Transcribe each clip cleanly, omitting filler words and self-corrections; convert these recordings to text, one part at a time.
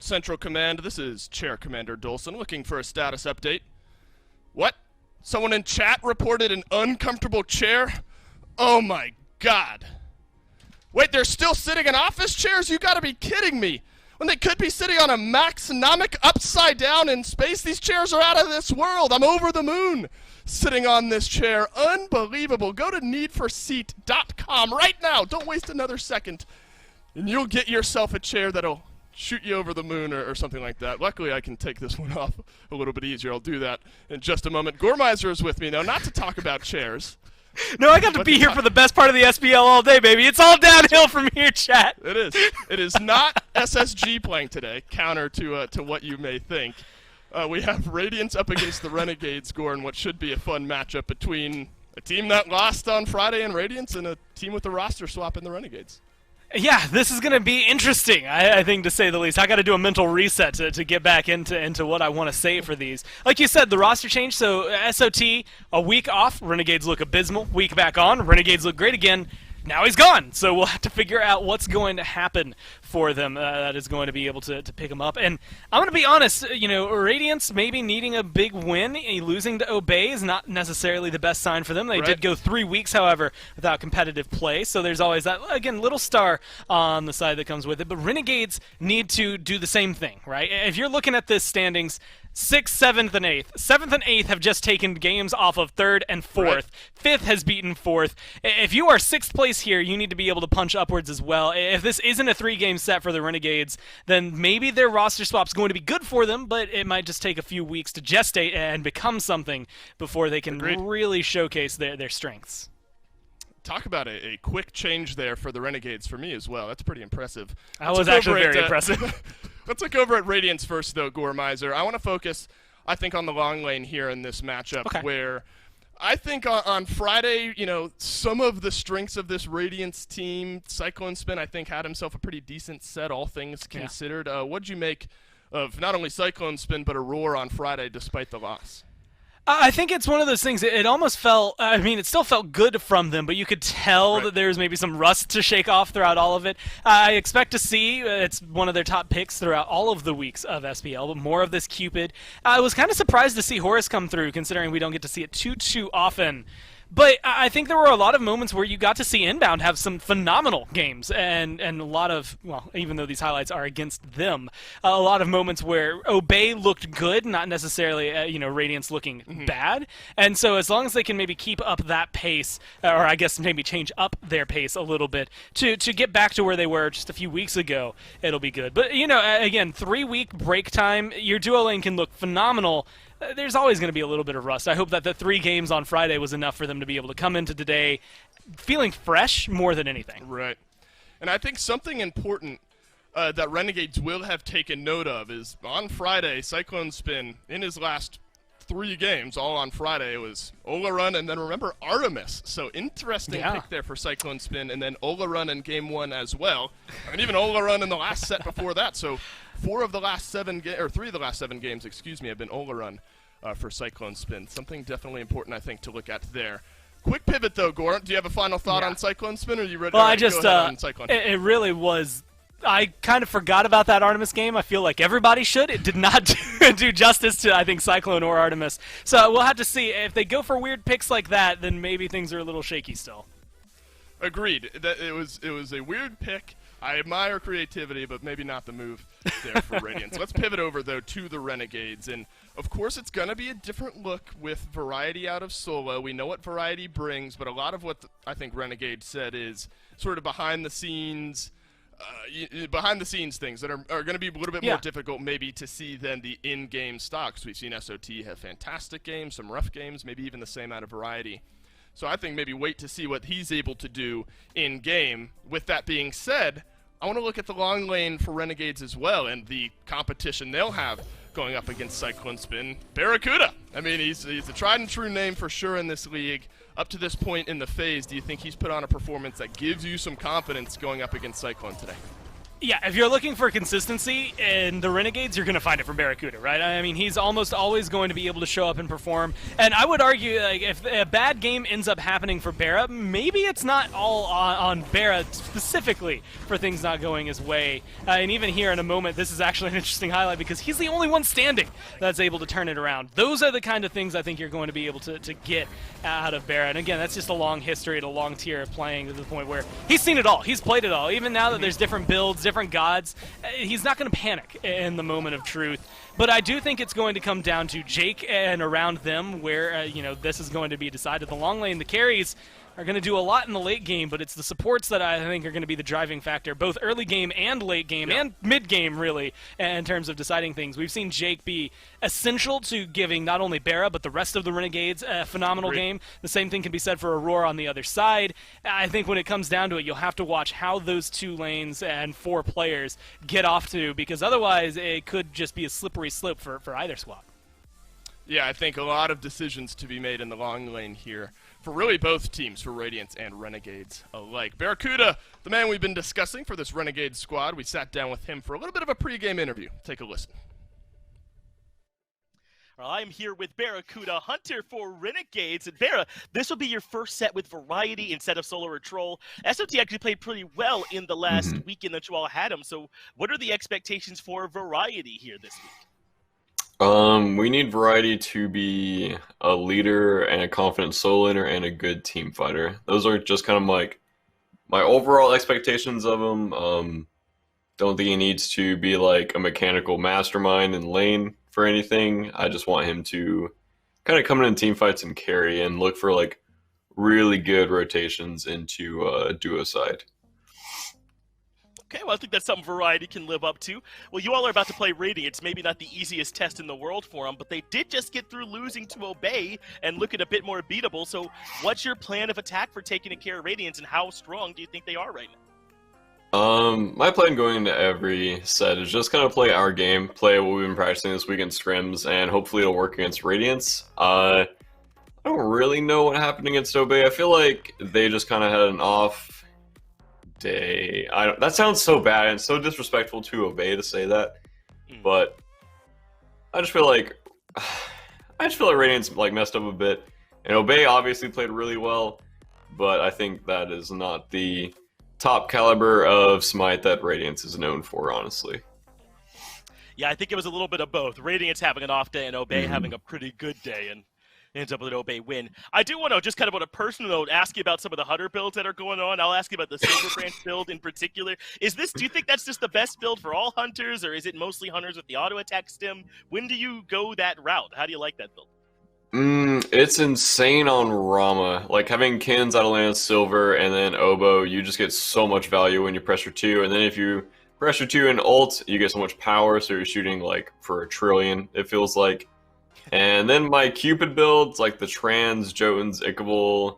Central Command, this is Chair Commander Dolson looking for a status update. What? Someone in chat reported an uncomfortable chair? Oh my god. Wait, they're still sitting in office chairs? You gotta be kidding me. When they could be sitting on a Maxonomic upside down in space, these chairs are out of this world. I'm over the moon sitting on this chair. Unbelievable. Go to needforseat.com right now. Don't waste another second. And you'll get yourself a chair that'll shoot you over the moon or something like that. Luckily, I can take this one off a little bit easier. I'll do that in just a moment. Gormizer is with me now, not to talk about chairs. No, I got to be here for the best part of the SPL all day, baby. It's all downhill from here, chat. It is. It is not SSG playing today, counter to what you may think. We have Radiance up against the Renegades, Goran, what should be a fun matchup between a team that lost on Friday in Radiance and a team with a roster swap in the Renegades. Yeah, this is going to be interesting, I think, to say the least. I got to do a mental reset to get back into what I want to say for these. Like you said, the roster change, so SOT, a week off, Renegades look abysmal. Week back on, Renegades look great again. Now he's gone, so we'll have to figure out what's going to happen for them that is going to be able to pick them up. And I'm going to be honest, you know, Radiance maybe needing a big win, losing to Obey is not necessarily the best sign for them. They did go 3 weeks, however, without competitive play, so there's always that, again, little star on the side that comes with it. But Renegades need to do the same thing, right? If you're looking at this standings, 6th, 7th, and 8th. 7th and 8th have just taken games off of 3rd and 4th. 5th has beaten 4th. If you are 6th place here, you need to be able to punch upwards as well. If this isn't a 3-game set for the Renegades, then maybe their roster swap's going to be good for them, but it might just take a few weeks to gestate and become something before they can really showcase their strengths. Talk about a quick change there for the Renegades for me as well. That's pretty impressive. That was actually very impressive. Let's look over at Radiance first, though, Gormizer. I want to focus, I think, on the long lane here in this matchup, where I think on Friday, you know, some of the strengths of this Radiance team, Cyclone Spin, I think, had himself a pretty decent set, all things considered. What did you make of not only Cyclone Spin, but Aurora on Friday, despite the loss? I think it's one of those things, it almost felt, I mean, it still felt good from them, but you could tell that there's maybe some rust to shake off throughout all of it. I expect to see, it's one of their top picks throughout all of the weeks of SPL, but more of this Cupid. I was kind of surprised to see Horus come through, considering we don't get to see it too often. But I think there were a lot of moments where you got to see Inbound have some phenomenal games, and a lot of, well, even though these highlights are against them, a lot of moments where Obey looked good, not necessarily, you know, Radiance looking bad. And so as long as they can maybe keep up that pace, or I guess maybe change up their pace a little bit to get back to where they were just a few weeks ago, it'll be good. But, you know, again, 3-week break time, your duo lane can look phenomenal. There's always going to be a little bit of rust. I hope that the 3 games on Friday was enough for them to be able to come into today feeling fresh more than anything. Right. And I think something important that Renegades will have taken note of is on Friday, Cyclone Spin, in his last 3 games, all on Friday, it was Ola Run and then remember Artemis. So interesting pick there for Cyclone Spin, and then Ola Run in game 1 as well. And even Ola Run in the last set before that. So 3 of the last 7 games, excuse me, have been Ola Run for Cyclone Spin. Something definitely important, I think, to look at there. Quick pivot, though, Goran. Do you have a final thought on Cyclone Spin, or are you ready to go ahead on Cyclone? It really was. I kind of forgot about that Artemis game. I feel like everybody should. It did not do justice to, I think, Cyclone or Artemis. So we'll have to see. If they go for weird picks like that, then maybe things are a little shaky still. Agreed. That it was a weird pick. I admire creativity, but maybe not the move there for Radiance. Let's pivot over, though, to the Renegades. And, of course, it's going to be a different look with Variety out of solo. We know what Variety brings, but a lot of what I think Renegade said is sort of behind-the-scenes things that are going to be a little bit more difficult maybe to see than the in-game stocks. We've seen SOT have fantastic games, some rough games, maybe even the same out of Variety. So I think maybe wait to see what he's able to do in-game. With that being said, I want to look at the long lane for Renegades as well and the competition they'll have going up against Cyclone Spin. Barracuda! I mean, he's a tried-and-true name for sure in this league. Up to this point in the phase, do you think he's put on a performance that gives you some confidence going up against Cyclone today? Yeah, if you're looking for consistency in the Renegades, you're going to find it from Barracuda, right? I mean, he's almost always going to be able to show up and perform. And I would argue, like, if a bad game ends up happening for Barra, maybe it's not all on Barra specifically for things not going his way. And even here in a moment, this is actually an interesting highlight because he's the only one standing that's able to turn it around. Those are the kind of things I think you're going to be able to get out of Barra. And again, that's just a long history and a long tier of playing to the point where he's seen it all. He's played it all. Even now that there's different builds, different gods, he's not going to panic in the moment of truth. But I do think it's going to come down to Jake and around them where, this is going to be decided. The long lane, the carries are going to do a lot in the late game, but it's the supports that I think are going to be the driving factor, both early game and late game and mid game, really, in terms of deciding things. We've seen Jake be essential to giving not only Barra, but the rest of the Renegades a phenomenal game. The same thing can be said for Aurora on the other side. I think when it comes down to it, you'll have to watch how those 2 lanes and 4 players get off to, because otherwise it could just be a slippery slope for either squad. Yeah, I think a lot of decisions to be made in the long lane here for really both teams, for Radiance and Renegades alike. Barracuda, the man we've been discussing for this Renegades squad, we sat down with him for a little bit of a pregame interview. Take a listen. Well, I'm here with Barracuda, Hunter for Renegades. And Barra, this will be your first set with variety instead of solo or troll. SOT actually played pretty well in the last weekend that you all had him. So what are the expectations for variety here this week? We need variety to be a leader and a confident solo laner and a good team fighter. Those are just kind of like my overall expectations of him. Don't think he needs to be like a mechanical mastermind in lane for anything. I just want him to kind of come in team fights and carry and look for like really good rotations into duo side. Okay, well, I think that's something variety can live up to. Well, you all are about to play Radiance. Maybe not the easiest test in the world for them, but they did just get through losing to Obey and looking a bit more beatable. So what's your plan of attack for taking care of Radiance, and how strong do you think they are right now? My plan going into every set is just kind of play our game, play what we've been practicing this week in scrims, and hopefully it'll work against Radiance. I don't really know what happened against Obey. I feel like they just kind of had an off day. That sounds so bad and so disrespectful to Obey to say that, but I just feel like Radiance like messed up a bit, and Obey obviously played really well, but I think that is not the top caliber of SMITE that Radiance is known for, honestly. Yeah, I think it was a little bit of both. Radiance having an off day and Obey having a pretty good day, and ends up with an Obey win. I do want to, just kind of on a personal note, ask you about some of the Hunter builds that are going on. I'll ask you about the Silver Branch build in particular. Do you think that's just the best build for all Hunters, or is it mostly Hunters with the auto attack stim? When do you go that route? How do you like that build? It's insane on Rama. Like having Kins, Atalanta, Silver, and then Oboe, you just get so much value when you pressure 2, and then if you pressure 2 and ult, you get so much power, so you're shooting like for 1 trillion, it feels like. And then my Cupid builds, like the Trans, Jotuns, Ichabod,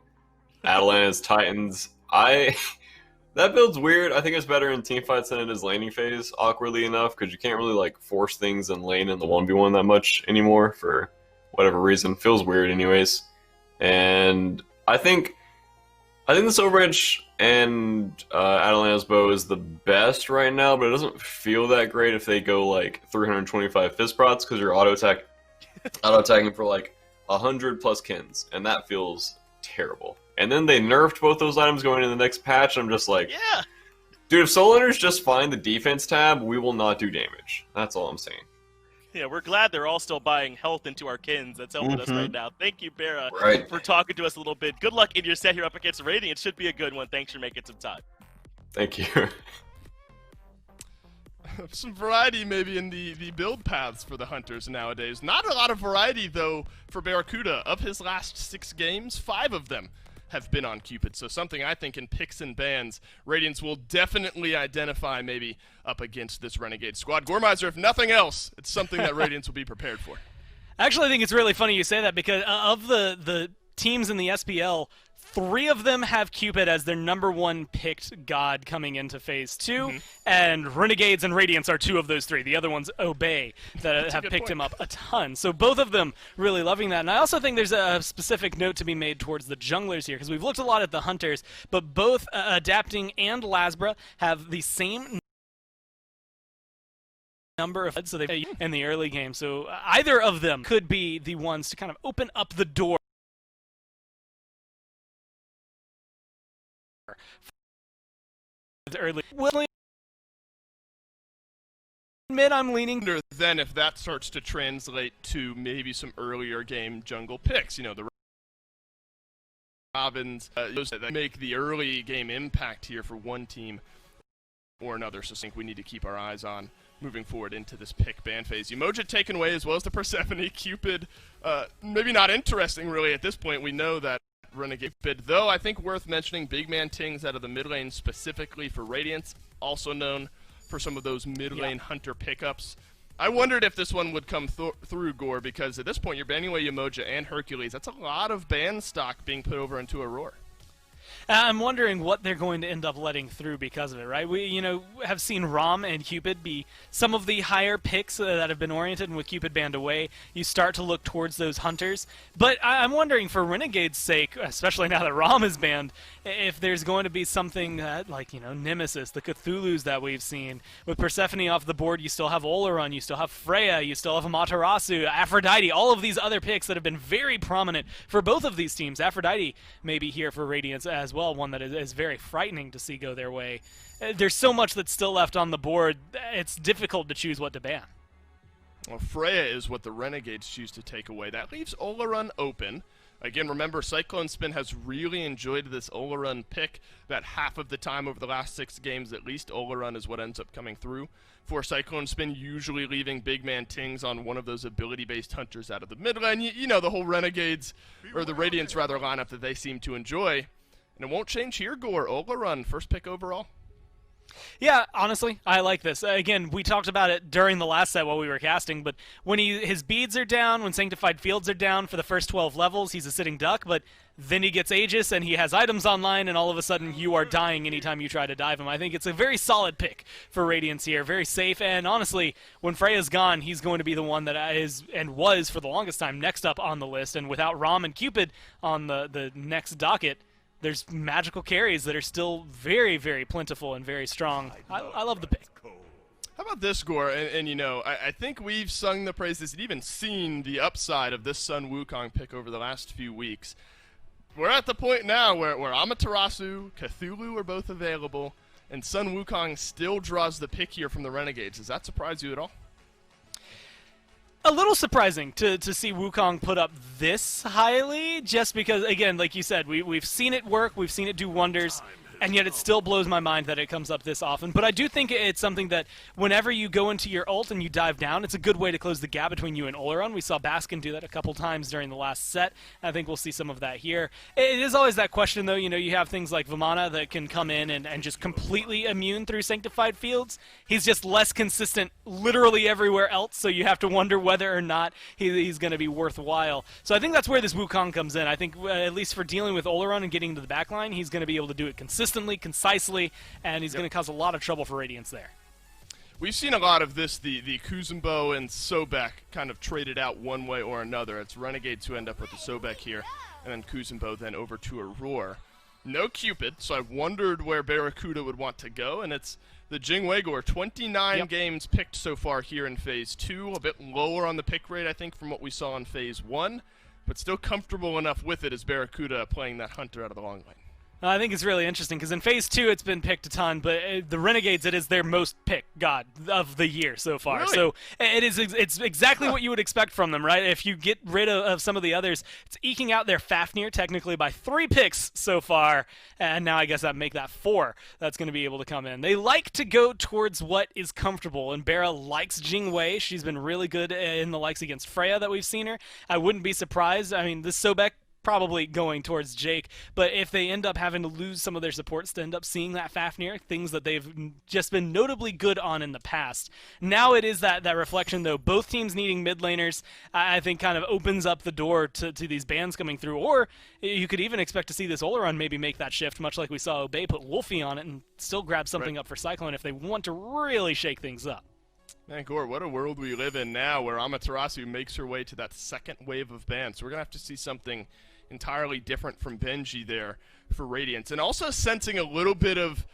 Atalantas, Titans, that build's weird. I think it's better in teamfights than it is laning phase, awkwardly enough, because you can't really like force things in lane in the 1v1 that much anymore for whatever reason. Feels weird anyways. And I think the Silver Branch and Atalanta's bow is the best right now, but it doesn't feel that great if they go like 325 fist prots, because you're auto-attacking for like 100 plus Kins, and that feels terrible. And then they nerfed both those items going into the next patch, and I'm just like, yeah, dude, if solo laners just find the defense tab, we will not do damage. That's all I'm saying. Yeah, we're glad they're all still buying health into our Kins. That's helping us right now. Thank you, Barra, for talking to us a little bit. Good luck in your set here up against Radiant. It should be a good one. Thanks for making some time. Thank you. Some variety maybe in the build paths for the Hunters nowadays. Not a lot of variety, though, for Barracuda. Of his last 6 games, 5 of them have been on Cupid. So something I think in picks and bans, Radiance will definitely identify maybe up against this Renegade squad. Gormizer, if nothing else, it's something that Radiance will be prepared for. Actually, I think it's really funny you say that, because of the teams in the SPL, 3 of them have Cupid as their #1 picked god coming into Phase 2, and Renegades and Radiance are 2 of those 3. The other one's Obey that have picked him up a ton. So both of them really loving that. And I also think there's a specific note to be made towards the junglers here, because we've looked a lot at the Hunters, but both Adapting and Lasbra have the same number of so they in the early game. So either of them could be the ones to kind of open up the door early. Admit I'm leaning. Then if that starts to translate to maybe some earlier game jungle picks, you know, the Robins, those that make the early game impact here for one team or another. So I think we need to keep our eyes on moving forward into this pick ban phase. Umoja taken away as well as the Persephone. Cupid, maybe not interesting really at this point. We know that Renegade Cupid, though I think worth mentioning big man Tings out of the mid lane specifically for Radiance, also known for some of those mid lane hunter pickups. I wondered if this one would come through, Gore, because at this point you're banning away Umoja and Hercules. That's a lot of ban stock being put over into Aurora. I'm wondering what they're going to end up letting through because of it, right? We, have seen Rom and Cupid be some of the higher picks that have been oriented, and with Cupid banned away, you start to look towards those hunters. But I'm wondering, for Renegade's sake, especially now that Rom is banned, if there's going to be something that, like, Nemesis, the Cthulhus that we've seen. With Persephone off the board, you still have Oleron, you still have Freya, you still have Amaterasu, Aphrodite, all of these other picks that have been very prominent for both of these teams. Aphrodite may be here for Radiance as well, one that is very frightening to see go their way. There's so much that's still left on the board, it's difficult to choose what to ban. Well, Freya is what the Renegades choose to take away. That leaves Oleron open. Again, remember, Cyclone Spin has really enjoyed this Oleron pick. That half of the time over the last 6 games, at least, Oleron is what ends up coming through for Cyclone Spin, usually leaving big man Tings on one of those ability-based hunters out of the mid lane. You know, the whole Renegades, or the Radiance, rather, lineup that they seem to enjoy. And it won't change here, Gore. Oleron, first pick overall. Yeah, honestly, I like this. Again, we talked about it during the last set while we were casting, but when his beads are down, when Sanctified Fields are down for the first 12 levels, he's a sitting duck, but then he gets Aegis and he has items online, and all of a sudden you are dying anytime you try to dive him. I think it's a very solid pick for Radiance here, very safe, and honestly, when Freya's gone, he's going to be the one that is, and was for the longest time, next up on the list, and without Rom and Cupid on the next docket, there's magical carries that are still very, very plentiful and very strong. I love the pick. How about this, Gore? And I think we've sung the praises and even seen the upside of this Sun Wukong pick over the last few weeks. We're at the point now where Amaterasu, Cthulhu are both available, and Sun Wukong still draws the pick here from the Renegades. Does that surprise you at all? A little surprising to see Wukong put up this highly, just because, again, like you said, we've seen it work, we've seen it do wonders, and yet it still blows my mind that it comes up this often. But I do think it's something that whenever you go into your ult and you dive down, it's a good way to close the gap between you and Oleron. We saw Baskin do that a couple times during the last set. I think we'll see some of that here. It is always that question, though. You have things like Vimana that can come in and just completely immune through Sanctified Fields. He's just less consistent literally everywhere else, so you have to wonder whether or not he's going to be worthwhile. So I think that's where this Wukong comes in. I think, at least for dealing with Oleron and getting to the backline, he's going to be able to do it consistently, concisely, and he's going to cause a lot of trouble for Radiance there. We've seen a lot of this, the Kuzumbo and Sobek kind of traded out one way or another. It's Renegades who end up with the Sobek here, and then Kuzumbo then over to Aurora. No Cupid, so I wondered where Barracuda would want to go, and it's the Jingwei Gore. 29 games picked so far here in Phase 2, a bit lower on the pick rate, I think, from what we saw in Phase 1, but still comfortable enough with it as Barracuda playing that hunter out of the long lane. I think it's really interesting because in Phase 2 it's been picked a ton, but the Renegades, it is their most picked god of the year so far. Really? So it's exactly what you would expect from them, right? If you get rid of some of the others, it's eking out their Fafnir technically by 3 picks so far, and now I guess that make that 4 that's going to be able to come in. They like to go towards what is comfortable, and Barra likes Jingwei. She's been really good in the likes against Freya that we've seen her. I wouldn't be surprised. I mean, this Sobek probably going towards Jake, but if they end up having to lose some of their supports to end up seeing that Fafnir, things that they've just been notably good on in the past. Now it is that reflection, though. Both teams needing mid laners, I think, kind of opens up the door to these bans coming through, or you could even expect to see this Oleron maybe make that shift, much like we saw Obey put Wolfie on it and still grab something up for Cyclone if they want to really shake things up. Man, Gore, what a world we live in now where Amaterasu makes her way to that second wave of bans. So we're going to have to see something entirely different from Benji there for Radiance. And also sensing a little bit of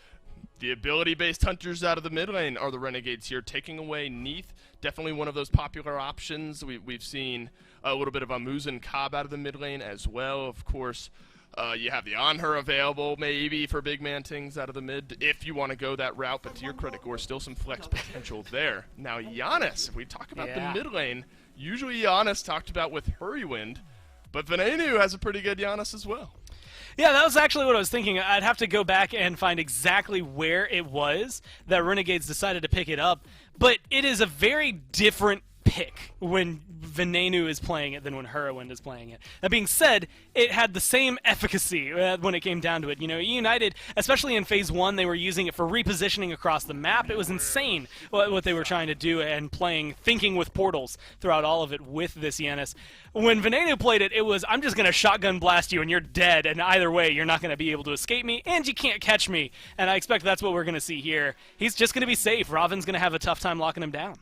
The ability-based hunters out of the mid lane are the Renegades here, taking away Neath. Definitely one of those popular options. We've seen a little bit of Amuz and Cobb out of the mid lane as well. Of course, you have the On Her available maybe for big man things out of the mid if you want to go that route. But to your credit, Gore, still some flex potential there. Now, Giannis, if we talk about the mid lane, usually Giannis talked about with Hurrywind, but Venenu has a pretty good Giannis as well. Yeah, that was actually what I was thinking. I'd have to go back and find exactly where it was that Renegades decided to pick it up, but it is a very different pick when Venenu is playing it than when Hurrywind is playing it. That being said, it had the same efficacy when it came down to it. You know, United, especially in Phase 1, they were using it for repositioning across the map. It was insane what they were trying to do and thinking with portals throughout all of it with this Giannis. When Venenu played it, it was, I'm just going to shotgun blast you and you're dead, and either way, you're not going to be able to escape me, and you can't catch me. And I expect that's what we're going to see here. He's just going to be safe. Robin's going to have a tough time locking him down.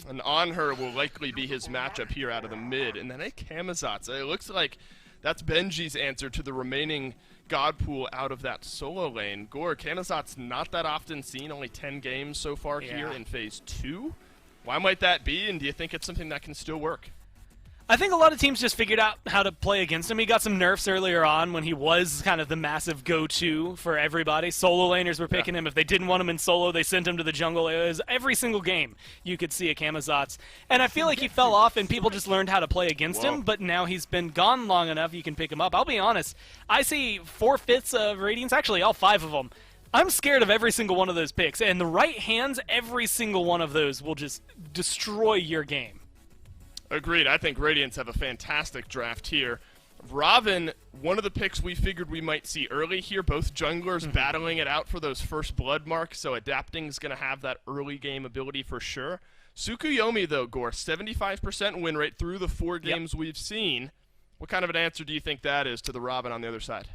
And On Her will likely be his matchup here out of the mid. And then a Camazotz. It looks like that's Benji's answer to the remaining God Pool out of that solo lane. Gore, Camazotz not that often seen, only 10 games so far here in Phase 2. Why might that be, and do you think it's something that can still work? I think a lot of teams just figured out how to play against him. He got some nerfs earlier on when he was kind of the massive go-to for everybody. Solo laners were picking him. If they didn't want him in solo, they sent him to the jungle. It was every single game you could see a Camazotz. And I feel like he fell off and people just learned how to play against him, but now he's been gone long enough you can pick him up. I'll be honest, I see 4/5 of Radiance, actually all 5 of them. I'm scared of every single one of those picks. And the right hands, every single one of those will just destroy your game. Agreed. I think Radiance have a fantastic draft here. Robin, one of the picks we figured we might see early here, both junglers battling it out for those first blood marks, so adapting is going to have that early game ability for sure. Tsukuyomi, though, Gore, 75% win rate through the 4 games we've seen. What kind of an answer do you think that is to the Robin on the other side?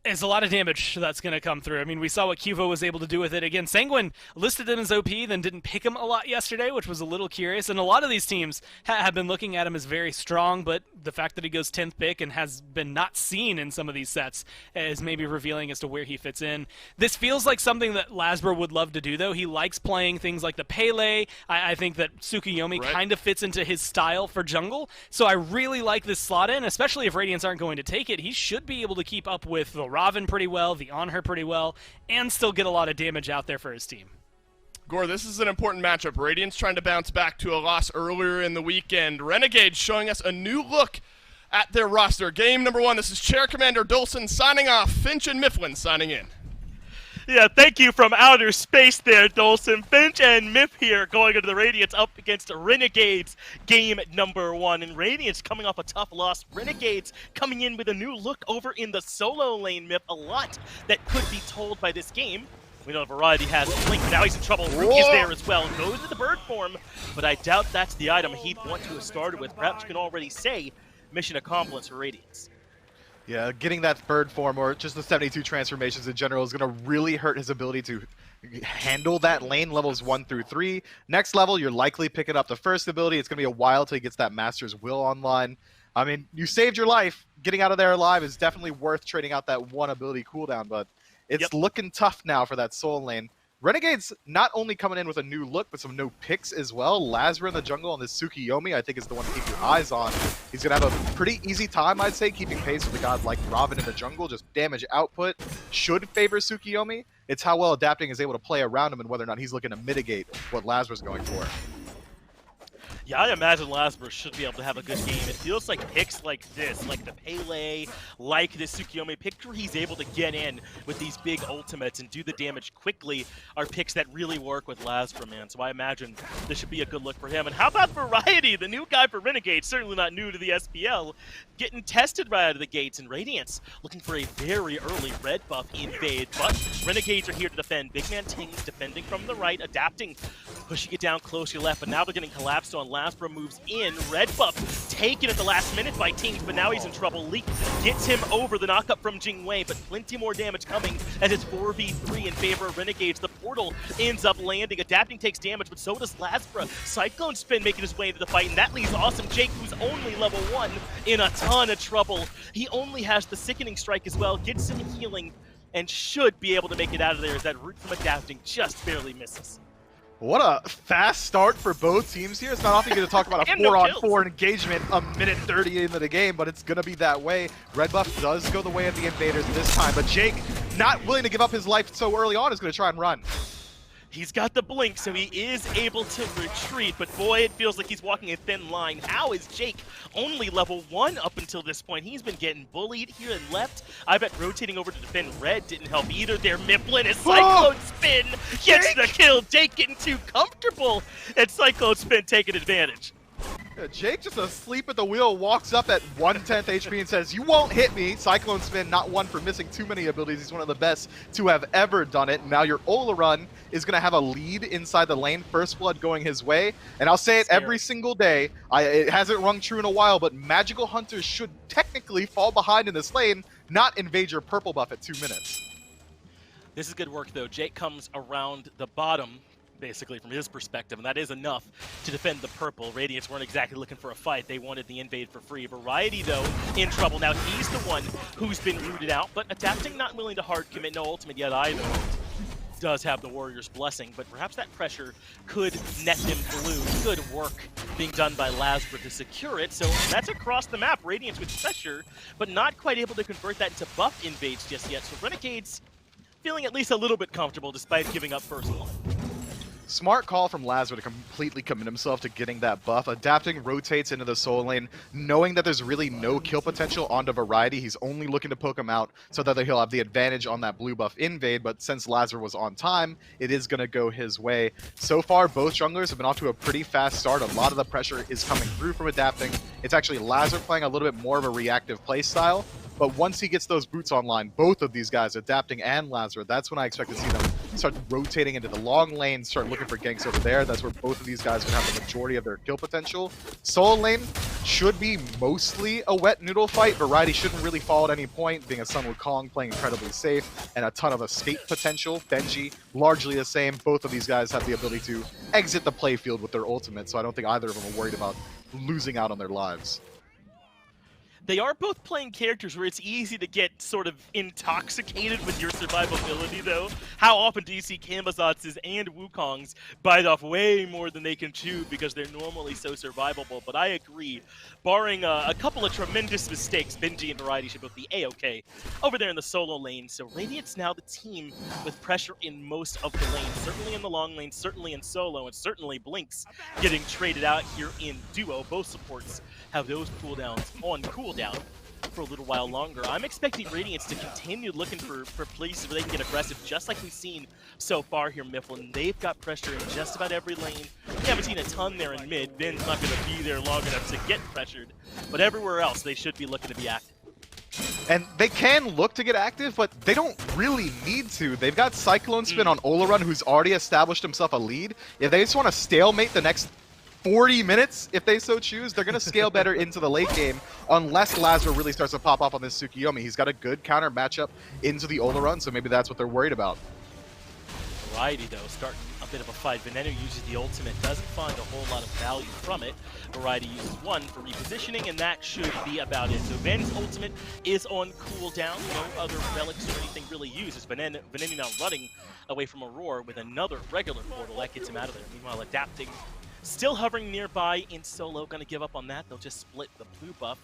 It's a lot of damage that's going to come through. I mean, we saw what Cuvo was able to do with it. Again, Sanguine listed him as OP, then didn't pick him a lot yesterday, which was a little curious. And a lot of these teams have been looking at him as very strong, but the fact that he goes 10th pick and has been not seen in some of these sets is maybe revealing as to where he fits in. This feels like something that Lasbro would love to do, though. He likes playing things like the Pele. I think that Tsukuyomi kind of fits into his style for jungle. So I really like this slot in, especially if Radiance aren't going to take it. He should be able to keep up with the Robin pretty well, the On Her pretty well, and still get a lot of damage out there for his team. Gore, this is an important matchup. Radiance trying to bounce back to a loss earlier in the weekend. Renegades showing us a new look at their roster. Game number 1, this is Chair Commander Dolson signing off. Finch and Mifflin signing in. Yeah, thank you from outer space there, Dolson. Finch and Miff here going into the Radiance up against Renegades game number 1. And Radiance coming off a tough loss. Renegades coming in with a new look over in the solo lane, Miff. A lot that could be told by this game. We know Variety has Blink, but now he's in trouble. Rookie is there as well. Goes to the bird form, but I doubt that's the item he'd want to have started with. Perhaps you can already say mission accomplished for Radiance. Yeah, getting that bird form or just the 72 transformations in general is going to really hurt his ability to handle that lane levels 1 through 3. Next level, you're likely picking up the first ability. It's going to be a while till he gets that Master's Will online. I mean, you saved your life. Getting out of there alive is definitely worth trading out that 1 ability cooldown, but it's looking tough now for that soul lane. Renegades not only coming in with a new look, but some new picks as well. Lazra in the jungle and this Tsukuyomi, I think, is the one to keep your eyes on. He's going to have a pretty easy time, I'd say, keeping pace with a god like Robin in the jungle. Just damage output should favor Tsukuyomi. It's how well adapting is able to play around him and whether or not he's looking to mitigate what Lazra's going for. Yeah, I imagine Lasbro should be able to have a good game. It feels like picks like this, like the Pele, like this Tsukuyomi, picks where he's able to get in with these big ultimates and do the damage quickly are picks that really work with Lasbro, man. So I imagine this should be a good look for him. And how about Variety, the new guy for Renegades, certainly not new to the SPL, getting tested right out of the gates. And Radiance looking for a very early red buff invade, but Renegades are here to defend. Big man Tings defending from the right, adapting, pushing it down close to your left, but now they're getting collapsed on. Lasbro moves in. Red buff taken at the last minute by Tings, but now he's in trouble. Leak gets him over the knockup from Jingwei, but plenty more damage coming as it's 4v3 in favor of Renegades. The portal ends up landing. Adapting takes damage, but so does Lasbro. Cyclone Spin making his way into the fight, and that leaves Awesome Jake, who's only level 1, in a ton of trouble. He only has the Sickening Strike as well, gets some healing, and should be able to make it out of there as that root from adapting just barely misses. What a fast start for both teams here. It's not often going to talk about a And no 4-on-4 engagement a minute 30 into the game, but it's going to be that way. Red buff does go the way of the invaders this time, but Jake, not willing to give up his life so early on, is going to try and run. He's got the blink, so he is able to retreat, but boy, it feels like he's walking a thin line. How is Jake only level 1 up until this point? He's been getting bullied here and left. I bet rotating over to defend red didn't help either. There, Mifflin, his Cyclone Spin gets the kill. Jake getting too comfortable, and Cyclone Spin taking advantage. Jake, just asleep at the wheel, walks up at 1/10 HP and says, "You won't hit me." Cyclone Spin, not one for missing too many abilities. He's one of the best to have ever done it. Now your Ola run is going to have a lead inside the lane. First blood going his way. And I'll say it every single day. It hasn't rung true in a while, but Magical Hunters should technically fall behind in this lane, not invade your purple buff at 2 minutes. This is good work, though. Jake comes around the bottom, basically, from his perspective, and that is enough to defend the purple. Radiance weren't exactly looking for a fight. They wanted the invade for free. Variety, though, in trouble. Now he's the one who's been rooted out, but adapting, not willing to hard commit. No ultimate yet either. Does have the Warrior's blessing, but perhaps that pressure could net him blue. Good work being done by Lazarus to secure it, so that's across the map. Radiance with pressure, but not quite able to convert that into buff invades just yet. So Renegades feeling at least a little bit comfortable despite giving up first one. Smart call from Lazarus to completely commit himself to getting that buff. Adapting rotates into the soul lane, knowing that there's really no kill potential onto Variety. He's only looking to poke him out so that he'll have the advantage on that blue buff invade, but since Lazarus was on time, it is going to go his way. So far, both junglers have been off to a pretty fast start. A lot of the pressure is coming through from adapting. It's actually Lazarus playing a little bit more of a reactive play style, but once he gets those boots online, both of these guys, Adapting and Lazarus, that's when I expect to see them start rotating into the long lane, start looking for ganks over there. That's where both of these guys would have the majority of their kill potential. Soul lane should be mostly a wet noodle fight. Variety shouldn't really fall at any point, being a Sun Wukong playing incredibly safe, and a ton of escape potential. Benji, largely the same. Both of these guys have the ability to exit the playfield with their ultimate, so I don't think either of them are worried about losing out on their lives. They are both playing characters where it's easy to get sort of intoxicated with your survivability, though. How often do you see Camazotses and Wukongs bite off way more than they can chew because they're normally so survivable? But I agree, barring a couple of tremendous mistakes, Benji and Variety should both be A-okay over there in the solo lane. So Radiant's now the team with pressure in most of the lanes, certainly in the long lane, certainly in solo, and certainly Blinks getting traded out here in duo. Both supports have those cooldowns on cooldown for a little while longer. I'm expecting Radiance to continue looking for places where they can get aggressive, just like we've seen so far here, Mifflin. They've got pressure in just about every lane. We haven't seen a ton there in mid. Ben's not going to be there long enough to get pressured, but everywhere else they should be looking to be active. And they can look to get active, but they don't really need to. They've got Cyclone Spin on Olarun, who's already established himself a lead. If they just want to stalemate the next 40 minutes, if they so choose, they're going to scale better into the late game, unless Lazarus really starts to pop off on this Tsukiyomi. He's got a good counter matchup into the Olarun, so maybe that's what they're worried about. Variety, though, starting a bit of a fight. Veneno uses the ultimate, doesn't find a whole lot of value from it. Variety uses one for repositioning, and that should be about it. So Ven's ultimate is on cooldown. No other relics or anything really used. As Veneno now running away from Aurora with another regular portal. That gets him out of there. Meanwhile, Adapting still hovering nearby in solo. Gonna give up on that. They'll just split the blue buff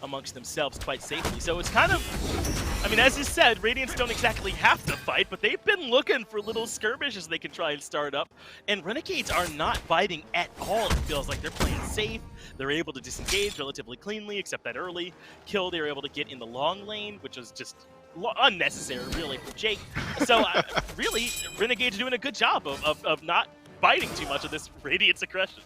amongst themselves quite safely. So it's kind of, I mean, as you said, Radiance don't exactly have to fight, but they've been looking for little skirmishes they can try and start up. And Renegades are not fighting at all. It feels like they're playing safe. They're able to disengage relatively cleanly, except that early kill they were able to get in the long lane, which was just unnecessary, really, for Jake. So really, Renegades doing a good job of not biting too much of this Radiance aggression.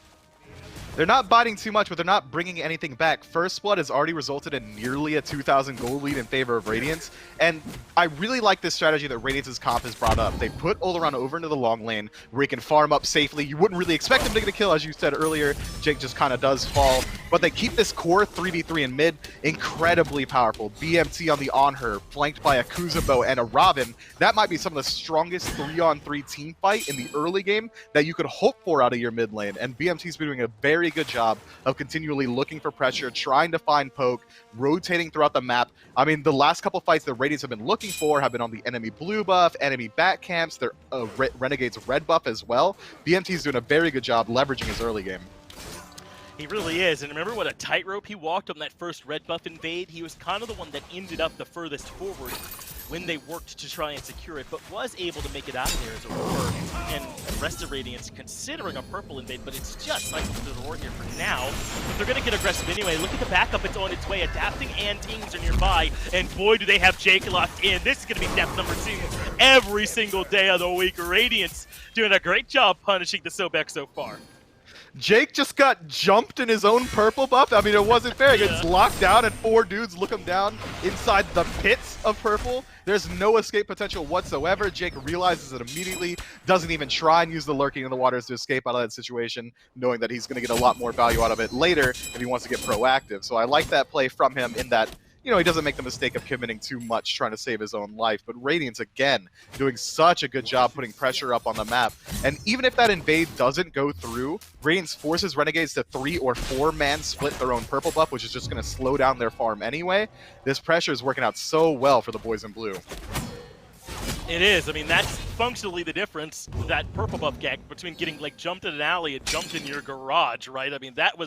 They're not biting too much, but they're not bringing anything back. First Blood has already resulted in nearly a 2,000 gold lead in favor of Radiance, and I really like this strategy that Radiance's comp has brought up. They put Olarun over into the long lane, where he can farm up safely. You wouldn't really expect him to get a kill, as you said earlier. Jake just kind of does fall but they keep this core 3v3 in mid incredibly powerful. BMT on the on her, flanked by a Kuzubo and a Robin. That might be some of the strongest 3-on-3 team fight in the early game that you could hope for out of your mid lane. And BMT's been doing a very good job of continually looking for pressure, trying to find poke, rotating throughout the map. I mean, the last couple fights the Radiants have been looking for have been on the enemy blue buff, enemy back camps, their Renegades red buff as well. BMT's doing a very good job leveraging his early game. He really is, and remember what a tightrope he walked on that first red buff invade? He was kind of the one that ended up the furthest forward when they worked to try and secure it, but was able to make it out of there as Aurora and the rest of Radiance considering a purple invade, but it's just cycling to the Aurora here for now. They're going to get aggressive anyway. Look at the backup, it's on its way. Adapting and Tings are nearby, and boy, do they have Jake locked in. This is going to be step number 2 every single day of the week. Radiance doing a great job punishing the Sobek so far. Jake just got jumped in his own purple buff. I mean, it wasn't fair. He gets locked down and 4 dudes look him down inside the pits of purple. There's no escape potential whatsoever. Jake realizes it immediately, doesn't even try and use the lurking in the waters to escape out of that situation, knowing that he's going to get a lot more value out of it later if he wants to get proactive. So I like that play from him in that, you know, he doesn't make the mistake of committing too much trying to save his own life. But Radiance, again, doing such a good job putting pressure up on the map. And even if that invade doesn't go through, Radiance forces Renegades to 3 or 4 man split their own purple buff, which is just going to slow down their farm anyway. This pressure is working out so well for the boys in blue. It is. I mean, that's functionally the difference, that purple buff gag, between getting like jumped in an alley and jumped in your garage, right? I mean, that's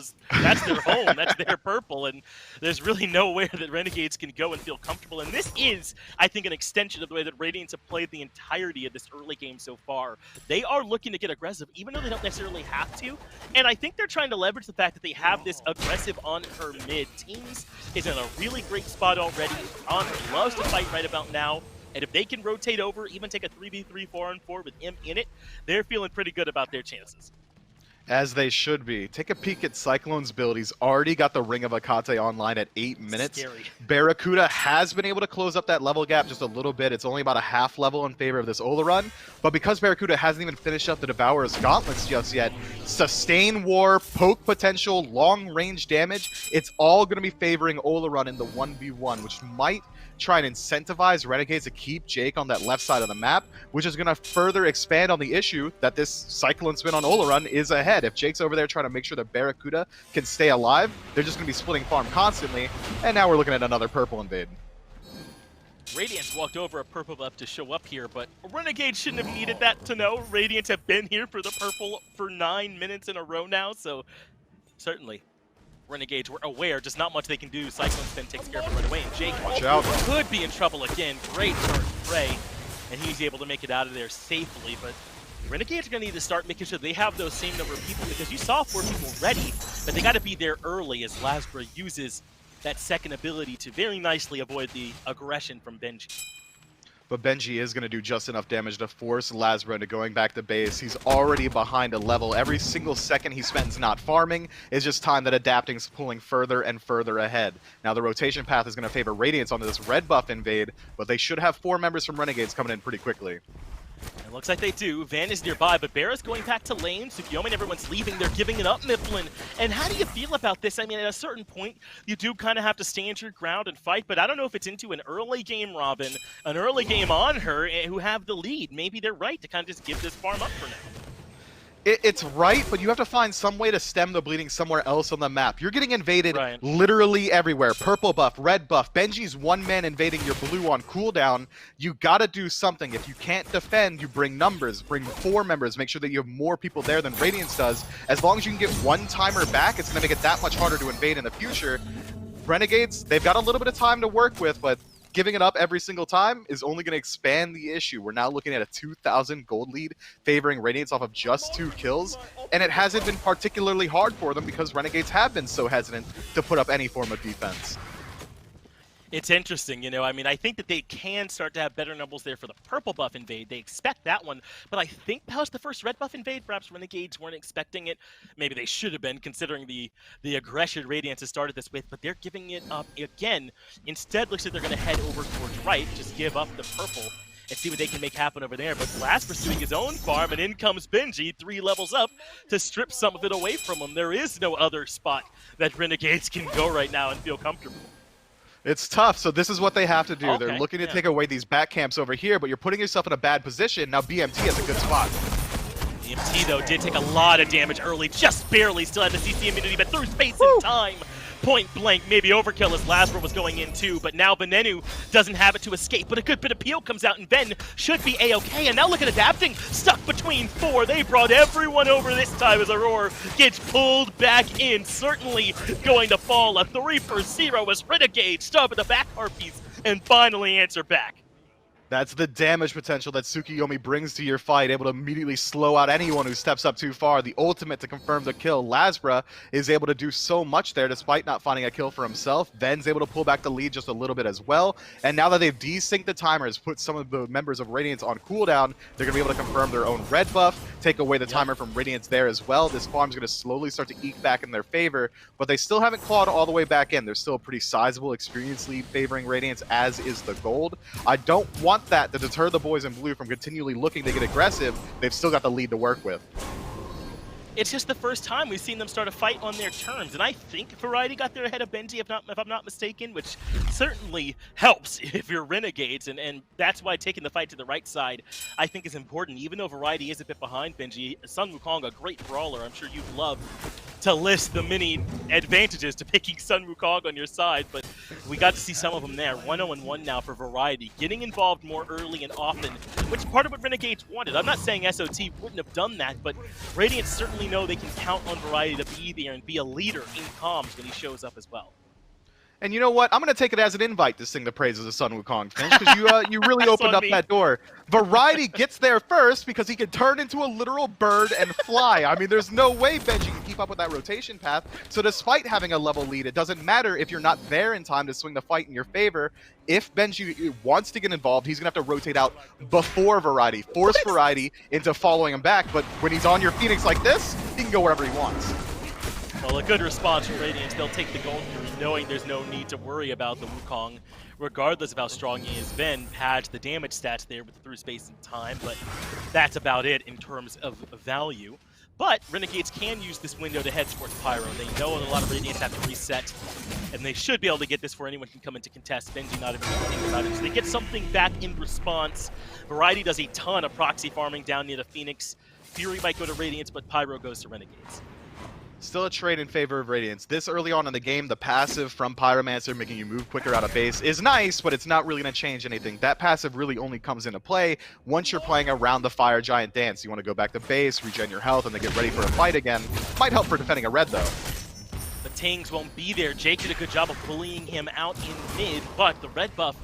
their home, that's their purple, and there's really nowhere that Renegades can go and feel comfortable. And this is, I think, an extension of the way that Radiance have played the entirety of this early game so far. They are looking to get aggressive, even though they don't necessarily have to. And I think they're trying to leverage the fact that they have this aggressive on her mid. Teams is in a really great spot already. On loves to fight right about now. And if they can rotate over, even take a 3v3 4-on-4 with him in it, they're feeling pretty good about their chances. As they should be. Take a peek at Cyclone's build. He's already got the Ring of Akate online at 8 minutes. Scary. Barracuda has been able to close up that level gap just a little bit. It's only about a half level in favor of this Ola run. But because Barracuda hasn't even finished up the Devourer's Gauntlets just yet, sustain war, poke potential, long range damage, it's all going to be favoring Ola run in the 1v1, which might try and incentivize Renegades to keep Jake on that left side of the map, which is going to further expand on the issue that this Cyclone spin on Ola is ahead. If Jake's over there trying to make sure that Barracuda can stay alive, they're just going to be splitting farm constantly, and now we're looking at another purple invade. Radiance walked over a purple buff to show up here, but Renegade shouldn't have needed that to know. Radiance have been here for the purple for 9 minutes in a row now, so certainly Renegades were aware, just not much they can do. Cyclone Spin takes care of it right away, and Jake could be in trouble again. Great turn to Prey, and he's able to make it out of there safely, but Renegades are going to need to start making sure they have those same number of people, because you saw 4 people ready, but they got to be there early as Lasbra uses that second ability to very nicely avoid the aggression from Benji. But Benji is going to do just enough damage to force Lasbra into going back to base. He's already behind a level. Every single second he spends not farming is just time that Adapting's pulling further and further ahead. Now the rotation path is going to favor Radiance onto this red buff invade, but they should have 4 members from Renegades coming in pretty quickly. It looks like they do. Van is nearby, but Bear's going back to lane. Sukyomi and everyone's leaving. They're giving it up, Mifflin. And how do you feel about this? I mean, at a certain point, you do kind of have to stand your ground and fight, but I don't know if it's into an early game Robin, an early game on her, who have the lead. Maybe they're right to kind of just give this farm up for now. It's right, but you have to find some way to stem the bleeding somewhere else on the map. You're getting invaded literally everywhere. Purple buff, red buff. Benji's 1 man invading your blue on cooldown. You gotta do something. If you can't defend, you bring numbers. Bring 4 members. Make sure that you have more people there than Radiance does. As long as you can get 1 timer back, it's gonna make it that much harder to invade in the future. Renegades, they've got a little bit of time to work with, but giving it up every single time is only going to expand the issue. We're now looking at a 2,000 gold lead favoring Radiance off of just 2 kills, and it hasn't been particularly hard for them because Renegades have been so hesitant to put up any form of defense. It's interesting, you know, I mean, I think that they can start to have better numbers there for the purple buff invade. They expect that one, but I think that was the first red buff invade. Perhaps Renegades weren't expecting it. Maybe they should have been, considering the aggression Radiance has started this with, but they're giving it up again. Instead, looks like they're going to head over towards right, just give up the purple. and see what they can make happen over there. But Lazarus doing his own farm, and in comes Benji, 3 levels up to strip some of it away from him. There is no other spot that Renegades can go right now and feel comfortable. It's tough, so this is what they have to do. Okay, They're looking to yeah. take away these back camps over here, but you're putting yourself in a bad position. Now BMT is a good spot. EMT, though, did take a lot of damage early, just barely. Still had the CC immunity, but through space and time. Point blank, maybe overkill as Lazarus was going in too, but now Venenu doesn't have it to escape, but a good bit of peel comes out, and Ven should be A-okay, and now look at Adapting, stuck between 4. They brought everyone over this time as Aurora gets pulled back in, certainly going to fall. A 3 for 0 as Renegades stop at the back harpies and finally answer back. That's the damage potential that Tsukiyomi brings to your fight, able to immediately slow out anyone who steps up too far. The ultimate to confirm the kill. Lazra is able to do so much there despite not finding a kill for himself. Ven's able to pull back the lead just a little bit as well. And now that they've desynced the timers, put some of the members of Radiance on cooldown, they're going to be able to confirm their own red buff, take away the timer from Radiance there as well. This farm's going to slowly start to eke back in their favor, but they still haven't clawed all the way back in. There's still a pretty sizable experience lead favoring Radiance, as is the gold. I don't want that to deter the boys in blue from continually looking to get aggressive. They've still got the lead to work with. It's just the first time we've seen them start a fight on their terms, and I think Variety got there ahead of Benji, if I'm not mistaken, which certainly helps if you're Renegades, and that's why taking the fight to the right side I think is important. Even though Variety is a bit behind Benji, Sun Wukong, a great brawler, I'm sure you'd love to list the many advantages to picking Sun Wukong on your side, but we got to see some of them there. 1-0-1 now for Variety, getting involved more early and often, which is part of what Renegades wanted. I'm not saying SOT wouldn't have done that, but Radiance certainly know they can count on Variety to be there and be a leader in comms when he shows up as well. And you know what? I'm going to take it as an invite to sing the praises of Sun Wukong, Finch, because you really opened up that door. Variety gets there first because he can turn into a literal bird and fly. I mean, there's no way Benji can keep up with that rotation path. So despite having a level lead, it doesn't matter if you're not there in time to swing the fight in your favor. If Benji wants to get involved, he's going to have to rotate out before Variety, force Variety into following him back. But when he's on your Phoenix like this, he can go wherever he wants. Well, a good response from Radiance. They'll take the gold through, knowing there's no need to worry about the Wukong, regardless of how strong he is. Ven pads the damage stats there with through space and time, but that's about it in terms of value. But Renegades can use this window to head towards Pyro. They know a lot of Radiance have to reset, and they should be able to get this before anyone can come in to contest. Benji not even thinking about it. So they get something back in response. Variety does a ton of proxy farming down near the Phoenix. Fury might go to Radiance, but Pyro goes to Renegades. Still a trade in favor of Radiance. This early on in the game, the passive from Pyromancer making you move quicker out of base is nice, but it's not really going to change anything. That passive really only comes into play once you're playing around the Fire Giant dance. You want to go back to base, regen your health, and then get ready for a fight again. Might help for defending a red, though. The Tangs won't be there. Jake did a good job of bullying him out in mid, but the red buff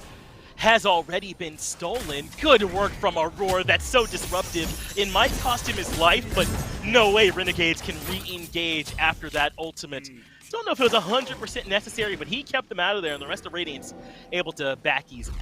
has already been stolen. Good work from Aurora. That's so disruptive. It might cost him his life, but no way Renegades can re-engage after that ultimate. Don't know if it was 100% necessary, but he kept them out of there, and the rest of Radiance able to back easily.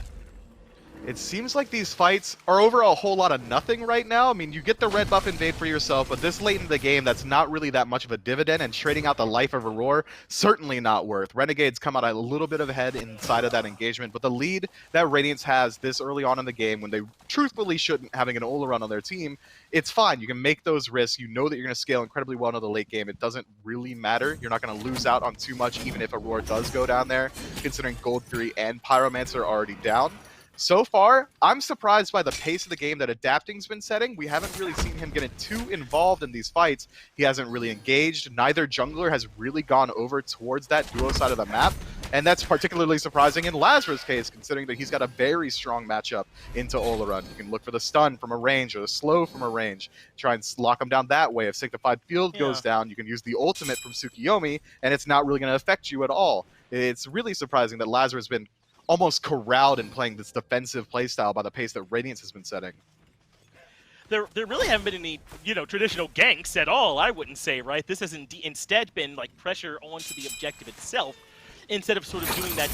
It seems like these fights are over a whole lot of nothing right now. I mean, you get the red buff invade for yourself, but this late in the game, that's not really that much of a dividend, and trading out the life of Aurora, certainly not worth. Renegades come out a little bit of ahead inside of that engagement, but the lead that Radiance has this early on in the game, when they truthfully shouldn't, having an Ola run on their team, it's fine. You can make those risks. You know that you're going to scale incredibly well into the late game. It doesn't really matter. You're not going to lose out on too much, even if Aurora does go down there, considering Gold Fury and Pyromancer are already down. So far, I'm surprised by the pace of the game that Adapting's been setting. We haven't really seen him get too involved in these fights. He hasn't really engaged. Neither jungler has really gone over towards that duo side of the map. And that's particularly surprising in Lazarus' case, considering that he's got a very strong matchup into Olarun. You can look for the stun from a range or the slow from a range. Try and lock him down that way. If Sanctified Field goes down, you can use the ultimate from Tsukiyomi, and it's not really going to affect you at all. It's really surprising that Lazarus has been almost corralled in playing this defensive playstyle by the pace that Radiance has been setting. There really haven't been any, traditional ganks at all, I wouldn't say, right? This has instead been like pressure onto the objective itself, instead of sort of doing that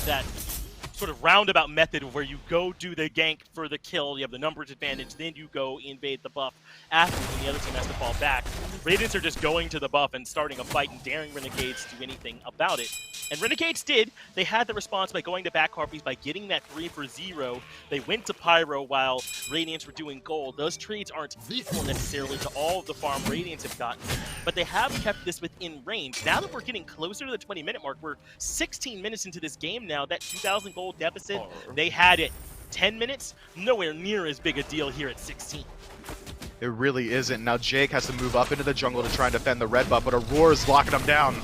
sort of roundabout method where you go do the gank for the kill, you have the numbers advantage, then you go invade the buff after, when the other team has to fall back. Radiants are just going to the buff and starting a fight and daring Renegades to do anything about it. And Renegades did. They had the response by going to back harpies, by getting that 3 for 0. They went to Pyro while Radiants were doing gold. Those trades aren't equal necessarily to all of the farm Radiants have gotten, but they have kept this within range. Now that we're getting closer to the 20-minute mark, we're 16 minutes into this game now. That 2,000 gold deficit, they had it 10 minutes, nowhere near as big a deal here at 16. It really isn't. Now Jake has to move up into the jungle to try and defend the red buff, but Aurora's locking him down.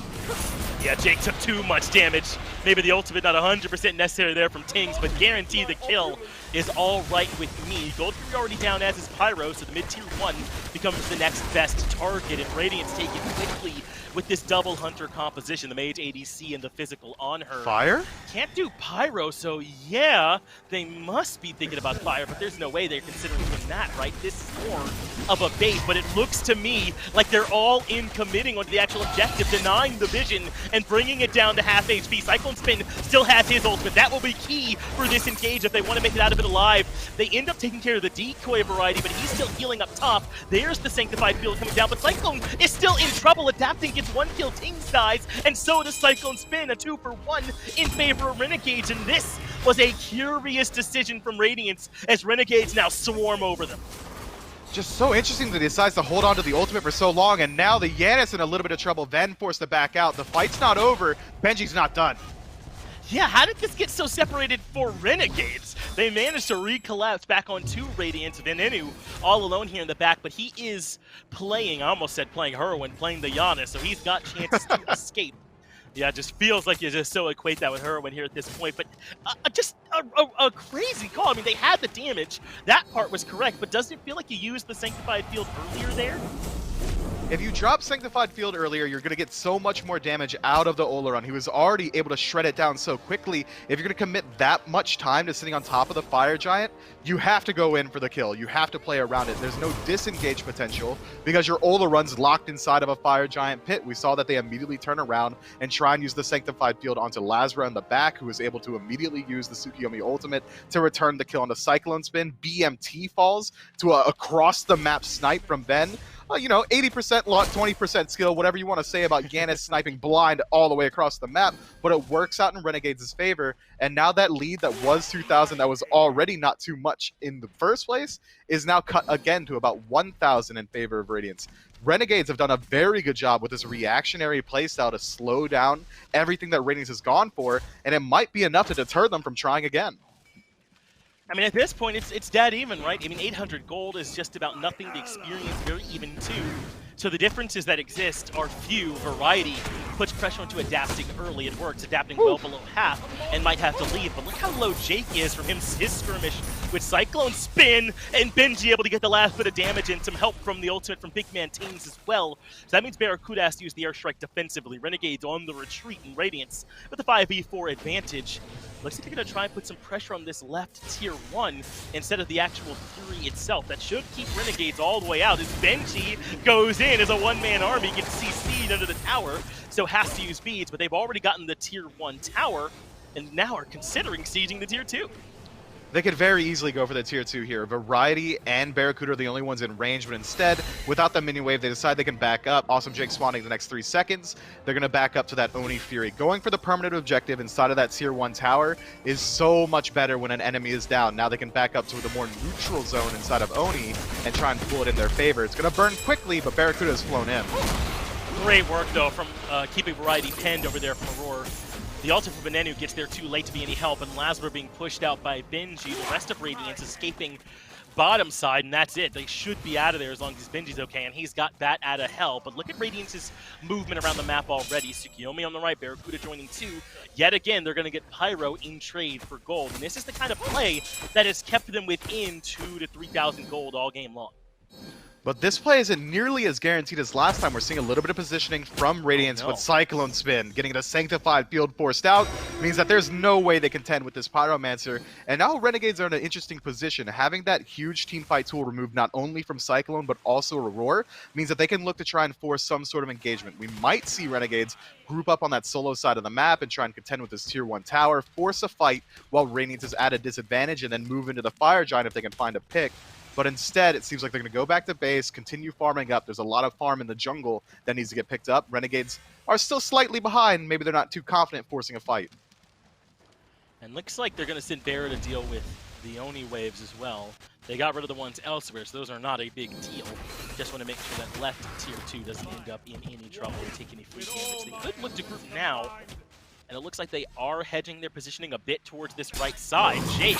Yeah, Jake took too much damage. Maybe the ultimate not 100% necessary there from Tings, but guarantee the kill is all right with me. Gold 3 already down, as is Pyro, so the mid-tier 1 becomes the next best target, and Radiance take it quickly with this double hunter composition, the mage ADC and the physical on her. Fire? Can't do Pyro, so yeah, they must be thinking about Fire, but there's no way they're considering doing that, right? This is more of a bait, but it looks to me like they're all in committing onto the actual objective, denying the vision and bringing it down to half HP. Cyclone Spin still has his ultimate. That will be key for this engage if they want to make it out of it alive. They end up taking care of the decoy variety, but he's still healing up top. There's the Sanctified Field coming down, but Cyclone is still in trouble. Adapting gets 1 kill, Tings dies, and so does Cyclone Spin, a 2 for 1 in favor of Renegades, and this was a curious decision from Radiance as Renegades now swarm over them. Just so interesting that he decides to hold on to the ultimate for so long, and now the Yanis in a little bit of trouble. Ven forced to back out. The fight's not over. Benji's not done. Yeah, how did this get so separated for Renegades? They managed to recollapse back on 2 Radiance. Venenu all alone here in the back, but he is playing, I almost said playing Heroin, playing the Giannis, so he's got chances to escape. Yeah, it just feels like you just so equate that with Heroin here at this point, but just a crazy call. I mean, they had the damage. That part was correct, but doesn't it feel like you used the Sanctified Field earlier there? If you drop Sanctified Field earlier, you're going to get so much more damage out of the Oleron. He was already able to shred it down so quickly. If you're going to commit that much time to sitting on top of the Fire Giant, you have to go in for the kill. You have to play around it. There's no disengage potential because your Oleron's locked inside of a Fire Giant pit. We saw that they immediately turn around and try and use the Sanctified Field onto Lazra in the back, who was able to immediately use the Tsukiyomi ultimate to return the kill on the Cyclone Spin. BMT falls to a across-the-map snipe from Ben. You know, 80% luck, 20% skill, whatever you want to say about Yanis sniping blind all the way across the map, but it works out in Renegades' favor, and now that lead that was 2,000, that was already not too much in the first place, is now cut again to about 1,000 in favor of Radiance. Renegades have done a very good job with this reactionary playstyle to slow down everything that Radiance has gone for, and it might be enough to deter them from trying again. I mean, at this point, it's dead even, right? I mean, 800 gold is just about nothing. The experience very even too. So the differences that exist are few. Variety puts pressure onto adapting early. It works, adapting well below half, and might have to leave. But look how low Jake is from his skirmish with Cyclone Spin, and Benji able to get the last bit of damage and some help from the ultimate from Big Man Tings as well. So that means Barracuda has to use the airstrike defensively. Renegades on the retreat in Radiance with a 5v4 advantage. Looks like they're going to try and put some pressure on this left tier 1 instead of the actual Fury itself. That should keep Renegades all the way out as Benji goes in as a one-man army, gets CC'd under the tower, so has to use beads, but they've already gotten the tier 1 tower and now are considering sieging the tier 2. They could very easily go for the tier 2 here. Variety and Barracuda are the only ones in range, but instead, without the mini wave, they decide they can back up. Awesome Jake spawning the next 3 seconds. They're going to back up to that Oni Fury. Going for the permanent objective inside of that tier 1 tower is so much better when an enemy is down. Now they can back up to the more neutral zone inside of Oni and try and pull it in their favor. It's going to burn quickly, but Barracuda has flown in. Great work, though, from keeping Variety pinned over there from Aurora. The ultimate from Venenu gets there too late to be any help, and Lazar being pushed out by Benji. The rest of Radiance escaping bottom side, and that's it. They should be out of there as long as Benji's okay, and he's got that out of hell. But look at Radiance's movement around the map already. Tsukiyomi on the right, Barracuda joining too. Yet again, they're going to get Pyro in trade for gold, and this is the kind of play that has kept them within 2,000 to 3,000 gold all game long. But this play isn't nearly as guaranteed as last time. We're seeing a little bit of positioning from Radiance with Cyclone Spin. Getting the Sanctified Field forced out means that there's no way they contend with this Pyromancer. And now Renegades are in an interesting position. Having that huge teamfight tool removed not only from Cyclone, but also Aurora, means that they can look to try and force some sort of engagement. We might see Renegades group up on that solo side of the map and try and contend with this tier 1 tower, force a fight while Radiance is at a disadvantage, and then move into the Fire Giant if they can find a pick. But instead, it seems like they're going to go back to base, continue farming up. There's a lot of farm in the jungle that needs to get picked up. Renegades are still slightly behind. Maybe they're not too confident forcing a fight. And looks like they're going to send Barra to deal with the Oni waves as well. They got rid of the ones elsewhere, so those are not a big deal. Just want to make sure that left tier 2 doesn't end up in any trouble or take any free damage. They could look to group now, and it looks like they are hedging their positioning a bit towards this right side. Jake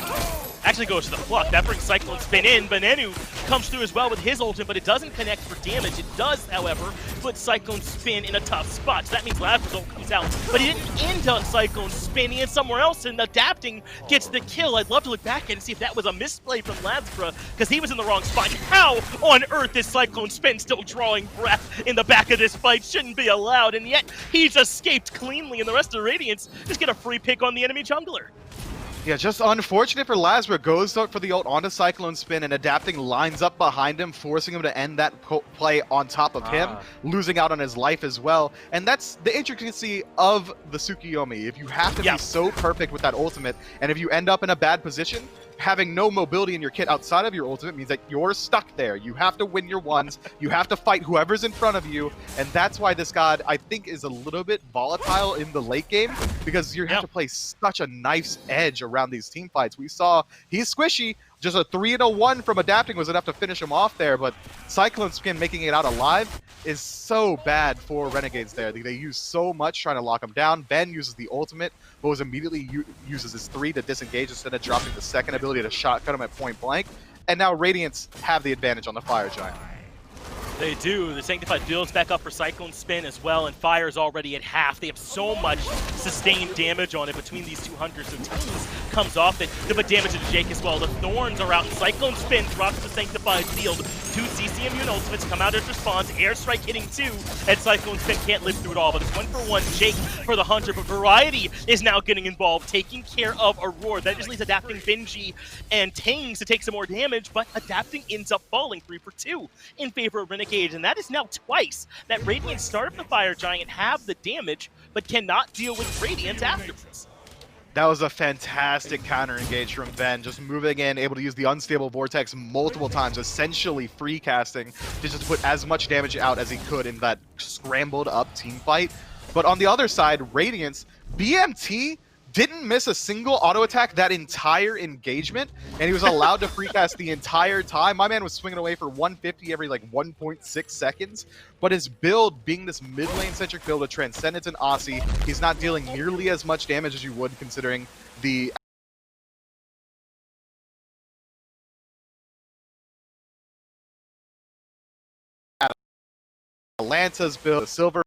actually goes to the pluck. That brings Cyclone Spin in. Benenu comes through as well with his ultimate, but it doesn't connect for damage. It does, however, put Cyclone Spin in a tough spot. So that means Lab's result comes out. But he didn't end on Cyclone Spin. He is somewhere else, and Adapting gets the kill. I'd love to look back and see if that was a misplay from Labsbra, because he was in the wrong spot. How on earth is Cyclone Spin still drawing breath in the back of this fight? Shouldn't be allowed, and yet he's escaped cleanly, and the rest of Radiance just get a free pick on the enemy jungler. Yeah, just unfortunate for Lazarus. Goes out for the ult onto Cyclone Spin, and Adapting lines up behind him, forcing him to end that play on top of him, losing out on his life as well. And that's the intricacy of the Tsukiyomi. If you have to be so perfect with that ultimate, and if you end up in a bad position, having no mobility in your kit outside of your ultimate means that you're stuck there. You have to win your ones, you have to fight whoever's in front of you, and that's why this god, I think, is a little bit volatile in the late game, because you have to play such a nice edge around these team fights. We saw he's squishy, just a 3-1 from Adapting was enough to finish him off there, but Cyclone Spin making it out alive is so bad for Renegades there. They use so much trying to lock him down. Ben uses the ultimate, but was immediately uses his 3 to disengage instead of dropping the second ability to shotgun him at point blank. And now Radiance have the advantage on the Fire Giant. They do. The Sanctified builds back up for Cyclone Spin as well, and Fire's already at half. They have so much sustained damage on it between these 200, so Teams comes off it to put damage into Jake as well. The Thorns are out, and Cyclone Spin drops the Sanctified field. 2 CC immune ultimates come out as response. Airstrike hitting 2, and Cyclone Spin can't live through it all, but it's 1-for-1 Jake for the Hunter, but Variety is now getting involved, taking care of Aurora. That just leaves Adapting, Benji, and Tangs to take some more damage, but Adapting ends up falling 3-for-2 in favor of Renegades. And that is now twice that Radiant start up the Fire Giant, have the damage, but cannot deal with Radiant afterwards. That was a fantastic counter engage from Ben, just moving in, able to use the Unstable Vortex multiple times, essentially free casting to just put as much damage out as he could in that scrambled up team fight. But on the other side, Radiance, BMT didn't miss a single auto attack that entire engagement, and he was allowed to free cast the entire time. My man was swinging away for 150 every like 1.6 seconds, but his build, being this mid lane centric build of Transcendence and Aussie, he's not dealing nearly as much damage as you would considering the Atlanta's build, the Silver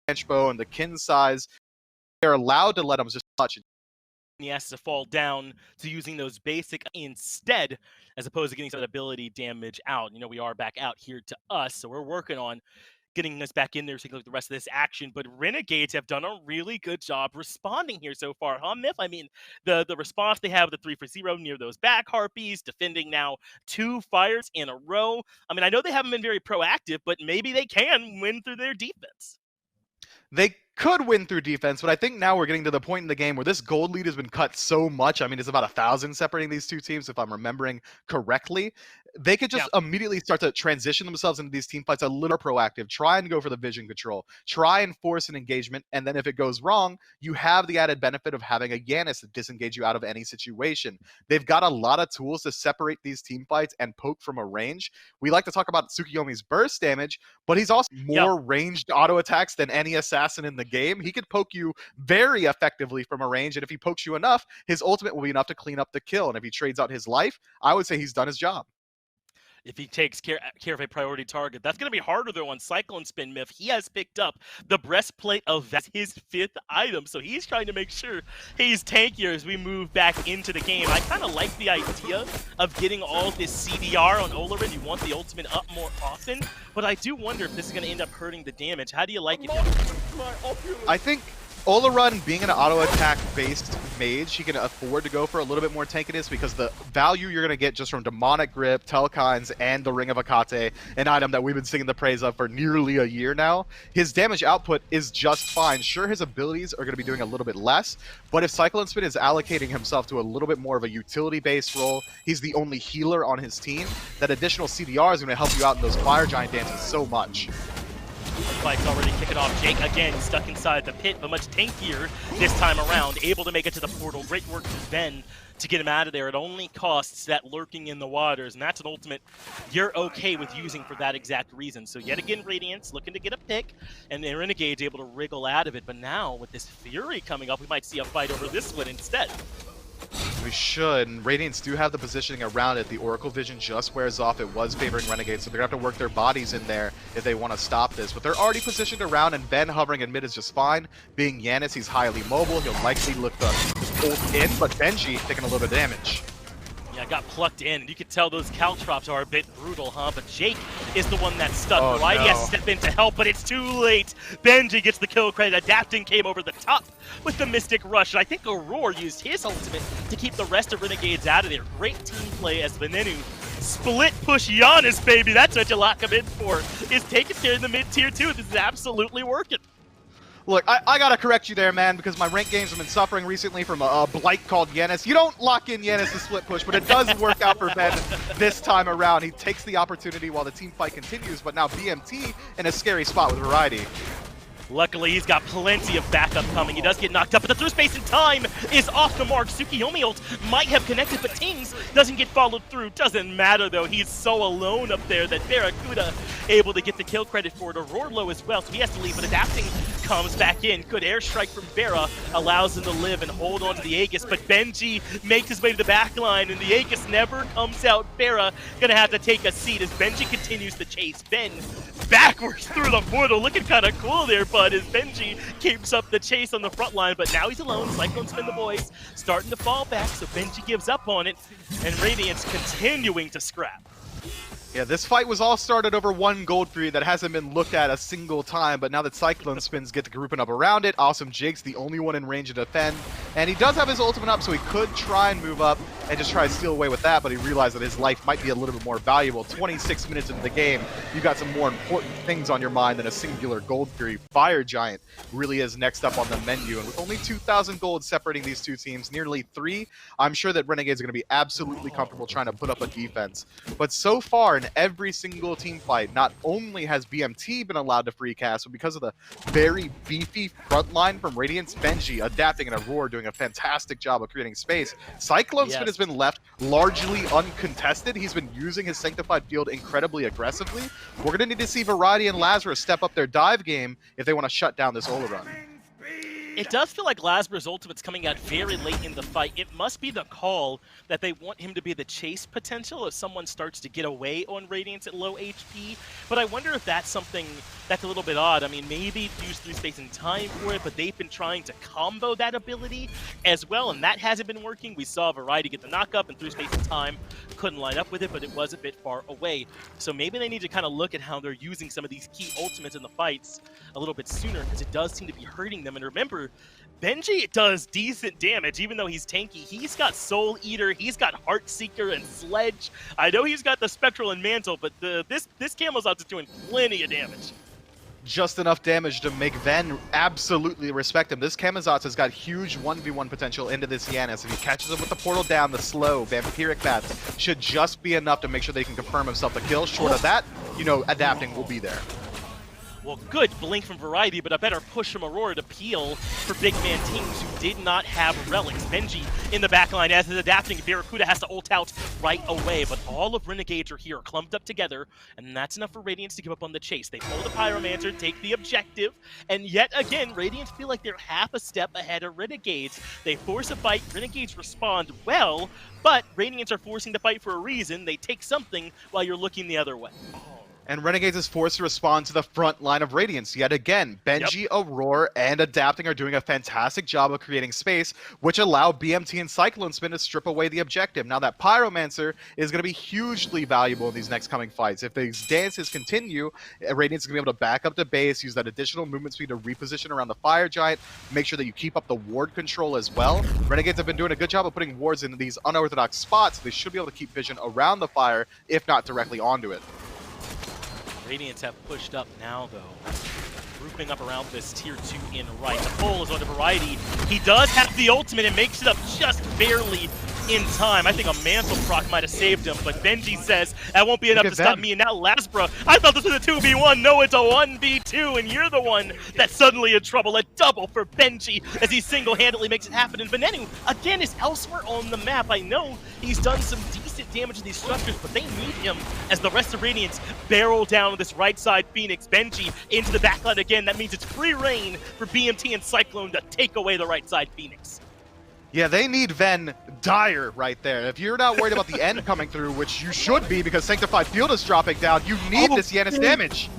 Branch Bow, and the Kin size. They're allowed to let him just touch it. He has to fall down to using those basic instead, as opposed to getting some ability damage out. You know, we are back out here to us, so we're working on getting us back in there so we can look at the rest of this action. But Renegades have done a really good job responding here so far, huh, Myth? I mean, the response they have, the 3-for-0 near those back harpies, defending now 2 fires in a row. I mean, I know they haven't been very proactive, but maybe they can win through their defense. They could win through defense, but I think now we're getting to the point in the game where this gold lead has been cut so much. I mean, it's about 1,000 separating these two teams, if I'm remembering correctly. They could just immediately start to transition themselves into these team fights a little proactive, try and go for the vision control, try and force an engagement, and then if it goes wrong, you have the added benefit of having a Yanis to disengage you out of any situation. They've got a lot of tools to separate these team fights and poke from a range. We like to talk about Tsukiyomi's burst damage, but he's also more ranged auto attacks than any assassin in the game. He could poke you very effectively from a range, and if he pokes you enough, his ultimate will be enough to clean up the kill, and if he trades out his life, I would say he's done his job. if he takes care of a priority target. That's going to be harder, though, on Cyclone Spin Myth. He has picked up the Breastplate of that's his 5th item, so he's trying to make sure he's tankier as we move back into the game. I kind of like the idea of getting all this CDR on Olarin. You want the ultimate up more often, but I do wonder if this is going to end up hurting the damage. How do you like it? I think Olarin, being an auto attack based mage, he can afford to go for a little bit more tankiness because the value you're going to get just from Demonic Grip, Telkines, and the Ring of Akate, an item that we've been singing the praise of for nearly a year now, his damage output is just fine. Sure, his abilities are going to be doing a little bit less, but if Cyclone Spin is allocating himself to a little bit more of a utility-based role, he's the only healer on his team, that additional CDR is going to help you out in those Fire Giant dances so much. Fight's already kicking off. Jake, again, stuck inside the pit, but much tankier this time around. Able to make it to the portal. Great work from Ben to get him out of there. It only costs that lurking in the waters, and that's an ultimate you're okay with using for that exact reason. So yet again, Radiance looking to get a pick, and the Renegades able to wriggle out of it. But now, with this Fury coming up, we might see a fight over this one instead. We should, and Radiance do have the positioning around it. The Oracle Vision just wears off. It was favoring Renegades, so they're going to have to work their bodies in there if they want to stop this. But they're already positioned around, and Ben hovering in mid is just fine. Being Yanis, he's highly mobile. He'll likely look to just ult in, but Benji taking a little bit of damage. Yeah, got plucked in, and you could tell those Caltrops are a bit brutal, huh? But Jake is the one that's stuck. Oh, Variety no. has to step in to help, but it's too late. Benji gets the kill credit. Adapting came over the top with the Mystic Rush, and I think Aurora used his ultimate to keep the rest of Renegades out of there. Great team play as Venenu split push Giannis, baby. That's what you lock him in for. Is taking care of the mid-tier, too. This is absolutely working. Look, I gotta correct you there, man, because my ranked games have been suffering recently from a blight called Yanis. You don't lock in Yanis to split push, but it does work out for Ben this time around. He takes the opportunity while the team fight continues, but now BMT in a scary spot with Variety. Luckily, he's got plenty of backup coming. He does get knocked up, but the through space and time is off the mark. Tsukiyomi ult might have connected, but Tings doesn't get followed through. Doesn't matter, though. He's so alone up there that Barracuda able to get the kill credit for it. Aurora low as well, so he has to leave, but Adapting comes back in. Good airstrike from Vera allows him to live and hold on to the Aegis, but Benji makes his way to the back line, and the Aegis never comes out. Vera gonna have to take a seat as Benji continues to chase. Ben backwards through the portal, looking kind of cool there, bud, as Benji keeps up the chase on the front line, but now he's alone. Cyclone Spin the boys starting to fall back, so Benji gives up on it, and Radiance continuing to scrap. Yeah, this fight was all started over one gold free that hasn't been looked at a single time, but now that Cyclone Spins get to grouping up around it, Awesome Jake's the only one in range to defend, and he does have his ultimate up, so he could try and move up and just try to steal away with that, but he realized that his life might be a little bit more valuable. 26 minutes into the game, you got some more important things on your mind than a singular gold fury. Fire Giant really is next up on the menu, and with only 2,000 gold separating these two teams, nearly 3, I'm sure that Renegades are going to be absolutely comfortable trying to put up a defense. But so far, in every single team fight, not only has BMT been allowed to free cast, but because of the very beefy front line from Radiance, Benji, Adapting, and Aurora doing a fantastic job of creating space. Cyclone Spin has been left largely uncontested. He's been using his Sanctified Field incredibly aggressively. We're going to need to see Variety and Lazarus step up their dive game if they want to shut down this Ola run. It does feel like Lazarus' ultimate's coming out very late in the fight. It must be the call that they want him to be the chase potential if someone starts to get away on Radiance at low HP. But I wonder if that's something that's a little bit odd. I mean, maybe use through space and time for it, but they've been trying to combo that ability as well, and that hasn't been working. We saw Variety get the knock-up, and through space and time couldn't line up with it, but it was a bit far away. So maybe they need to kind of look at how they're using some of these key ultimates in the fights a little bit sooner, because it does seem to be hurting them. And remember, Benji does decent damage, even though he's tanky. He's got Soul Eater, he's got Heart Seeker and Sledge. I know he's got the Spectral and Mantle, but this Camelzot's doing plenty of damage. Just enough damage to make Ven absolutely respect him. This Camazotz has got huge 1v1 potential into this Yanis. If he catches him with the portal down, the slow vampiric path should just be enough to make sure they can confirm himself the kill. Short of that, you know, Adapting will be there. Well, good blink from Variety, but a better push from Aurora to peel for big man teams who did not have relics. Benji in the backline as is adapting. Barracuda has to ult out right away, but all of Renegades are here, clumped up together, and that's enough for Radiance to give up on the chase. They pull the Pyromancer, take the objective, and yet again, Radiance feel like they're half a step ahead of Renegades. They force a fight, Renegades respond well, but Radiance are forcing the fight for a reason. They take something while you're looking the other way. And Renegades is forced to respond to the front line of Radiance yet again. Benji, Aurora, and Adapting are doing a fantastic job of creating space, which allow BMT and Cyclone Spin to strip away the objective. Now that Pyromancer is going to be hugely valuable in these next coming fights. If these dances continue, Radiance is going to be able to back up the base, use that additional movement speed to reposition around the Fire Giant, make sure that you keep up the ward control as well. Renegades have been doing a good job of putting wards in these unorthodox spots. They should be able to keep vision around the fire, if not directly onto it. Radiance have pushed up now, though. Grouping up around this tier 2 in right. The pull is onto Variety. He does have the ultimate and makes it up just barely in time. I think a Mantle proc might have saved him, but Benji says that won't be enough to stop me. And now Lasbra, I thought this was a 2v1. No, it's a 1v2, and you're the one that's suddenly in trouble. A double for Benji as he single-handedly makes it happen. And Venenu, again, is elsewhere on the map. I know he's done some decent damage to these structures, but they need him as the rest of Radiance barrel down this right side Phoenix. Benji into the backline again. That means it's free reign for BMT and Cyclone to take away the right side Phoenix. Yeah, they need Ven dire right there. If you're not worried about the end coming through, which you should be because Sanctified Field is dropping down, you need this Yanis damage.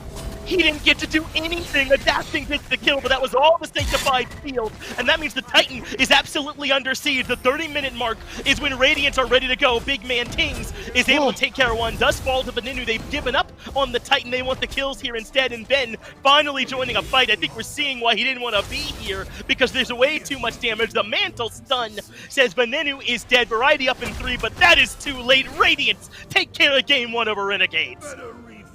He didn't get to do anything. Adapting gets the kill, but that was all the Sanctified Field. And that means the Titan is absolutely under siege. The 30-minute mark is when Radiance are ready to go. Big man Tings is able to take care of one. Does fall to Venenu. They've given up on the Titan. They want the kills here instead. And Ben finally joining a fight. I think we're seeing why he didn't want to be here because there's way too much damage. The Mantle stun says Venenu is dead. Variety up in 3, but that is too late. Radiance take care of game 1 over Renegades.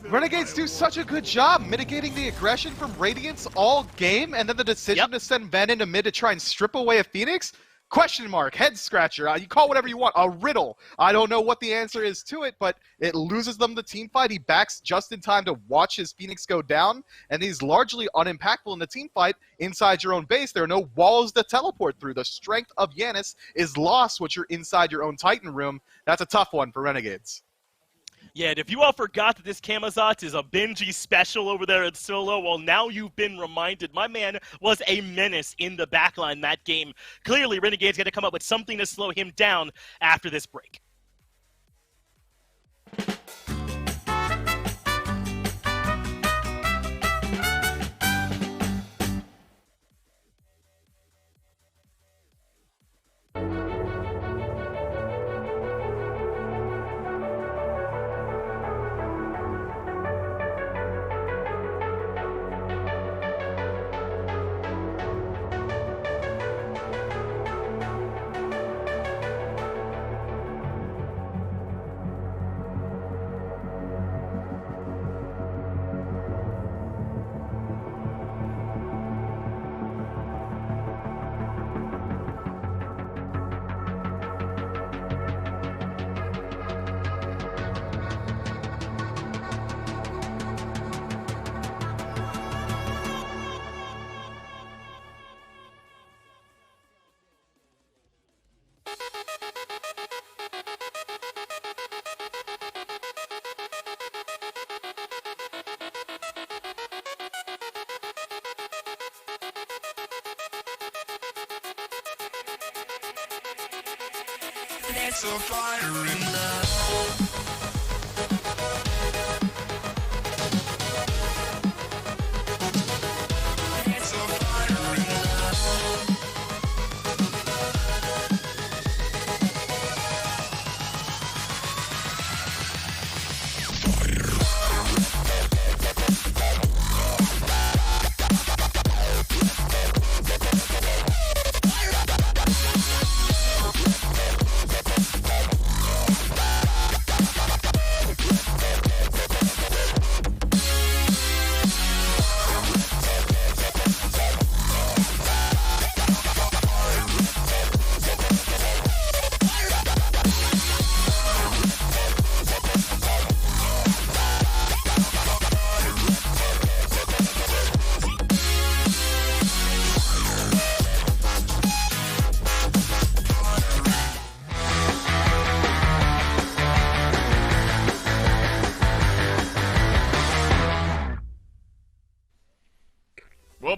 Renegades do such a good job mitigating the aggression from Radiance all game, and then the decision to send Ven into mid to try and strip away a Phoenix? Question mark, head scratcher, you call whatever you want, a riddle. I don't know what the answer is to it, but it loses them the team fight. He backs just in time to watch his Phoenix go down, and he's largely unimpactful in the team fight inside your own base. There are no walls to teleport through. The strength of Yanis is lost once you're inside your own Titan room. That's a tough one for Renegades. Yeah, and if you all forgot that this Camazotz is a Benji special over there at solo, well, now you've been reminded. My man was a menace in the backline that game. Clearly, Renegade's got to come up with something to slow him down after this break. It's a fire in love. It's a fire in love.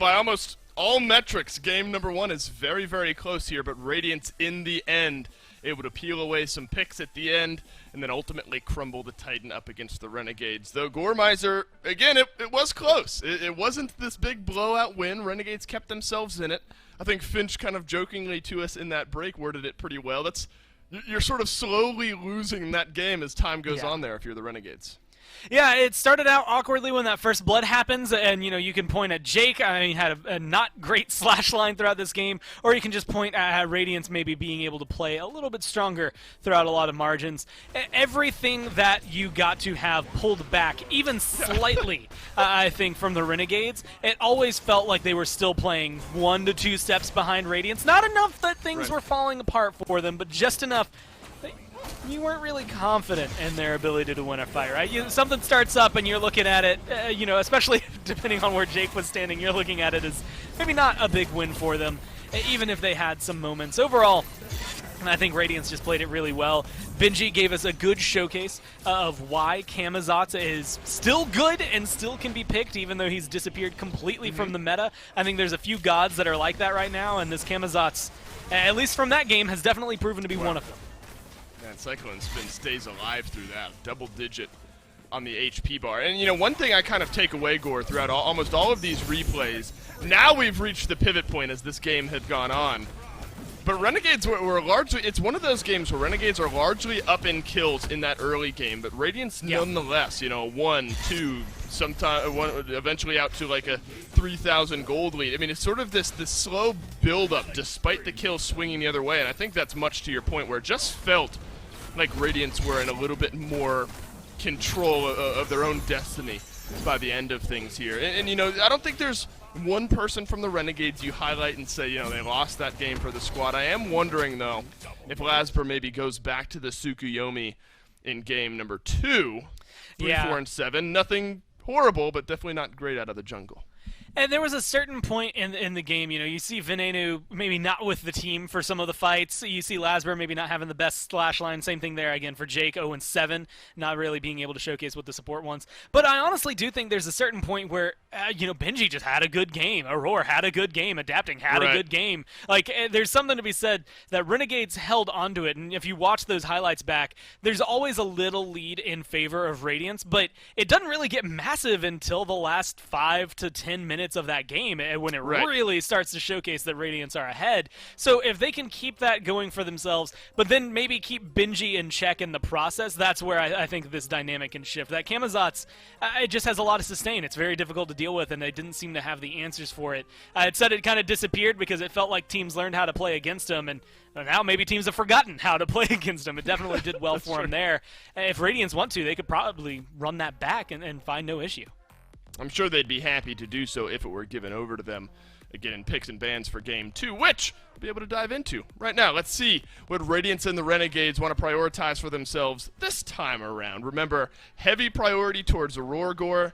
by almost all metrics, game number 1 is very, very close here, but Radiance in the end able to peel away some picks at the end and then ultimately crumble the Titan up against the Renegades. Though Goremiser, again, it was close. It wasn't this big blowout win. Renegades kept themselves in it. I think Finch kind of jokingly to us in that break worded it pretty well. You're sort of slowly losing that game as time goes on there if you're the Renegades. Yeah, it started out awkwardly when that first blood happens, and you can point at Jake. I mean, had a not great slash line throughout this game, or you can just point at Radiance maybe being able to play a little bit stronger throughout a lot of margins. Everything that you got to have pulled back, even slightly, I think, from the Renegades, it always felt like they were still playing 1 to 2 steps behind Radiance. Not enough that things were falling apart for them, but just enough. You weren't really confident in their ability to win a fight, right? Something starts up and you're looking at it, especially depending on where Jake was standing, you're looking at it as maybe not a big win for them, even if they had some moments. Overall, I think Radiance just played it really well. Benji gave us a good showcase of why Camazotz is still good and still can be picked, even though he's disappeared completely from the meta. I think there's a few gods that are like that right now, and this Camazotz, at least from that game, has definitely proven to be one of them. Man, Cyclone Spin stays alive through that. Double digit on the HP bar. And, one thing I kind of take away, Gore, throughout almost all of these replays, now we've reached the pivot point as this game had gone on. But Renegades were largely, it's one of those games where Renegades are largely up in kills in that early game, but Radiance nonetheless, 1, 2, eventually out to like a 3,000 gold lead. I mean, it's sort of this slow build-up despite the kills swinging the other way, and I think that's much to your point where it just felt like Radiance were in a little bit more control of their own destiny by the end of things here. And I don't think there's one person from the Renegades you highlight and say, they lost that game for the squad. I am wondering, though, if Lasber maybe goes back to the Tsukuyomi in game number 2, 3, 4, and 7. Nothing horrible, but definitely not great out of the jungle. And there was a certain point in the game, you see Venenu maybe not with the team for some of the fights. You see Lasber maybe not having the best slash line. Same thing there again for Jake, 0-7, not really being able to showcase what the support wants. But I honestly do think there's a certain point where, Benji just had a good game. Aurora had a good game. Adapting had a good game. Like, there's something to be said that Renegades held onto it. And if you watch those highlights back, there's always a little lead in favor of Radiance, but it doesn't really get massive until the last 5 to 10 minutes of that game when it really starts to showcase that Radiance are ahead. So if they can keep that going for themselves, but then maybe keep Benji in check in the process, that's where I think this dynamic can shift. That Camazotz, it just has a lot of sustain. It's very difficult to deal with, and they didn't seem to have the answers for it. It said it kind of disappeared because it felt like teams learned how to play against him, and now maybe teams have forgotten how to play against him. It definitely did well for him there. If Radiance want to, they could probably run that back and find no issue. I'm sure they'd be happy to do so if it were given over to them. Again, in picks and bans for game 2, which we'll be able to dive into right now. Let's see what Radiance and the Renegades want to prioritize for themselves this time around. Remember, heavy priority towards Aurora Gore,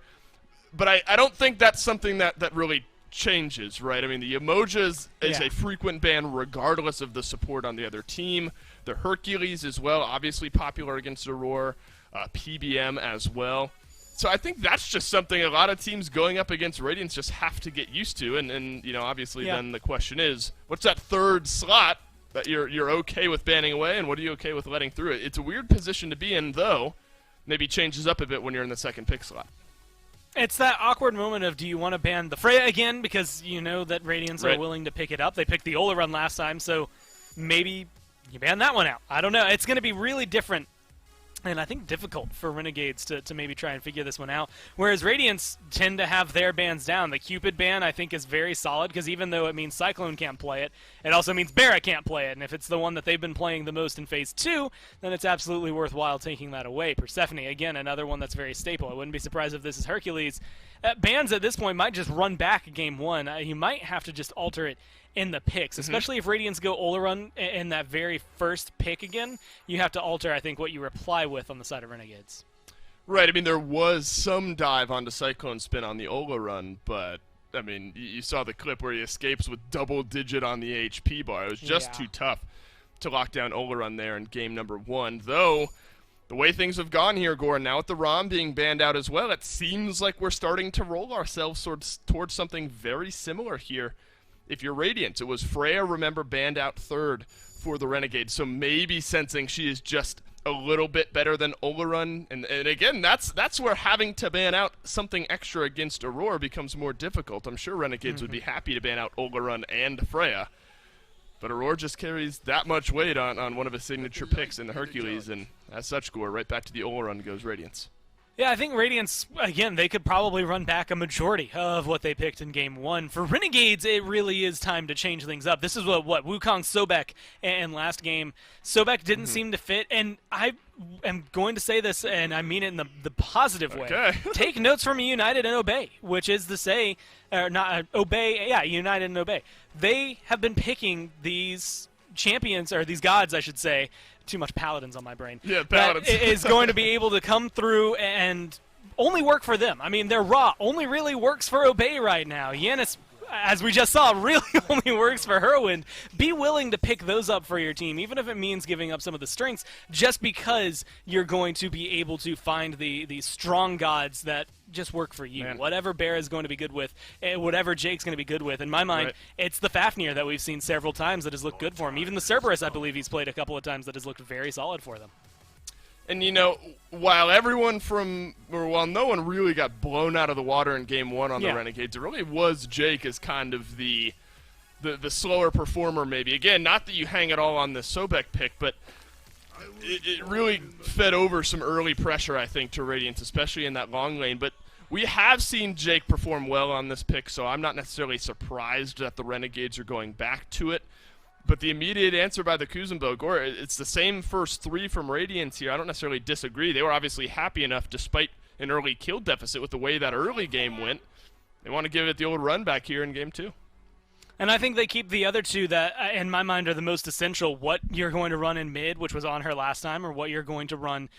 but I don't think that's something that really changes, right? I mean, the Emojas is a frequent ban regardless of the support on the other team. The Hercules as well, obviously popular against Aurora, PBM as well. So I think that's just something a lot of teams going up against Radiance just have to get used to, and obviously then the question is, what's that third slot that you're okay with banning away, and what are you okay with letting through it? It's a weird position to be in, though. Maybe changes up a bit when you're in the second pick slot. It's that awkward moment of, do you want to ban the Freya again because you know that Radiance are willing to pick it up? They picked the Ola run last time, so maybe you ban that one out. I don't know. It's going to be really different. And I think difficult for Renegades to maybe try and figure this one out. Whereas Radiance tend to have their bans down. The Cupid ban, I think, is very solid, because even though it means Cyclone can't play it, it also means Barra can't play it. And if it's the one that they've been playing the most in Phase 2, then it's absolutely worthwhile taking that away. Persephone, again, another one that's very staple. I wouldn't be surprised if this is Hercules. Bans at this point might just run back Game 1. You might have to just alter it in the picks, especially if Radiance go Olarun in that very first pick again. You have to alter, I think, what you reply with on the side of Renegades. Right, I mean, there was some dive onto Cyclone Spin on the Ola run, but, I mean, you saw the clip where he escapes with double digit on the HP bar. It was just too tough to lock down Ola run there in game number 1, though the way things have gone here, Goran, now with the ROM being banned out as well, it seems like we're starting to roll ourselves towards something very similar here. If you're Radiant, it was Freya, remember, banned out third for the Renegades, so maybe sensing she is just a little bit better than Olorun, and again, that's where having to ban out something extra against Aurora becomes more difficult. I'm sure Renegades would be happy to ban out Olorun and Freya, but Aurora just carries that much weight on one of his signature picks in the Hercules, and as such, Gore, right back to the Olorun goes Radiance. Yeah, I think Radiance, again, they could probably run back a majority of what they picked in Game 1. For Renegades, it really is time to change things up. This is what Wukong, Sobek, and last game, Sobek didn't seem to fit, and I am going to say this, and I mean it in the positive way. Okay. Take notes from United and Obey, which is to say, Obey, yeah, United and Obey. They have been picking these champions, or these gods, I should say. Too much paladins on my brain. Yeah, paladins. That is going to be able to come through and only work for them. I mean, their Raw only really works for Obey right now. Yanis, as we just saw, really only works for Whirlwind. Be willing to pick those up for your team, even if it means giving up some of the strengths, just because you're going to be able to find the strong gods that just work for you. Man. Whatever Bear is going to be good with, whatever Jake's going to be good with. In my mind, Right. it's the Fafnir that we've seen several times that has looked good for him. Even the Cerberus, I believe he's played a couple of times that has looked very solid for them. And while no one really got blown out of the water in Game 1 on the Renegades, it really was Jake as kind of the slower performer maybe. Again, not that you hang it all on the Sobek pick, but it really fed over some early pressure, I think, to Radiance, especially in that long lane. But we have seen Jake perform well on this pick, so I'm not necessarily surprised that the Renegades are going back to it. But the immediate answer by the Kuzenbo, Gore, it's the same first three from Radiance here. I don't necessarily disagree. They were obviously happy enough, despite an early kill deficit with the way that early game went. They want to give it the old run back here in Game 2. And I think they keep the other two that, in my mind, are the most essential. What you're going to run in mid, which was on her last time, or what you're going to run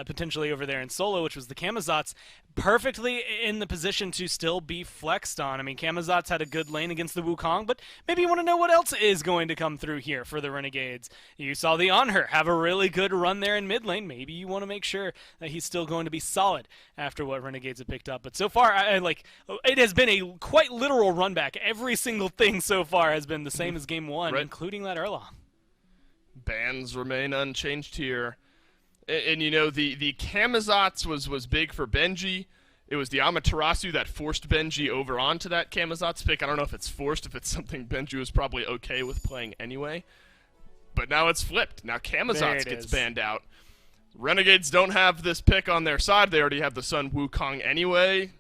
potentially over there in solo, which was the Camazotz, perfectly in the position to still be flexed on. I mean, Camazotz had a good lane against the Wukong, but maybe you want to know what else is going to come through here for the Renegades. You saw the Onher have a really good run there in mid lane. Maybe you want to make sure that he's still going to be solid after what Renegades have picked up. But so far, it has been a quite literal run back. Every single thing so far has been the same as Game 1, Right. including that Erlang. Bans remain unchanged here. And the Camazotz was big for Benji. It was the Amaterasu that forced Benji over onto that Camazotz pick. I don't know if it's forced, if it's something Benji was probably okay with playing anyway. But now it's flipped. Now Camazotz gets banned out. Renegades don't have this pick on their side. They already have the Sun Wukong anyway.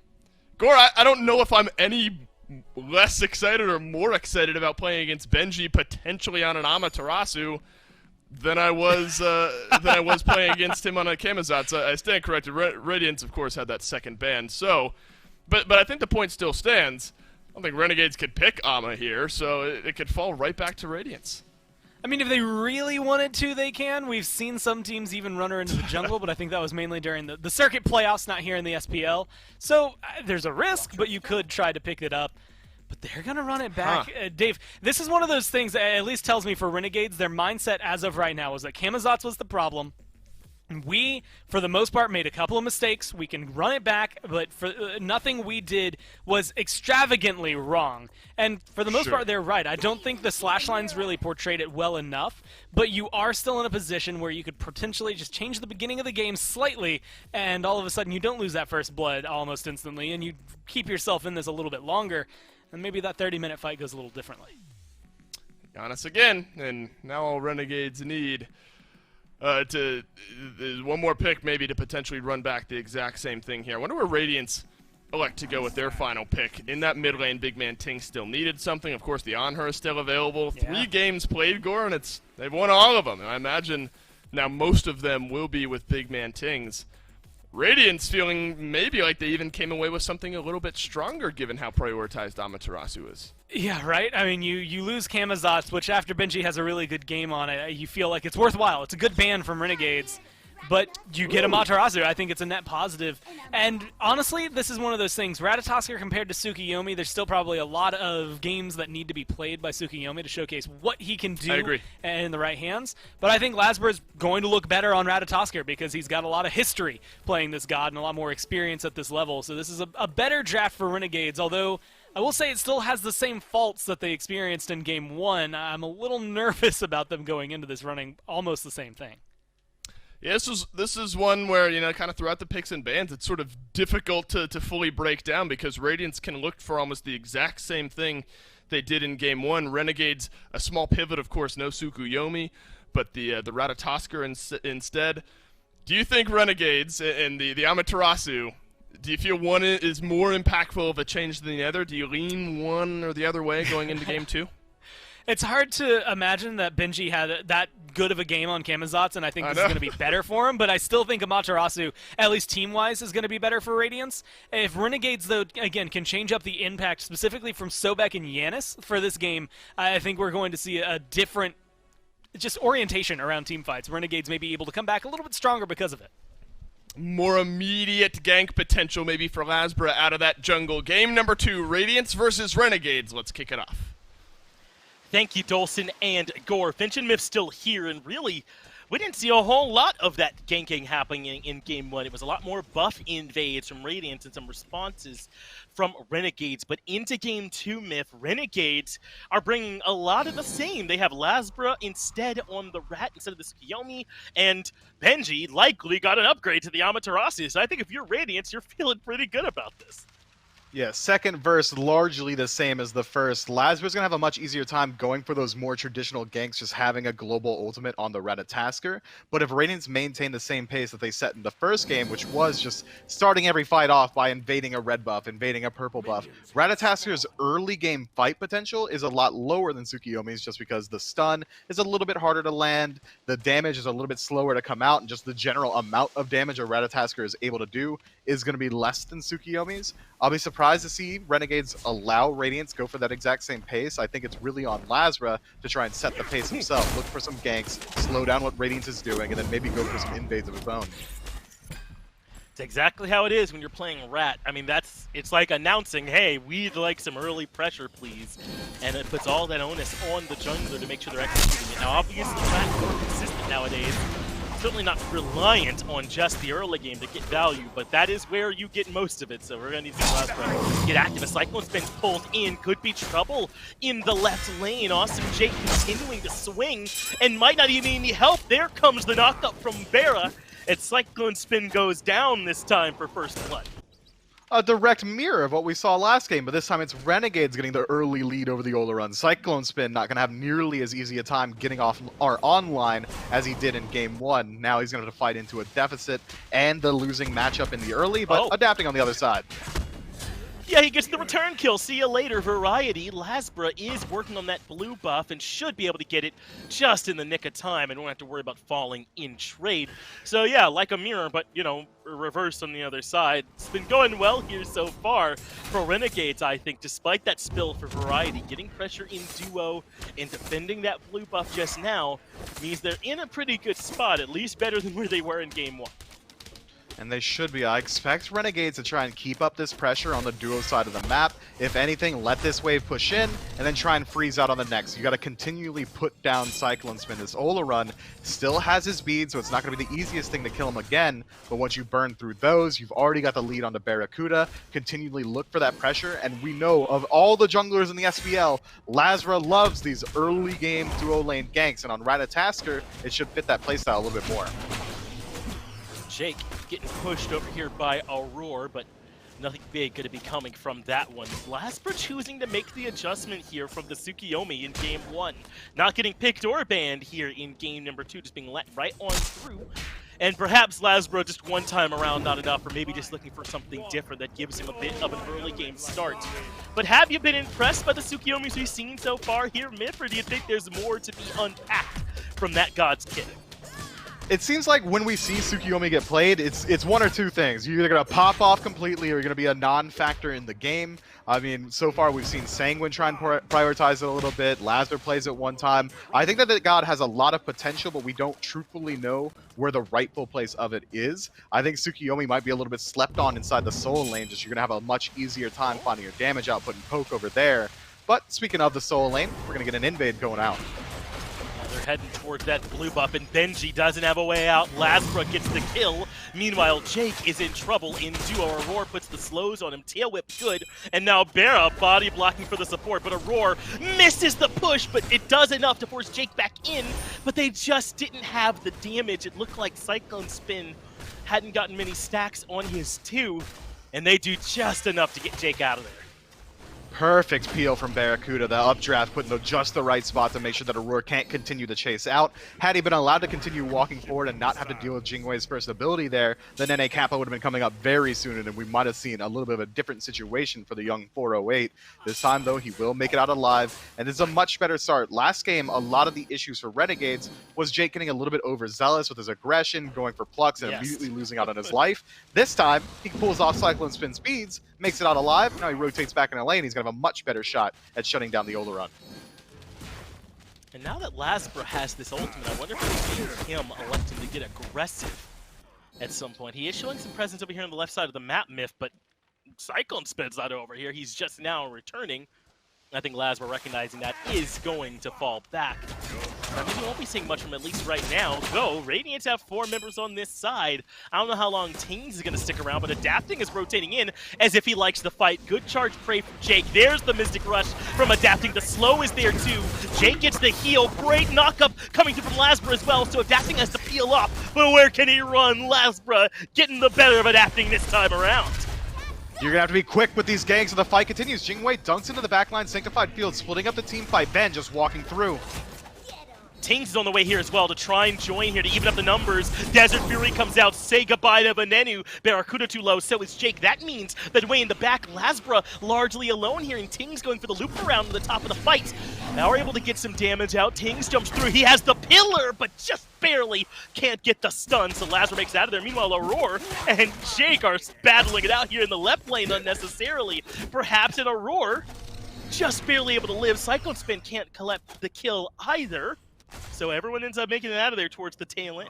Gore, I don't know if I'm any less excited or more excited about playing against Benji potentially on an Amaterasu than I was playing against him on a Camazotz. I stand corrected. Radiance, of course, had that second ban. So, but I think the point still stands. I don't think Renegades could pick Ama here, so it could fall right back to Radiance. I mean, if they really wanted to, they can. We've seen some teams even run her into the jungle, but I think that was mainly during the circuit playoffs, not here in the SPL. So there's a risk, but you could try to pick it up. But they're going to run it back. Dave, this is one of those things that at least tells me for Renegades, their mindset as of right now was that Camazotz was the problem. We, for the most part, made a couple of mistakes. We can run it back, but for nothing we did was extravagantly wrong. And for the most part, they're right. I don't think the slash lines really portrayed it well enough, but you are still in a position where you could potentially just change the beginning of the game slightly, and all of a sudden you don't lose that first blood almost instantly, and you keep yourself in this a little bit longer, and maybe that 30-minute fight goes a little differently. Giannis again, and now all Renegades need one more pick maybe to potentially run back the exact same thing here. I wonder where Radiance elect to go with their final pick. In that mid lane, Big Man Ting still needed something. Of course, the Onher is still available. 3 games played, Gore, and they've won all of them. And I imagine now most of them will be with Big Man Tings. Radiance feeling maybe like they even came away with something a little bit stronger given how prioritized Amaterasu is. Yeah, right? I mean, you lose Camazotz, which after Benji has a really good game on it, you feel like it's worthwhile. It's a good ban from Renegades. but you get Amaterasu. I think it's a net positive. And honestly, this is one of those things. Ratatosker compared to Tsukiyomi, there's still probably a lot of games that need to be played by Tsukiyomi to showcase what he can do I agree. in the right hands. But I think Lasbra is going to look better on Ratatosker because he's got a lot of history playing this god and a lot more experience at this level. So this is a better draft for Renegades, although I will say it still has the same faults that they experienced in Game 1. I'm a little nervous about them going into this running almost the same thing. Yeah, this is one where, you know, kind of throughout the picks and bans, it's sort of difficult to fully break down because Radiance can look for almost the exact same thing they did in Game 1. Renegades, a small pivot, of course, no Tsukuyomi, but the Ratatosker instead. Do you think Renegades and the Amaterasu, do you feel one is more impactful of a change than the other? Do you lean one or the other way going into Game 2? It's hard to imagine that Benji had that good of a game on Kamazats, and I think this is going to be better for him, but I still think Amaterasu, at least team-wise, is going to be better for Radiance. If Renegades, though, again, can change up the impact, specifically from Sobek and Yanis for this game, I think we're going to see a different just orientation around team fights. Renegades may be able to come back a little bit stronger because of it. More immediate gank potential maybe for Lasbra out of that jungle. Game number 2, Radiance versus Renegades. Let's kick it off. Thank you, Dolson and Gore. Finch and Myth still here, and really, we didn't see a whole lot of that ganking happening in Game 1. It was a lot more buff invades from Radiance and some responses from Renegades. But into Game 2, Myth, Renegades are bringing a lot of the same. They have Lasbra instead on the Rat instead of the Tsukiyomi, and Benji likely got an upgrade to the Amaterasu. So I think if you're Radiance, you're feeling pretty good about this. Yeah, second verse largely the same as the first. Lasbra's going to have a much easier time going for those more traditional ganks, just having a global ultimate on the Ratatasker. But if Radiance maintain the same pace that they set in the first game, which was just starting every fight off by invading a red buff, invading a purple buff, Ratatasker's early game fight potential is a lot lower than Tsukiyomi's just because the stun is a little bit harder to land, the damage is a little bit slower to come out, and just the general amount of damage a Ratatasker is able to do is going to be less than Tsukiyomi's. I'll be surprised to see Renegades allow Radiance go for that exact same pace. I think it's really on Lasbra to try and set the pace himself, look for some ganks, slow down what Radiance is doing, and then maybe go for some invades of his own. It's exactly how it is when you're playing Rat. I mean, it's like announcing, hey, we'd like some early pressure, please. And it puts all that onus on the jungler to make sure they're executing it. Now, obviously, Rat's more consistent nowadays. Certainly not reliant on just the early game to get value, but that is where you get most of it. So we're going to need to get active. A Cyclone Spin pulled in. Could be trouble in the left lane. Awesome Jake continuing to swing and might not even need help. There comes the knockup from Vera. And Cyclone Spin goes down this time for first blood. A direct mirror of what we saw last game, but this time it's Renegades getting the early lead over the Ola Cyclone Spin not going to have nearly as easy a time getting off or online as he did in Game 1. Now he's going to have to fight into a deficit and the losing matchup in the early, but adapting on the other side. Yeah, he gets the return kill. See you later, Variety. Lasbra is working on that blue buff and should be able to get it just in the nick of time and won't have to worry about falling in trade. So yeah, like a mirror, but, you know, reverse on the other side. It's been going well here so far for Renegades, I think, despite that spill for Variety. Getting pressure in duo and defending that blue buff just now means they're in a pretty good spot, at least better than where they were in Game 1. And they should be. I expect Renegades to try and keep up this pressure on the duo side of the map. If anything, let this wave push in, and then try and freeze out on the next. You got to continually put down Cyclone Spin. This Ola run still has his bead, so it's not going to be the easiest thing to kill him again. But once you burn through those, you've already got the lead on the Barracuda. Continually look for that pressure, and we know of all the junglers in the SPL, Lasbra loves these early game duo lane ganks, and on Ratatasker, it should fit that playstyle a little bit more. Jake getting pushed over here by Aurora, but nothing big going to be coming from that one. Lasbra choosing to make the adjustment here from the Tsukiyomi in Game 1. Not getting picked or banned here in Game number 2, just being let right on through. And perhaps Lasbra just one time around not enough, or maybe just looking for something different that gives him a bit of an early game start. But have you been impressed by the Tsukiyomis we've seen so far here, Myth, or do you think there's more to be unpacked from that God's Kid? It seems like when we see Tsukiyomi get played, it's one or two things. You're either going to pop off completely or you're going to be a non-factor in the game. I mean, so far we've seen Sanguine try and prioritize it a little bit. Lazar plays it one time. I think that the god has a lot of potential, but we don't truthfully know where the rightful place of it is. I think Tsukiyomi might be a little bit slept on inside the soul lane, just you're going to have a much easier time finding your damage output and poke over there. But speaking of the soul lane, we're going to get an invade going out. They're heading towards that blue buff, and Benji doesn't have a way out. Lasbra gets the kill. Meanwhile, Jake is in trouble in duo. Aurora puts the slows on him. Tail whip good. And now Bera body blocking for the support, but Aurora misses the push, but it does enough to force Jake back in. But they just didn't have the damage. It looked like Cyclone Spin hadn't gotten many stacks on his two, and they do just enough to get Jake out of there. Perfect peel from Barracuda. The updraft put in just the right spot to make sure that Aurora can't continue to chase out. Had he been allowed to continue walking forward and not have to deal with Jingwei's first ability there, then NA Kappa would have been coming up very soon, and we might have seen a little bit of a different situation for the young 408. This time, though, he will make it out alive, and this is a much better start. Last game, a lot of the issues for Renegades was Jake getting a little bit overzealous with his aggression, going for plucks, and immediately losing out on his life. This time, he pulls off Cyclone Spin speeds, makes it out alive. Now he rotates back in a lane. He's going to have a much better shot at shutting down the Olaron. And now that Lasbra has this ultimate, I wonder if we see him electing to get aggressive at some point. He is showing some presence over here on the left side of the map, Myth, but Cyclone Spin's not over here. He's just now returning. I think Lasbra, recognizing that, is going to fall back. I mean, we won't be seeing much from at least right now, though Radiance have 4 members on this side. I don't know how long Tings is going to stick around, but Adapting is rotating in as if he likes the fight. Good charge prey from Jake. There's the Mystic Rush from Adapting. The slow is there too. Jake gets the heal. Great knockup coming through from Lasbra as well, so Adapting has to peel off. But where can he run? Lasbra getting the better of Adapting this time around. You're going to have to be quick with these gangs, and the fight continues. Jingwei dunks into the backline, Sanctified Field, splitting up the team fight. Ben just walking through. Tings is on the way here as well to try and join here to even up the numbers. Desert Fury comes out, say goodbye to Venenu. Barracuda too low, so is Jake. That means that way in the back, Lasbra largely alone here, and Tings going for the loop around to the top of the fight. Now we're able to get some damage out. Tings jumps through. He has the pillar, but just barely can't get the stun, so Lasbra makes it out of there. Meanwhile, Aurora and Jake are battling it out here in the left lane unnecessarily. Perhaps an Aurora just barely able to live. Cyclone Spin can't collect the kill either. So everyone ends up making it out of there towards the tail end.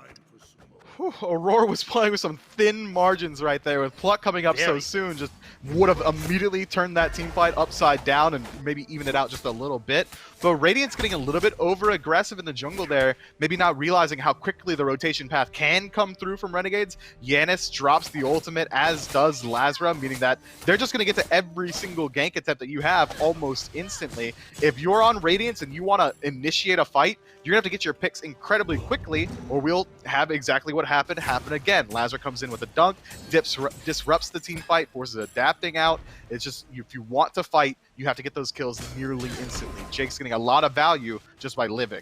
Whew, Aurora was playing with some thin margins right there. With Pluck coming up so soon, just would have immediately turned that team fight upside down and maybe even it out just a little bit. But Radiant's getting a little bit over-aggressive in the jungle there, maybe not realizing how quickly the rotation path can come through from Renegades. Yanis drops the ultimate, as does Lasra, meaning that they're just going to get to every single gank attempt that you have almost instantly. If you're on Radiance and you want to initiate a fight, you're going to have to get your picks incredibly quickly, or we'll have exactly what happened happen again. Lazar comes in with a dunk, disrupts the team fight, forces Adapting out. It's just, if you want to fight, you have to get those kills nearly instantly. Jake's getting a lot of value just by living.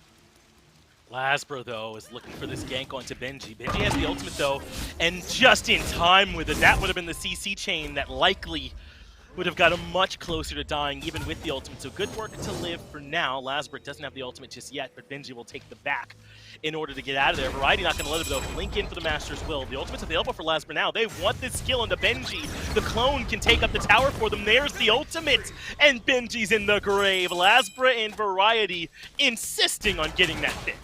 Lasbra, though, is looking for this gank onto Benji. Benji has the ultimate, though, and just in time with it. That would have been the CC chain that likely would have got him much closer to dying, even with the ultimate. So good work to live for now. Lasbra doesn't have the ultimate just yet, but Benji will take the back in order to get out of there. Variety not going to let him, though. Blink in for the Master's Will. The ultimate's available for Lasbra now. They want this kill into Benji. The clone can take up the tower for them. There's the ultimate, and Benji's in the grave. Lasbra and Variety insisting on getting that pick.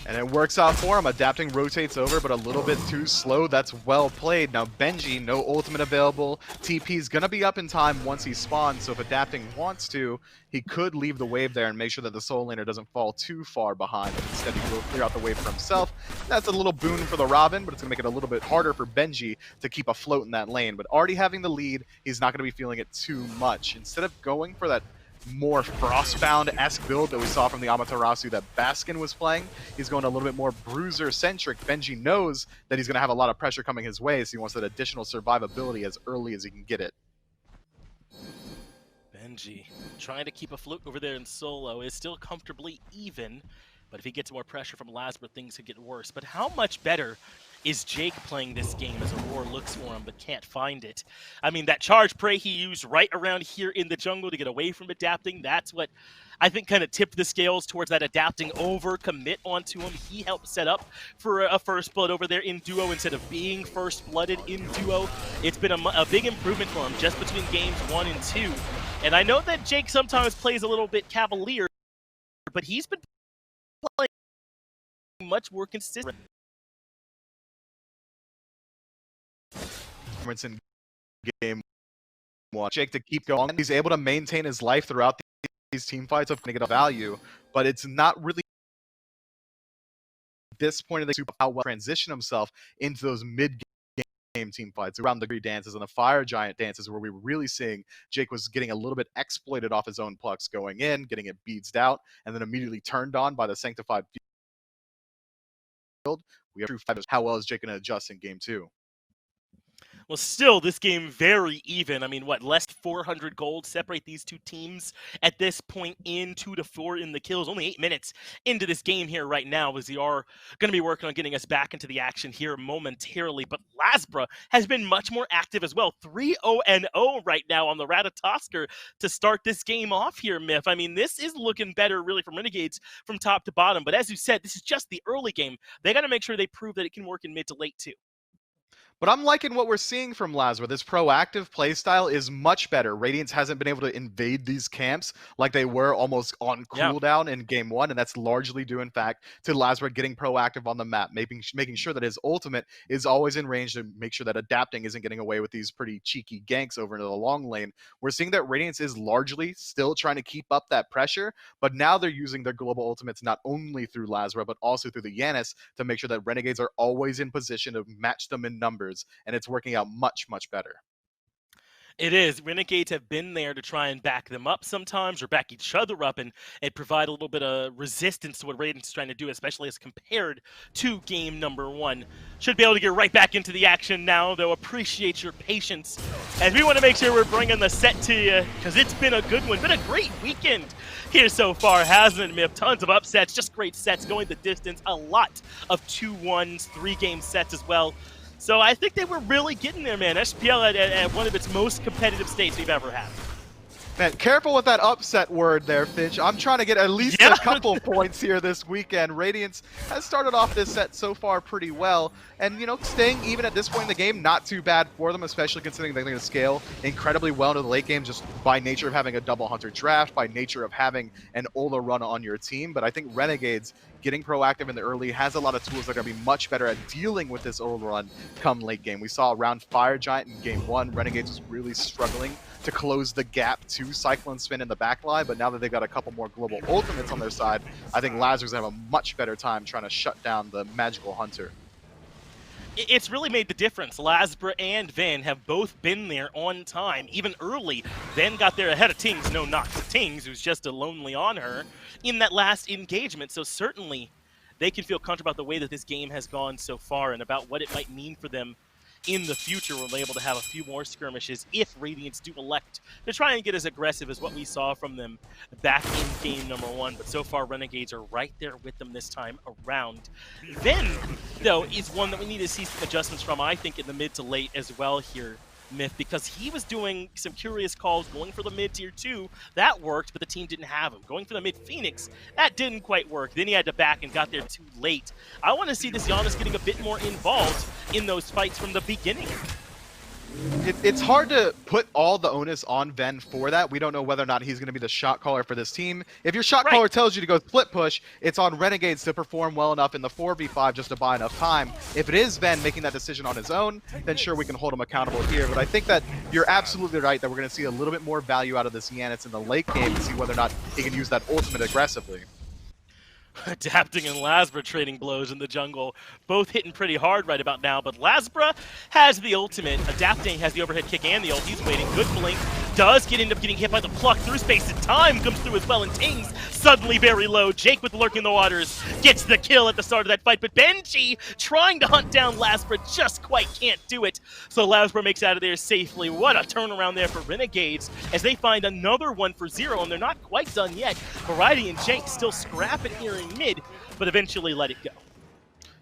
And it works out for him. Adapting rotates over, but a little bit too slow. That's well played. Now Benji, no ultimate available. TP's going to be up in time once he spawns, so if Adapting wants to, he could leave the wave there and make sure that the soul laner doesn't fall too far behind. Instead, he will clear out the wave for himself. That's a little boon for the Robin, but it's going to make it a little bit harder for Benji to keep afloat in that lane. But already having the lead, he's not going to be feeling it too much. Instead of going for that more Frostbound-esque build that we saw from the Amaterasu that Baskin was playing, he's going a little bit more Bruiser-centric. Benji knows that he's going to have a lot of pressure coming his way, so he wants that additional survivability as early as he can get it. Benji trying to keep afloat over there in solo is still comfortably even, but if he gets more pressure from Lasbra, things could get worse. But how much better is Jake playing this game as Aurora looks for him but can't find it. I mean, that charge prey he used right around here in the jungle to get away from adapting, that's what I think kind of tipped the scales towards that adapting over commit onto him. He helped set up for a first blood over there in duo instead of being first blooded in duo. It's been a big improvement for him just between games 1 and 2. And I know that Jake sometimes plays a little bit cavalier, but he's been playing much more consistent. In game 1, Jake to keep going. He's able to maintain his life throughout these team fights of negative value, but it's not really this point of the super how well transition himself into those mid-game team fights around the Greed dances and the Fire Giant dances, where we were really seeing Jake was getting a little bit exploited off his own plucks going in, getting it beadsed out, and then immediately turned on by the Sanctified Field. We have true fighters. How well is Jake going to adjust in game 2? Well, still, this game very even. I mean, what, less 400 gold separate these two teams at this point in 2 to 4 in the kills. Only 8 minutes into this game here right now, as they are going to be working on getting us back into the action here momentarily. But Lasbra has been much more active as well. 3-0-0 right now on the Ratatosker to start this game off here, Myth. I mean, this is looking better really for Renegades from top to bottom. But as you said, this is just the early game. They got to make sure they prove that it can work in mid to late too. But I'm liking what we're seeing from Lasbra. This proactive playstyle is much better. Radiance hasn't been able to invade these camps like they were almost on cooldown in game 1, and that's largely due, in fact, to Lasbra getting proactive on the map, making sure that his ultimate is always in range to make sure that adapting isn't getting away with these pretty cheeky ganks over into the long lane. We're seeing that Radiance is largely still trying to keep up that pressure, but now they're using their global ultimates not only through Lasbra, but also through the Yanis to make sure that Renegades are always in position to match them in numbers. And it's working out much, much better. It is. Renegades have been there to try and back them up sometimes, or back each other up, and provide a little bit of resistance to what Radiance is trying to do, especially as compared to game number 1. Should be able to get right back into the action now, though. Appreciate your patience, as we want to make sure we're bringing the set to you, because it's been a good one. Been a great weekend here so far, hasn't it? Tons of upsets, just great sets, going the distance. A lot of 2-1s, 3-game sets as well. So I think they were really getting there, man. SPL at one of its most competitive states we've ever had. Man, careful with that upset word there, Finch. I'm trying to get at least a couple points here this weekend. Radiance has started off this set so far pretty well. And, you know, staying even at this point in the game, not too bad for them, especially considering they're going to scale incredibly well into the late game just by nature of having a double hunter draft, by nature of having an Ola run on your team. But I think Renegades getting proactive in the early has a lot of tools that are going to be much better at dealing with this Ola run come late game. We saw around Fire Giant in game 1, Renegades was really struggling to close the gap to Cyclone Spin in the backline, but now that they've got a couple more global ultimates on their side, I think Lazarus have a much better time trying to shut down the Magical Hunter. It's really made the difference. Lasbra and Ven have both been there on time, even early. Ven got there ahead of Tings, no knock to Tings, who's just a lonely on her, in that last engagement. So certainly they can feel comfortable about the way that this game has gone so far and about what it might mean for them in the future. We'll be able to have a few more skirmishes if Radiance do elect to try and get as aggressive as what we saw from them back in game number 1. But so far, Renegades are right there with them this time around. Then, though, is one that we need to see some adjustments from, I think, in the mid to late as well here, Myth, because he was doing some curious calls, going for the mid tier 2. That worked, but the team didn't have him. Going for the mid Phoenix, that didn't quite work. Then he had to back and got there too late. I want to see this Giannis getting a bit more involved in those fights from the beginning. It's hard to put all the onus on Ven for that. We don't know whether or not he's going to be the shot caller for this team. If your shot caller tells you to go split push, it's on Renegades to perform well enough in the 4v5 just to buy enough time. If it is Ven making that decision on his own, then sure, we can hold him accountable here. But I think that you're absolutely right that we're going to see a little bit more value out of this Yanis in the late game to see whether or not he can use that ultimate aggressively. Adapting and Lasbra trading blows in the jungle, both hitting pretty hard right about now, but Lasbra has the ultimate. Adapting has the overhead kick and the ult. He's waiting. Good blink. Does end up getting hit by the pluck through space, and time comes through as well, and Tings suddenly very low. Jake with Lurk in the Waters gets the kill at the start of that fight, but Benji trying to hunt down Lasbra just quite can't do it. So Lasbra makes out of there safely. What a turnaround there for Renegades as they find another one for 0, and they're not quite done yet. Variety and Jake still scrapping here in mid, but eventually let it go.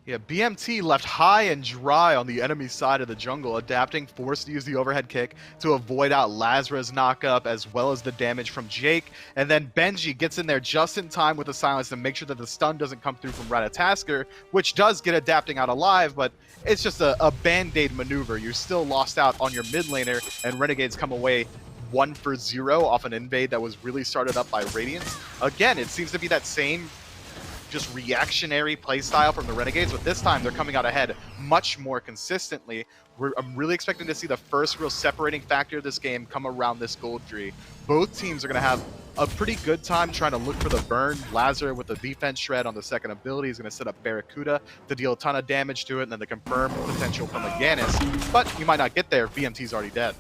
Yeah, BMT left high and dry on the enemy side of the jungle, adapting, forced to use the overhead kick to avoid out Lazara's knockup as well as the damage from Jake. And then Benji gets in there just in time with the silence to make sure that the stun doesn't come through from Ratatasker, which does get adapting out alive, but it's just a band-aid maneuver. You still lost out on your mid laner, and Renegades come away 1 for 0 off an invade that was really started up by Radiance. Again, it seems to be that same just reactionary playstyle from the Renegades, but this time they're coming out ahead much more consistently. I'm really expecting to see the first real separating factor of this game come around this gold tree. Both teams are going to have a pretty good time trying to look for the burn. Lazar with the defense shred on the second ability is going to set up Barracuda to deal a ton of damage to it, and then the confirmed potential from Aganis. But you might not get there if BMT's already dead.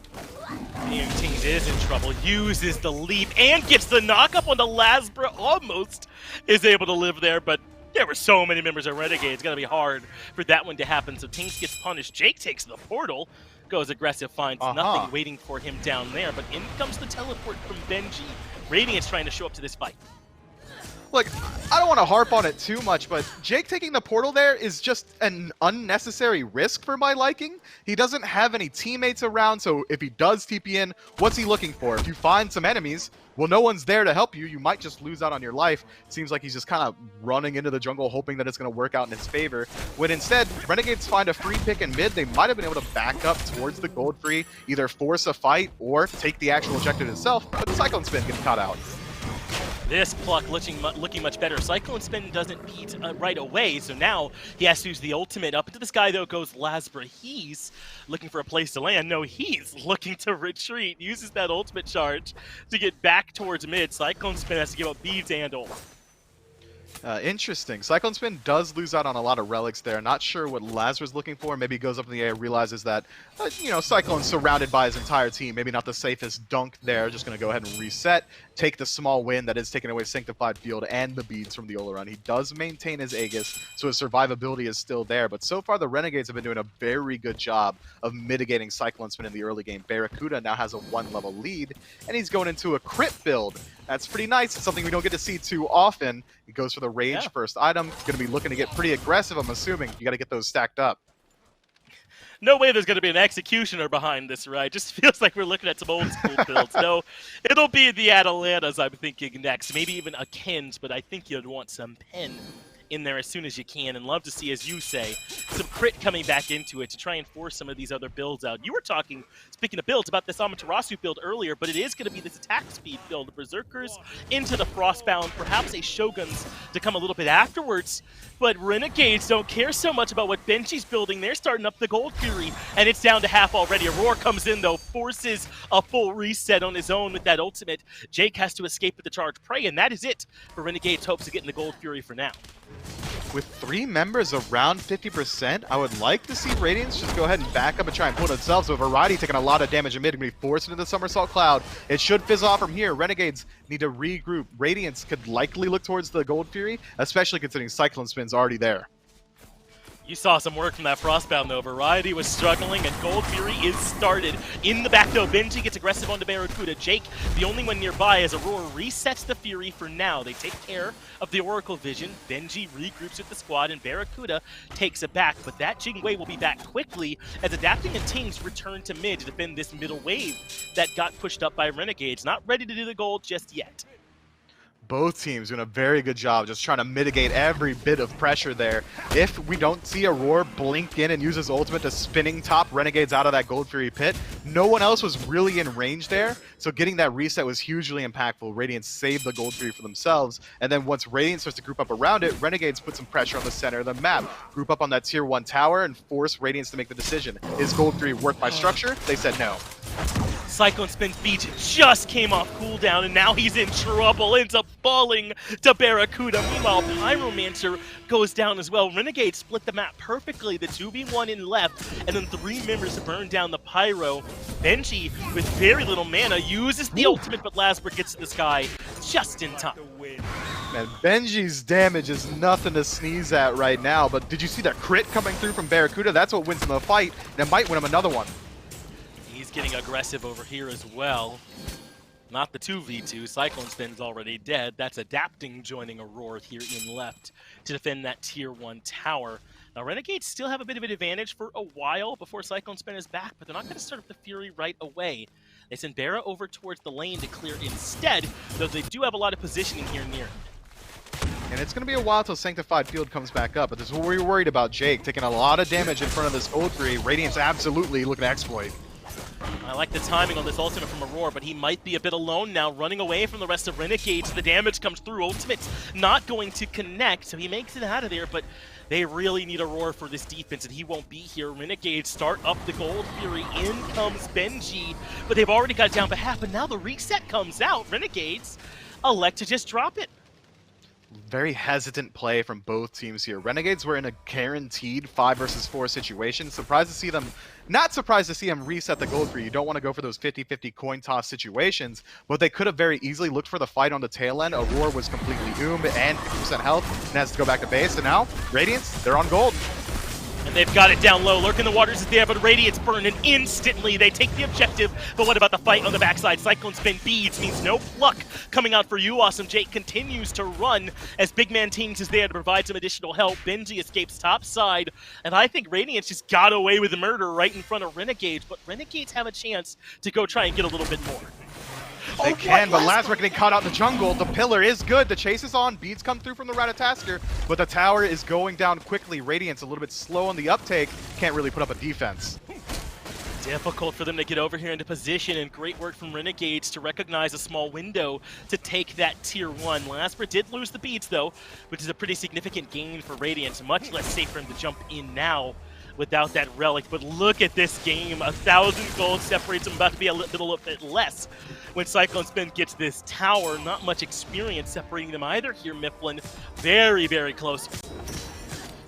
BMT is in trouble, uses the leap, and gets the knockup on the Lasbra. Almost is able to live there, but there were so many members of Renegade. It's going to be hard for that one to happen, so Tinks gets punished. Jake takes the portal, goes aggressive, finds nothing waiting for him down there, but in comes the teleport from Benji. Radiance trying to show up to this fight. Look, I don't want to harp on it too much, but Jake taking the portal there is just an unnecessary risk for my liking. He doesn't have any teammates around, so if he does TP in, what's he looking for? If you find some enemies, well, no one's there to help you. You might just lose out on your life. Seems like he's just kind of running into the jungle, hoping that it's going to work out in his favor. When instead, Renegades find a free pick in mid, they might have been able to back up towards the gold free, either force a fight or take the actual objective itself, but Cyclone Spin getting caught out. This Pluck looking much better. Cyclone Spin doesn't beat right away, so now he has to use the ultimate. Up into the sky, though, goes Lasbra. He's looking for a place to land. No, he's looking to retreat. Uses that ultimate charge to get back towards mid. Cyclone Spin has to give up beads and ult. Interesting. Cyclone Spin does lose out on a lot of relics there. Not sure what Lazar's looking for. Maybe he goes up in the air, realizes that, Cyclone's surrounded by his entire team. Maybe not the safest dunk there. Just going to go ahead and reset. Take the small win that is taking away Sanctified Field and the beads from the Oleron. He does maintain his Aegis, so his survivability is still there. But so far, the Renegades have been doing a very good job of mitigating Cyclone Spin in the early game. Barracuda now has a 1-level lead, and he's going into a crit build. That's pretty nice. It's something we don't get to see too often. He goes for the Rage first item. Going to be looking to get pretty aggressive, I'm assuming. You got to get those stacked up. No way there's going to be an executioner behind this, right? Just feels like we're looking at some old school builds. No, it'll be the Atalantas, I'm thinking, next. Maybe even a Kins, but I think you'd want some Pen in there as soon as you can, and love to see, as you say, some crit coming back into it to try and force some of these other builds out. You were talking, speaking of builds, about this Amaterasu build earlier, but it is going to be this attack speed build. The Berserkers into the Frostbound, perhaps a Shoguns to come a little bit afterwards, but Renegades don't care so much about what Benji's building. They're starting up the Gold Fury, and it's down to half already. Aurora comes in, though, forces a full reset on his own with that ultimate. Jake has to escape with the Charge Prey, and that is it for Renegades' hopes of getting the Gold Fury for now. With 3 members around 50%, I would like to see Radiance just go ahead and back up and try and pull it themselves. So Variety taking a lot of damage in mid, going to be forced into the Somersault Cloud. It should fizz off from here. Renegades need to regroup. Radiance could likely look towards the Gold Fury, especially considering Cyclone Spin's already there. You saw some work from that Frostbound, though. Variety was struggling, and Gold Fury is started. In the back, though, Benji gets aggressive onto Barracuda. Jake, the only one nearby, as Aurora resets the Fury for now. They take care of the Oracle Vision. Benji regroups with the squad, and Barracuda takes it back. But that Jingwei will be back quickly, as Adapting and Tings return to mid to defend this middle wave that got pushed up by Renegades. Not ready to do the gold just yet. Both teams doing a very good job just trying to mitigate every bit of pressure there. If we don't see Aurora blink in and use his ultimate to spinning top Renegades out of that Gold Fury pit, no one else was really in range there, so getting that reset was hugely impactful. Radiance saved the Gold Fury for themselves, and then once Radiance starts to group up around it, Renegades put some pressure on the center of the map. Group up on that tier 1 tower and force Radiance to make the decision. Is Gold Fury worth my structure? They said no. Cyclone Spin's beat just came off cooldown, and now he's in trouble. Ends up falling to Barracuda. Meanwhile, Pyromancer goes down as well. Renegade split the map perfectly. The 2v1 in left, and then 3 members to burn down the Pyro. Benji, with very little mana, uses the ultimate, but Lasbra gets to the sky just in time. Man, Benji's damage is nothing to sneeze at right now, but did you see that crit coming through from Barracuda? That's what wins him the fight, and it might win him another one. He's getting aggressive over here as well. Not the 2v2. Cyclone Spin's already dead. That's Adapting joining Aurora here in left to defend that tier 1 tower. Now, Renegades still have a bit of an advantage for a while before Cyclone Spin is back, but they're not going to start up the Fury right away. They send Bera over towards the lane to clear instead, though they do have a lot of positioning here near him. And it's going to be a while till Sanctified Field comes back up, but this is what we were worried about. Jake taking a lot of damage in front of this Gold Fury. Radiance absolutely looking to exploit. I like the timing on this ultimate from Aurora, but he might be a bit alone now, running away from the rest of Renegades. The damage comes through. Ultimate's not going to connect, so he makes it out of there, but they really need Aurora for this defense, and he won't be here. Renegades start up the Gold Fury. In comes Benji, but they've already got it down by half, but now the reset comes out. Renegades elect to just drop it. Very hesitant play from both teams here. Renegades were in a guaranteed 5 versus 4 situation. Not surprised to see them reset the Gold Fury. You don't want to go for those 50-50 coin toss situations, but they could have very easily looked for the fight on the tail end. Aurora was completely doomed and 50% health and has to go back to base, and now Radiance, they're on gold. And they've got it down low. Lurk in the Waters is there, but Radiance burn, and instantly they take the objective. But what about the fight on the backside? Cyclone Spin beads means no pluck coming out for you. Awesome Jake continues to run as Big Man Teams is there to provide some additional help. Benji escapes top side, and I think Radiance just got away with the murder right in front of Renegades, but Renegades have a chance to go try and get a little bit more. They can, but Lazarus getting caught out in the jungle. The pillar is good. The chase is on. Beads come through from the Ratatasker, but the tower is going down quickly. Radiance a little bit slow on the uptake. Can't really put up a defense. Difficult for them to get over here into position, and great work from Renegades to recognize a small window to take that tier 1. Lasper did lose the beads, though, which is a pretty significant gain for Radiance. Much less safe for him to jump in now without that relic. But look at this game. 1,000 gold separates them, about to be a little bit less when Cyclone Spin gets this tower. Not much experience separating them either here, Mifflin. Very, very close.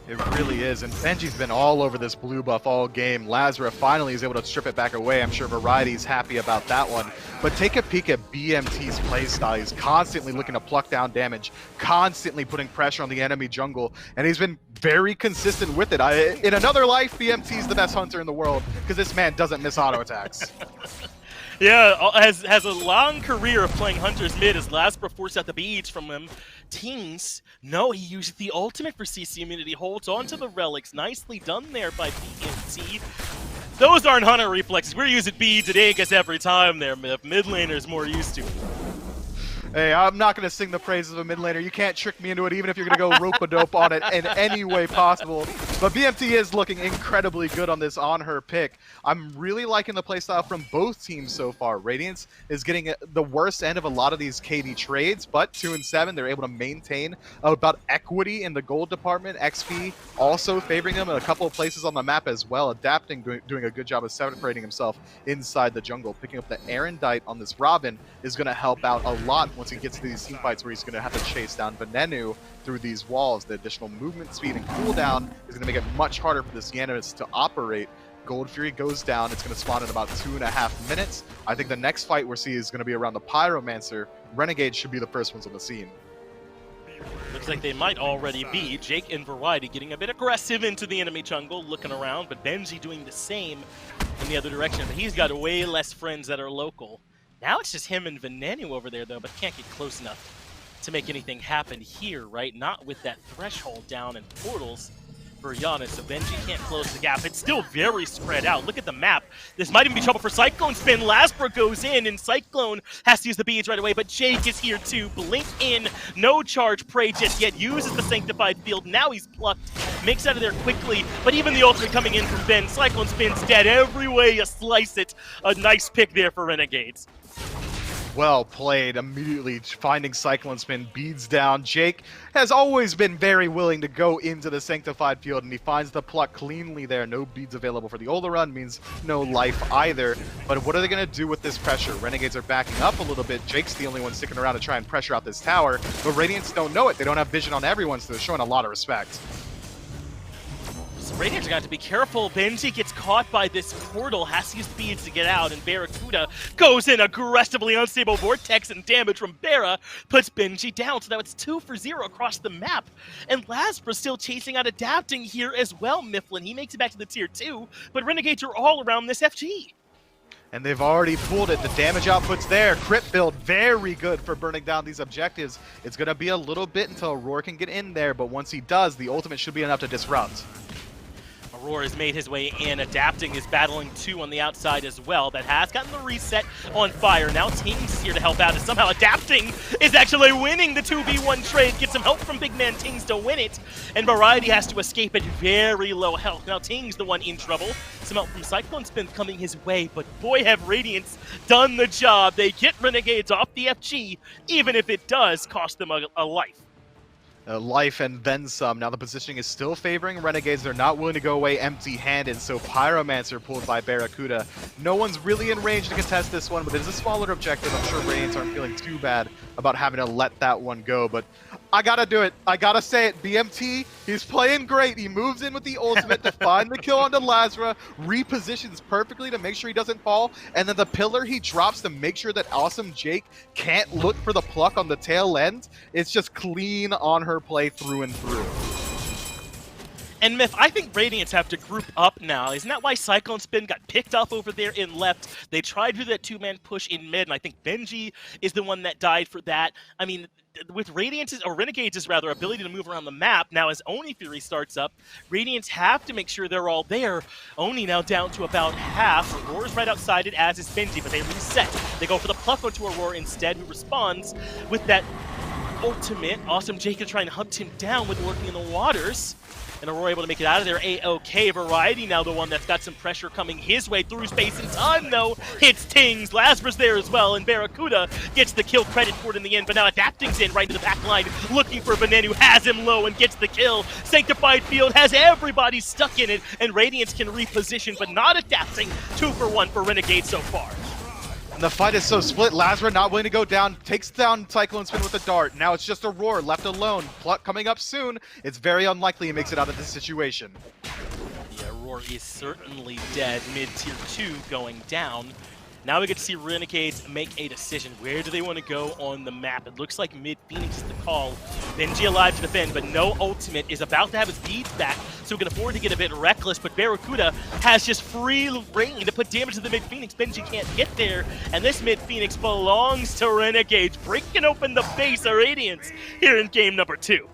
It really is, and Benji's been all over this blue buff all game. Lazarus finally is able to strip it back away. I'm sure Variety's happy about that one. But take a peek at BMT's playstyle. He's constantly looking to pluck down damage, constantly putting pressure on the enemy jungle, and he's been very consistent with it. In another life, BMT's the best hunter in the world, because this man doesn't miss auto attacks. Yeah, has a long career of playing Hunter's mid as Lasper forced out the beads from him. Teams, no, he uses the ultimate for CC immunity, holds on to the relics. Nicely done there by BMT. Those aren't Hunter reflexes. We're using beads at Aegis every time there, Miff. Mid laner's more used to it. Hey, I'm not going to sing the praises of a mid laner. You can't trick me into it, even if you're going to go rope-a-dope on it in any way possible. But BMT is looking incredibly good on this on-her pick. I'm really liking the playstyle from both teams so far. Radiance is getting the worst end of a lot of these KD trades, but 2 and 7, they're able to maintain about equity in the gold department. XP also favoring them in a couple of places on the map as well, adapting, doing a good job of separating himself inside the jungle. Picking up the Erendite on this Robin is going to help out a lot once he gets to these team fights where he's going to have to chase down Venenu through these walls. The additional movement speed and cooldown is going to make it much harder for this Yanis to operate. Gold Fury goes down. It's going to spawn in about 2.5 minutes. I think the next fight we'll see is going to be around the Pyromancer. Renegades should be the first ones on the scene. Looks like they might already be. Jake and Variety getting a bit aggressive into the enemy jungle, looking around, but Benji doing the same in the other direction. But he's got way less friends that are local. Now it's just him and Venenu over there, though, but can't get close enough to make anything happen here, right? Not with that threshold down and portals for Giannis, so Benji can't close the gap. It's still very spread out. Look at the map. This might even be trouble for Cyclone Spin. Lasper goes in, and Cyclone has to use the beads right away, but Jake is here too. Blink in, no charge prey just yet. Uses the Sanctified Field. Now he's plucked. Makes out of there quickly, but even the ultimate coming in from Ben. Cyclone Spin's dead. Every way you slice it. A nice pick there for Renegades. Well played, immediately finding Cyclone Spin, beads down. Jake has always been very willing to go into the Sanctified Field, and he finds the pluck cleanly there. No beads available for the Olderun means no life either. But what are they going to do with this pressure? Renegades are backing up a little bit. Jake's the only one sticking around to try and pressure out this tower, but Radiance don't know it. They don't have vision on everyone, so they're showing a lot of respect. So Radiance are going to have to be careful. Benji gets caught by this portal, has to use beads to get out, and Barracuda goes in aggressively. Unstable vortex and damage from Barra puts Benji down. So now it's 2 for 0 across the map. And Lasper still chasing out, adapting here as well, Mifflin. He makes it back to the tier 2, but Renegades are all around this FG. And they've already pulled it. The damage output's there. Crit build, very good for burning down these objectives. It's going to be a little bit until Aurora can get in there, but once he does, the ultimate should be enough to disrupt. Aurora has made his way in. Adapting is battling 2 on the outside as well. That has gotten the reset on fire. Now Tings is here to help out, and somehow Adapting is actually winning the 2v1 trade. Gets some help from big man Tings to win it, and Variety has to escape at very low health. Now Tings the one in trouble. Some help from Cyclone Spin coming his way, but boy have Radiance done the job. They get Renegades off the FG, even if it does cost them a life. Life and then some. Now the positioning is still favoring Renegades. They're not willing to go away empty-handed, so Pyromancer pulled by Barracuda. No one's really in range to contest this one, but it is a smaller objective. I'm sure Radiance aren't feeling too bad about having to let that one go, but I gotta do it. I gotta say it. BMT, he's playing great. He moves in with the ultimate to find the kill onto Lazra, repositions perfectly to make sure he doesn't fall, and then the pillar he drops to make sure that Awesome Jake can't look for the pluck on the tail end. It's just clean on her play through and through. And Myth, I think Radiance have to group up now. Isn't that why Cyclone Spin got picked up over there in left? They tried to do that 2-man push in mid, and I think Benji is the one that died for that. I mean, with Radiance's, or Renegades' rather, ability to move around the map, now as Oni Fury starts up, Radiance have to make sure they're all there. Oni now down to about half. Aurora's right outside it, as is Benji, but they reset. They go for the pluck onto Aurora instead, who responds with that ultimate. Awesome Jake is trying to hunt him down with Lurking in the Waters. And Aurora able to make it out of there. A-OK. Variety now the one that's got some pressure coming his way through space and time, though. Hits Tings. Lazarus there as well, and Barracuda gets the kill credit for it in the end, but now Adapting's in right into the back line, looking for Banan, who has him low and gets the kill. Sanctified Field has everybody stuck in it, and Radiance can reposition, but not Adapting. 2 for 1 for Renegade so far. And the fight is so split. Lazra not willing to go down, takes down Cyclone Spin with a dart. Now it's just Aurora left alone. Pluck coming up soon. It's very unlikely he makes it out of this situation. Yeah, Aurora is certainly dead. Mid-tier 2 going down. Now we get to see Renegades make a decision. Where do they want to go on the map? It looks like mid-Phoenix is the call. Benji alive to defend, but no ultimate, is about to have his beads back, so we can afford to get a bit reckless, but Barracuda has just free reign to put damage to the mid-Phoenix. Benji can't get there, and this mid-Phoenix belongs to Renegades, breaking open the base of Radiance here in game number 2.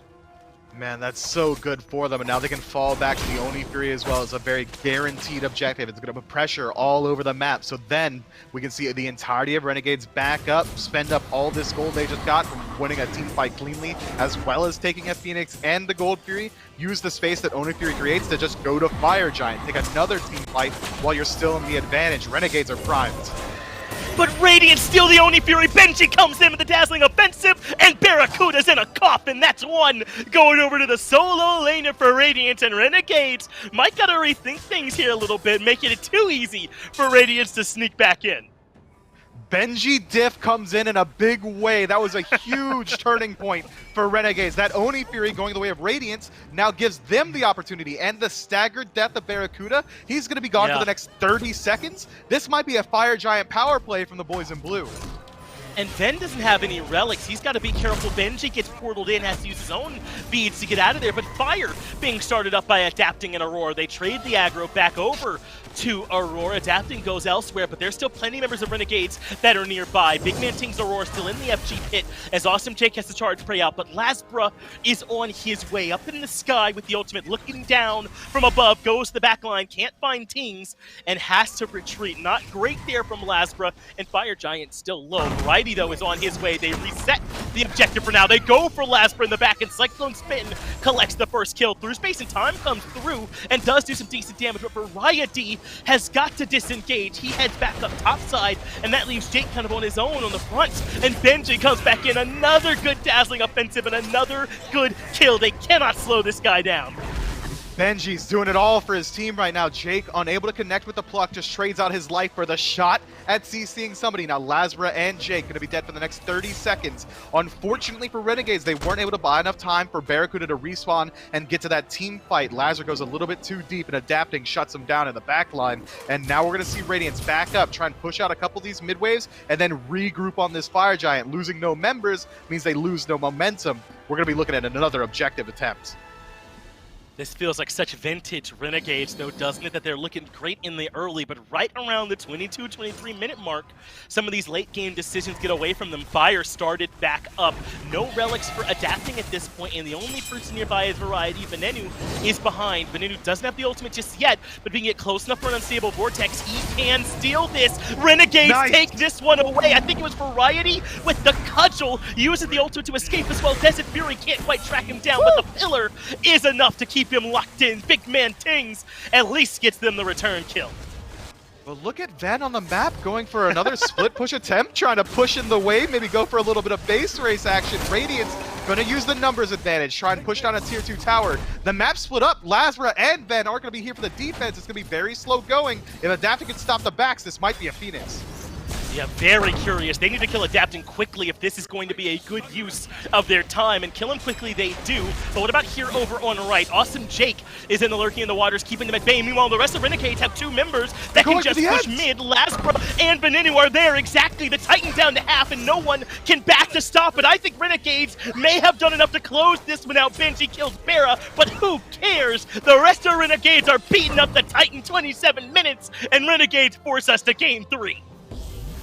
Man, that's so good for them, and now they can fall back to the Oni Fury as well as a very guaranteed objective. It's going to put pressure all over the map, so then we can see the entirety of Renegades back up, spend up all this gold they just got from winning a team fight cleanly, as well as taking a Phoenix and the Gold Fury, use the space that Oni Fury creates to just go to Fire Giant, take another team fight while you're still in the advantage. Renegades are primed. But Radiance still the Oni Fury. Benji comes in with the dazzling offensive, and Barracuda's in a coffin. That's one going over to the solo laner for Radiance, and Renegades might gotta rethink things here a little bit, making it too easy for Radiance to sneak back in. Benji Diff comes in a big way. That was a huge turning point for Renegades. That Oni Fury going the way of Radiance now gives them the opportunity, and the staggered death of Barracuda, he's going to be gone for the next 30 seconds. This might be a Fire Giant power play from the boys in blue. And Ben doesn't have any relics. He's got to be careful. Benji gets portaled in, has to use his own beads to get out of there. But fire being started up by Adapting and Aurora. They trade the aggro back over to Aurora. Adapting goes elsewhere, but there's still plenty of members of Renegades that are nearby. Big Man Ting's Aurora still in the FG pit as Awesome Jake has to charge prey out, but Lasbra is on his way up in the sky with the ultimate, looking down from above, goes to the back line, can't find Tings, and has to retreat. Not great there from Lasbra, and Fire Giant still low. Variety, though, is on his way. They reset the objective for now. They go for Lasbra in the back, and Cyclone Spin collects the first kill. Through space and time comes through and does do some decent damage, but Variety has got to disengage. He heads back up topside, and that leaves Jake kind of on his own on the front. And Benji comes back in. Another good dazzling offensive and another good kill. They cannot slow this guy down. Benji's doing it all for his team right now. Jake, unable to connect with the pluck, just trades out his life for the shot at CCing somebody. Now Lazra and Jake going to be dead for the next 30 seconds. Unfortunately for Renegades, they weren't able to buy enough time for Barracuda to respawn and get to that team fight. Lazra goes a little bit too deep, and Adapting shuts him down in the back line. And now we're going to see Radiance back up, try and push out a couple of these mid waves, and then regroup on this Fire Giant. Losing no members means they lose no momentum. We're going to be looking at another objective attempt. This feels like such vintage Renegades, though, doesn't it? That they're looking great in the early, but right around the 22, 23-minute mark, some of these late-game decisions get away from them. Fire started back up. No relics for adapting at this point, and the only person nearby is Variety. Venenu is behind. Venenu doesn't have the ultimate just yet, but being get close enough for an unstable vortex, he can steal this. Renegades take this one away. I think it was Variety with the cudgel, uses the ultimate to escape as well. Desert Fury can't quite track him down, but the pillar is enough to keep him locked in. Big man Tings at least gets them the return kill. But look at Ven on the map going for another split push attempt, trying to push in the wave, maybe go for a little bit of base race action. Radiance going to use the numbers advantage, try and push down a tier 2 tower. The map split up. Lazra and Ven aren't going to be here for the defense. It's going to be very slow going. If Adapting can stop the backs, this might be a Phoenix. Yeah, very curious. They need to kill Adapting quickly if this is going to be a good use of their time, and kill him quickly they do. But what about here over on right? Awesome Jake is in the lurking in the waters, keeping them at bay. Meanwhile, the rest of Renegades have two members that can just push mid. Lasbro and Venenu are there exactly. The Titan down to half, and no one can back to stop it. I think Renegades may have done enough to close this one out. Benji kills Bera, but who cares? The rest of Renegades are beating up the Titan 27 minutes, and Renegades force us to game 3.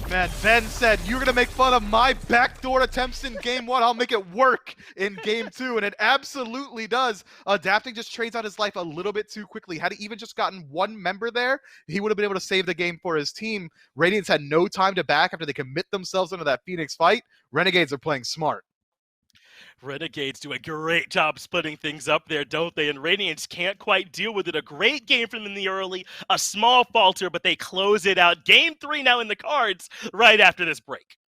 Man, Ben said, you're going to make fun of my backdoor attempts in game 1. I'll make it work in game 2. And it absolutely does. Adapting just trades out his life a little bit too quickly. Had he even just gotten one member there, he would have been able to save the game for his team. Radiance had no time to back after they commit themselves into that Phoenix fight. Renegades are playing smart. Renegades do a great job splitting things up there, don't they? And Radiance can't quite deal with it. A great game from them in the early, a small falter, but they close it out. Game 3 now in the cards right after this break.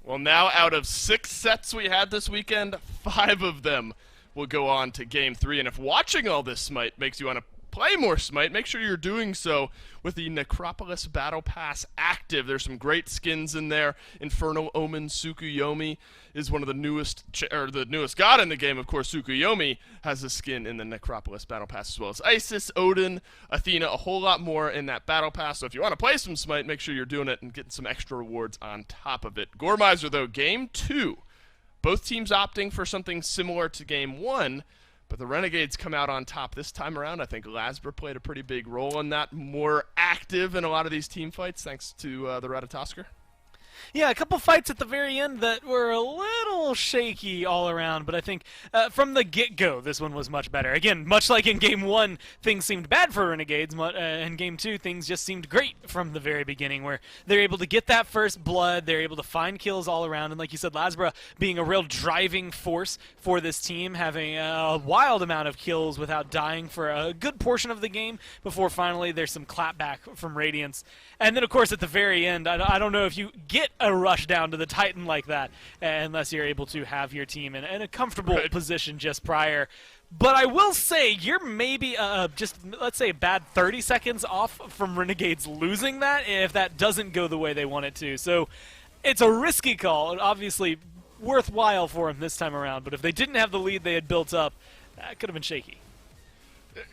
Well, now out of 6 sets we had this weekend, 5 of them will go on to Game 3. And if watching all this Smite makes you want to play more Smite, make sure you're doing so with the Necropolis Battle Pass active. There's some great skins in there. Infernal Omen Tsukuyomi is one of the newest, the newest god in the game. Of course, Tsukuyomi has a skin in the Necropolis Battle Pass, as well as Isis, Odin, Athena, a whole lot more in that Battle Pass. So if you want to play some Smite, make sure you're doing it and getting some extra rewards on top of it. Goremizer, though, Game 2. Both teams opting for something similar to Game 1, but the Renegades come out on top this time around. I think Lasbro played a pretty big role in that, more active in a lot of these team fights, thanks to the Ratatosker. Yeah, a couple fights at the very end that were a little shaky all around, but I think from the get-go, this one was much better. Again, much like in Game 1, things seemed bad for Renegades, in Game 2, things just seemed great from the very beginning, where they're able to get that first blood, they're able to find kills all around, and like you said, Lasbra being a real driving force for this team, having a wild amount of kills without dying for a good portion of the game, before finally there's some clapback from Radiance. And then, of course, at the very end, I don't know if you get a rush down to the Titan like that unless you're able to have your team in a comfortable position just prior. But I will say, you're maybe just, let's say, a bad 30 seconds off from Renegades losing that if that doesn't go the way they want it to. So it's a risky call, obviously worthwhile for them this time around. But if they didn't have the lead they had built up, that could have been shaky.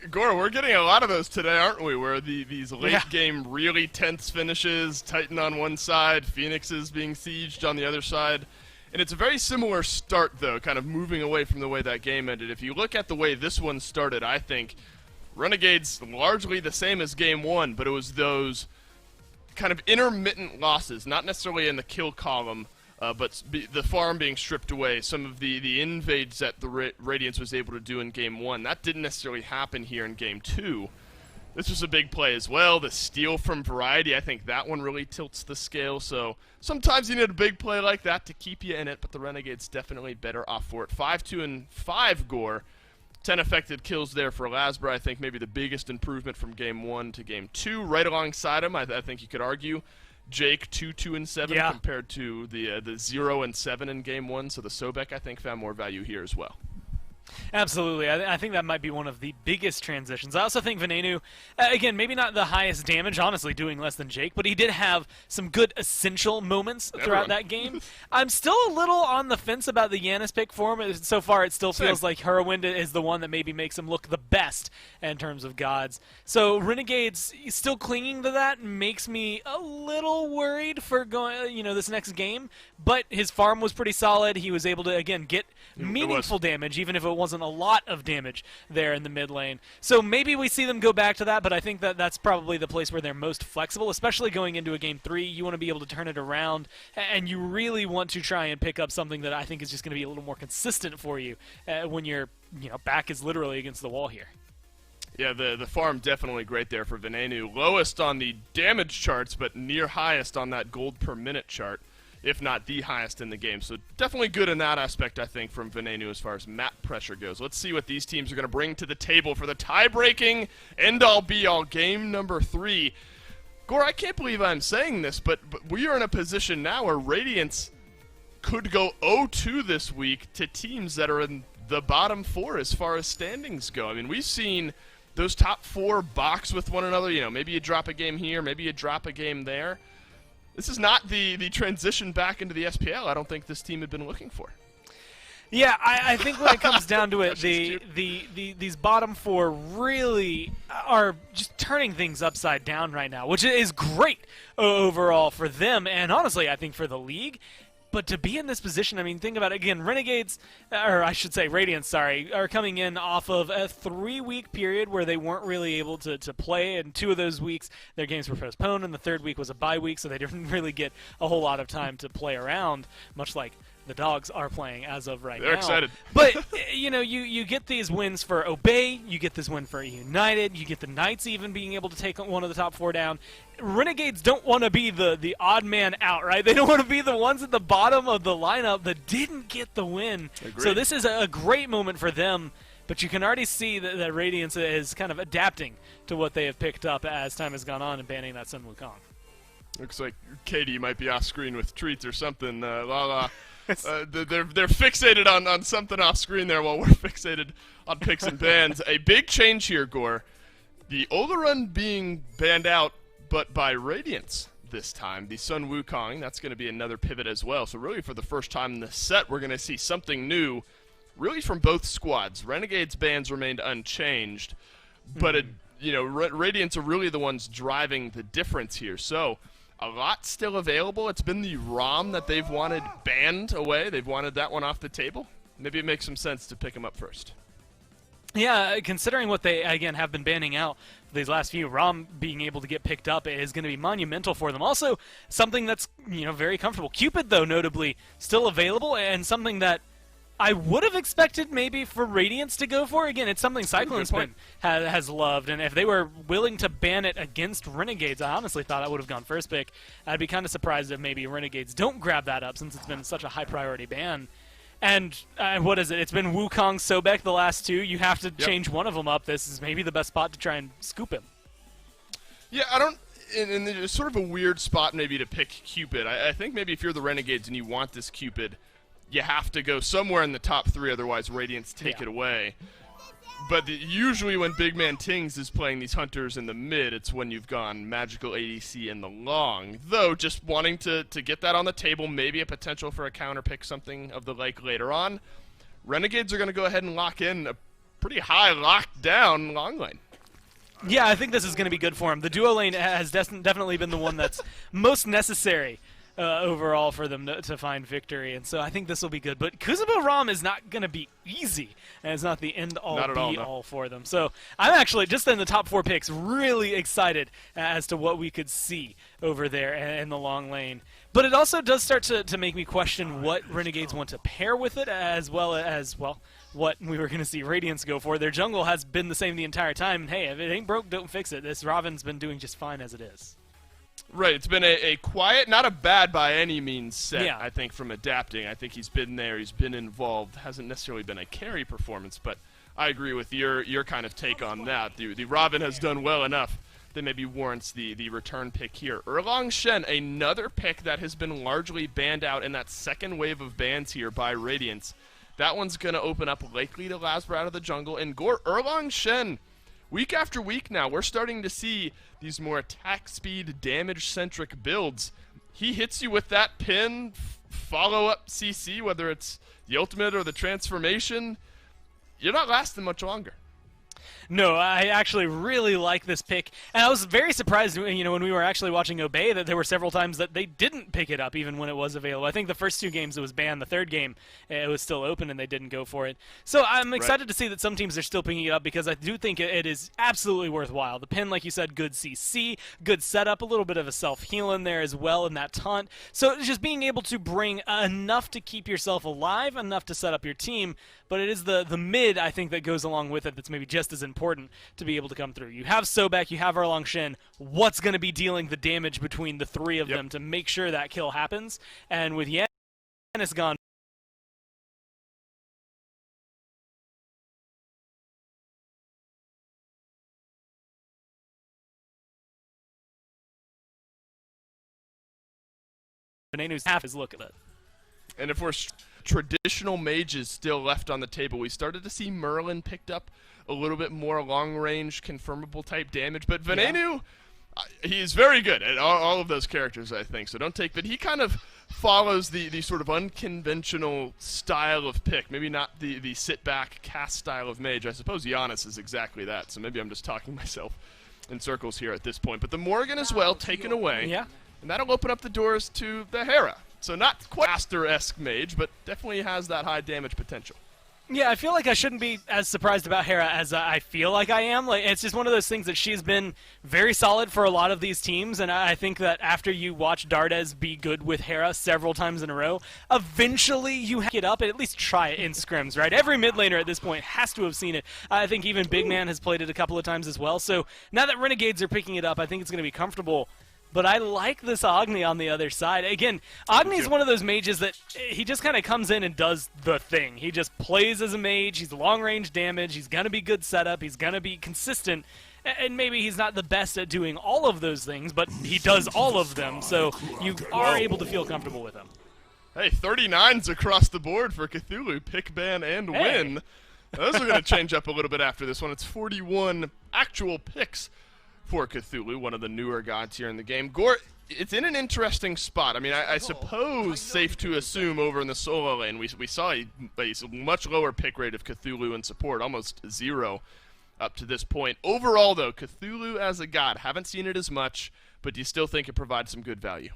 Gore, we're getting a lot of those today, aren't we? Where these late-game, really tense finishes, Titan on one side, Phoenixes being sieged on the other side. And it's a very similar start, though, kind of moving away from the way that game ended. If you look at the way this one started, I think Renegades largely the same as Game 1, but it was those kind of intermittent losses, not necessarily in the kill column, but the farm being stripped away, some of the invades that the Radiance was able to do in Game 1, that didn't necessarily happen here in Game 2. This was a big play as well. The steal from Variety, I think that one really tilts the scale, so sometimes you need a big play like that to keep you in it, but the Renegades definitely better off for it. 5-2 and 5 Gore. 10 affected kills there for Lasbra. I think maybe the biggest improvement from Game 1 to Game 2. Right alongside him, I think you could argue, Jake 2-2 and 7 compared to the 0 and 7 in Game 1. So the Sobek, I think, found more value here as well. Absolutely. I think that might be one of the biggest transitions. I also think Venenu, again, maybe not the highest damage, honestly, doing less than Jake, but he did have some good essential moments throughout that game. I'm still a little on the fence about the Yanis pick for him. So far, it still feels like Heroind is the one that maybe makes him look the best in terms of gods. So Renegades still clinging to that makes me a little worried for going, this next game. But his farm was pretty solid. He was able to, again, get meaningful damage, even if it wasn't a lot of damage there in the mid lane. So maybe we see them go back to that, but I think that that's probably the place where they're most flexible, especially going into a Game 3. You want to be able to turn it around, and you really want to try and pick up something that I think is just going to be a little more consistent for you when your back is literally against the wall here. Yeah, the farm definitely great there for Venenu. Lowest on the damage charts, but near highest on that gold per minute chart, if not the highest in the game. So definitely good in that aspect, I think, from Venenu as far as map pressure goes. Let's see what these teams are going to bring to the table for the tie-breaking end-all be-all game number 3. Gore, I can't believe I'm saying this, but we are in a position now where Radiance could go 0-2 this week to teams that are in the bottom 4 as far as standings go. I mean, we've seen those top 4 box with one another. Maybe you drop a game here, maybe you drop a game there. This is not the transition back into the SPL I don't think this team had been looking for. Yeah, I think when it comes down to it, these bottom 4 really are just turning things upside down right now, which is great overall for them, and honestly, I think for the league. But to be in this position, I mean, think about it. Again, Renegades, or I should say Radiance, sorry, are coming in off of a 3-week period where they weren't really able to play. And 2 of those weeks, their games were postponed, and the 3rd week was a bye week, so they didn't really get a whole lot of time to play around, much like the Dogs are playing as of right now. They're excited. But, you get these wins for Obey, you get this win for United, you get the Knights even being able to take one of the top 4 down. Renegades don't want to be the odd man out, right? They don't want to be the ones at the bottom of the lineup that didn't get the win. Agreed. So this is a great moment for them, but you can already see that Radiance is kind of adapting to what they have picked up as time has gone on and banning that Sun Wukong. Looks like Katie might be off screen with treats or something. Lala. They're fixated on something off screen there while we're fixated on picks and bans. A big change here, Gore. The Olorun being banned out, but by Radiance this time. The Sun Wukong, that's going to be another pivot as well. So really for the first time in the set, we're going to see something new, really from both squads. Renegades bans remained unchanged, but Radiance are really the ones driving the difference here. So a lot still available. It's been the ROM that they've wanted banned away. They've wanted that one off the table. Maybe it makes some sense to pick them up first. Yeah, considering what they, again, have been banning out these last few, Rom being able to get picked up is going to be monumental for them. Also, something that's, very comfortable. Cupid, though, notably, still available, and something that I would have expected maybe for Radiance to go for. Again, it's something Cyclone's has loved, and if they were willing to ban it against Renegades, I honestly thought I would have gone first pick. I'd be kind of surprised if maybe Renegades don't grab that up, since it's been such a high-priority ban. And what is it? It's been Wukong, Sobek the last two. You have to change one of them up. This is maybe the best spot to try and scoop him. Yeah, I don't... And it's sort of a weird spot maybe to pick Cupid. I think maybe if you're the Renegades and you want this Cupid, you have to go somewhere in the top 3, otherwise Radiance take it away. But usually when Big Man Tings is playing these hunters in the mid, it's when you've gone Magical ADC in the long. Though, just wanting to get that on the table, maybe a potential for a counter pick, something of the like later on, Renegades are going to go ahead and lock in a pretty high lockdown long lane. Yeah, I think this is going to be good for him. The duo lane has definitely been the one that's most necessary overall for them to find victory, and so I think this will be good. But Kuzubo Rom is not going to be easy, and it's not the end-all, be-all for them. So I'm actually, just in the top 4 picks, really excited as to what we could see over there in the long lane. But it also does start to make me question what Renegades want to pair with it, as well as, well, what we were going to see Radiance go for. Their jungle has been the same the entire time, and hey, if it ain't broke, don't fix it. This Robin's been doing just fine as it is. Right, it's been a quiet, not a bad by any means set, I think, from adapting. I think he's been there, he's been involved, hasn't necessarily been a carry performance, but I agree with your kind of take on that. The Robin has done well enough that maybe warrants the return pick here. Erlang Shen, another pick that has been largely banned out in that second wave of bans here by Radiance. That one's going to open up likely to Lasbra out of the jungle, and Gore Erlang Shen, week after week now, we're starting to see these more attack speed, damage-centric builds. He hits you with that pin, follow-up CC, whether it's the ultimate or the transformation. You're not lasting much longer. No, I actually really like this pick, and I was very surprised, when we were actually watching Obey, that there were several times that they didn't pick it up, even when it was available. I think the first 2 games it was banned. The third game, it was still open, and they didn't go for it. So I'm excited to see that some teams are still picking it up, because I do think it is absolutely worthwhile. The pin, like you said, good CC, good setup, a little bit of a self-heal in there as well in that taunt. So just being able to bring enough to keep yourself alive, enough to set up your team, but it is the mid, I think, that goes along with it that's maybe just as important to be able to come through. You have Sobek, you have Erlang Shen. What's going to be dealing the damage between the 3 of them to make sure that kill happens? And with Yanis gone, Benenu's half his look at it. And if we're traditional mages still left on the table, we started to see Merlin picked up a little bit more long-range, confirmable type damage. But Venenu, he's very good at all of those characters, I think. So don't take, but he kind of follows the sort of unconventional style of pick. Maybe not the sit-back, cast style of mage. I suppose Giannis is exactly that. So maybe I'm just talking myself in circles here at this point. But the Morgan as well, taken away. Yeah. And that'll open up the doors to the Hera. So not quite Master-esque mage, but definitely has that high damage potential. Yeah, I feel like I shouldn't be as surprised about Hera as I feel like I am. Like, it's just one of those things that she's been very solid for a lot of these teams, and I think that after you watch Dardes be good with Hera several times in a row, eventually you hack it up and at least try it in scrims, right? Every mid laner at this point has to have seen it. I think even Big Man has played it a couple of times as well. So now that Renegades are picking it up, I think it's going to be comfortable. But I like this Agni on the other side. Again, Agni is one of those mages that he just kind of comes in and does the thing. He just plays as a mage. He's long-range damage. He's going to be good setup. He's going to be consistent. And maybe he's not the best at doing all of those things, but he does all of them. So you are able to feel comfortable with him. Hey, 39s across the board for Cthulhu. Pick, ban, and win. Those are going to change up a little bit after this one. It's 41 actual picks for Cthulhu, one of the newer gods here in the game. Gore, it's in an interesting spot. I mean, I suppose safe to assume over in the solo lane, we saw a much lower pick rate of Cthulhu in support, almost 0 up to this point. Overall, though, Cthulhu as a god, haven't seen it as much, but do you still think it provides some good value?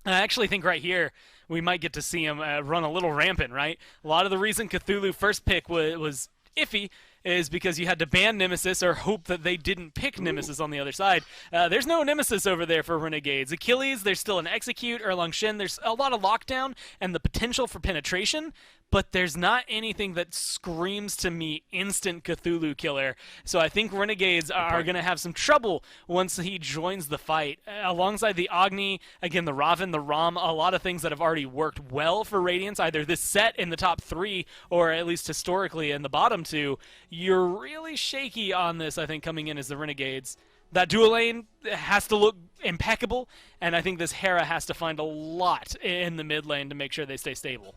I actually think right here we might get to see him run a little rampant, right? A lot of the reason Cthulhu first pick was iffy is because you had to ban Nemesis or hope that they didn't pick Nemesis on the other side. There's no Nemesis over there for Renegades. Achilles, there's still an Execute, Erlang Shin, there's a lot of lockdown and the potential for penetration, but there's not anything that screams to me instant Cthulhu killer. So I think Renegades are going to have some trouble once he joins the fight. Alongside the Agni, again, the Raven, the Ram, a lot of things that have already worked well for Radiance, either this set in the top 3 or at least historically in the bottom 2. You're really shaky on this, I think, coming in as the Renegades. That dual lane has to look impeccable, and I think this Hera has to find a lot in the mid lane to make sure they stay stable.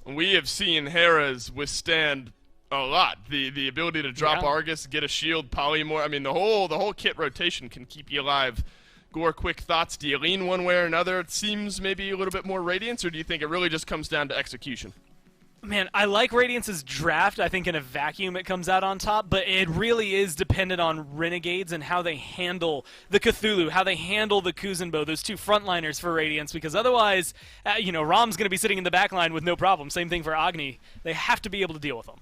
We have seen Hera's withstand a lot. The ability to drop Argus, get a shield, polymorph. I mean, the whole kit rotation can keep you alive. Gore, quick thoughts. Do you lean one way or another? It seems maybe a little bit more Radiance, or do you think it really just comes down to execution? Man, I like Radiance's draft. I think in a vacuum it comes out on top, but it really is dependent on Renegades and how they handle the Cthulhu, how they handle the Kuzenbo, those two frontliners for Radiance, because otherwise, Ram's going to be sitting in the back line with no problem. Same thing for Agni. They have to be able to deal with them.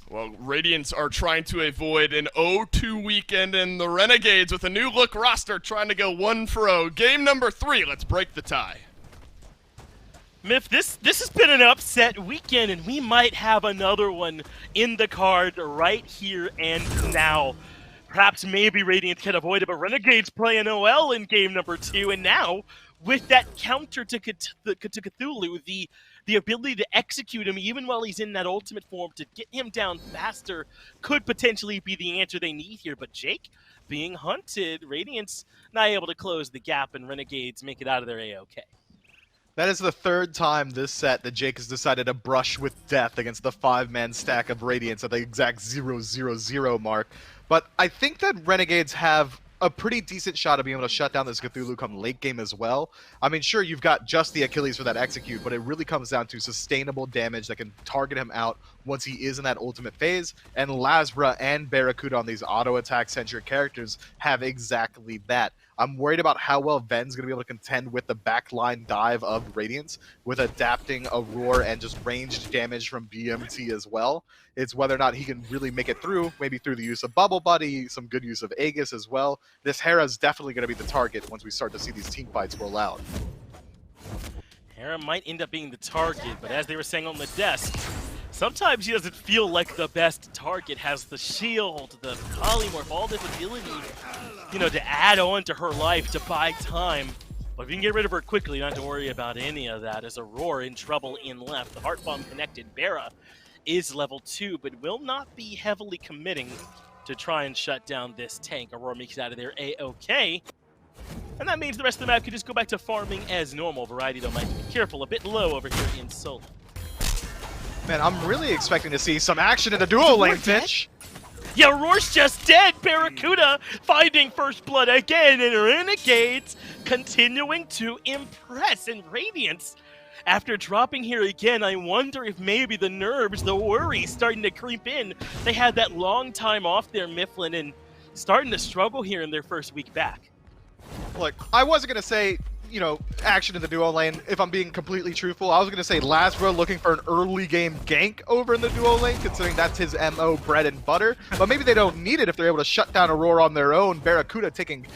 Well, Radiance are trying to avoid an 0-2 weekend, and the Renegades with a new look roster trying to go 1-0. Game number 3, let's break the tie. Myth, this has been an upset weekend, and we might have another one in the card right here and now. Perhaps maybe Radiant can avoid it, but Renegades play an OL in game number 2, and now, with that counter to Cthulhu, the ability to execute him even while he's in that ultimate form, to get him down faster, could potentially be the answer they need here. But Jake being hunted, Radiant's not able to close the gap, and Renegades make it out of their A-OK. That is the 3rd time this set that Jake has decided to brush with death against the 5-man stack of Radiance at the exact 0-0-0 mark. But I think that Renegades have a pretty decent shot of being able to shut down this Cthulhu come late game as well. I mean, sure, you've got just the Achilles for that execute, but it really comes down to sustainable damage that can target him out once he is in that ultimate phase, and Lasbra and Barracuda on these auto attack centric characters have exactly that. I'm worried about how well Ven's going to be able to contend with the backline dive of Radiance, with adapting Aurora and just ranged damage from BMT as well. It's whether or not he can really make it through, maybe through the use of Bubble Buddy, some good use of Aegis as well. This Hera is definitely going to be the target once we start to see these team fights roll out. Hera might end up being the target, but as they were saying on the desk, sometimes he doesn't feel like the best target. Has the shield, the polymorph, all this ability, to add on to her life, to buy time. But if you can get rid of her quickly, you don't have to worry about any of that. As Aurora in trouble in left, the Heart Bomb connected. Barra is level 2, but will not be heavily committing to try and shut down this tank. Aurora makes it out of there A-OK. And that means the rest of the map could just go back to farming as normal. Variety, though, might be careful, a bit low over here in solo. Man, I'm really expecting to see some action in the duo lane, Finch. Yeah, Roar's just dead! Barracuda finding first blood again, and Renegades continuing to impress. And Radiance, after dropping here again, I wonder if maybe the nerves, the worry starting to creep in. They had that long time off there, Mifflin, and starting to struggle here in their first week back. Look, I wasn't going to say, action in the duo lane, if I'm being completely truthful. I was going to say Lasbra looking for an early game gank over in the duo lane, considering that's his MO, bread and butter. But maybe they don't need it if they're able to shut down Aurora on their own. Barracuda taking,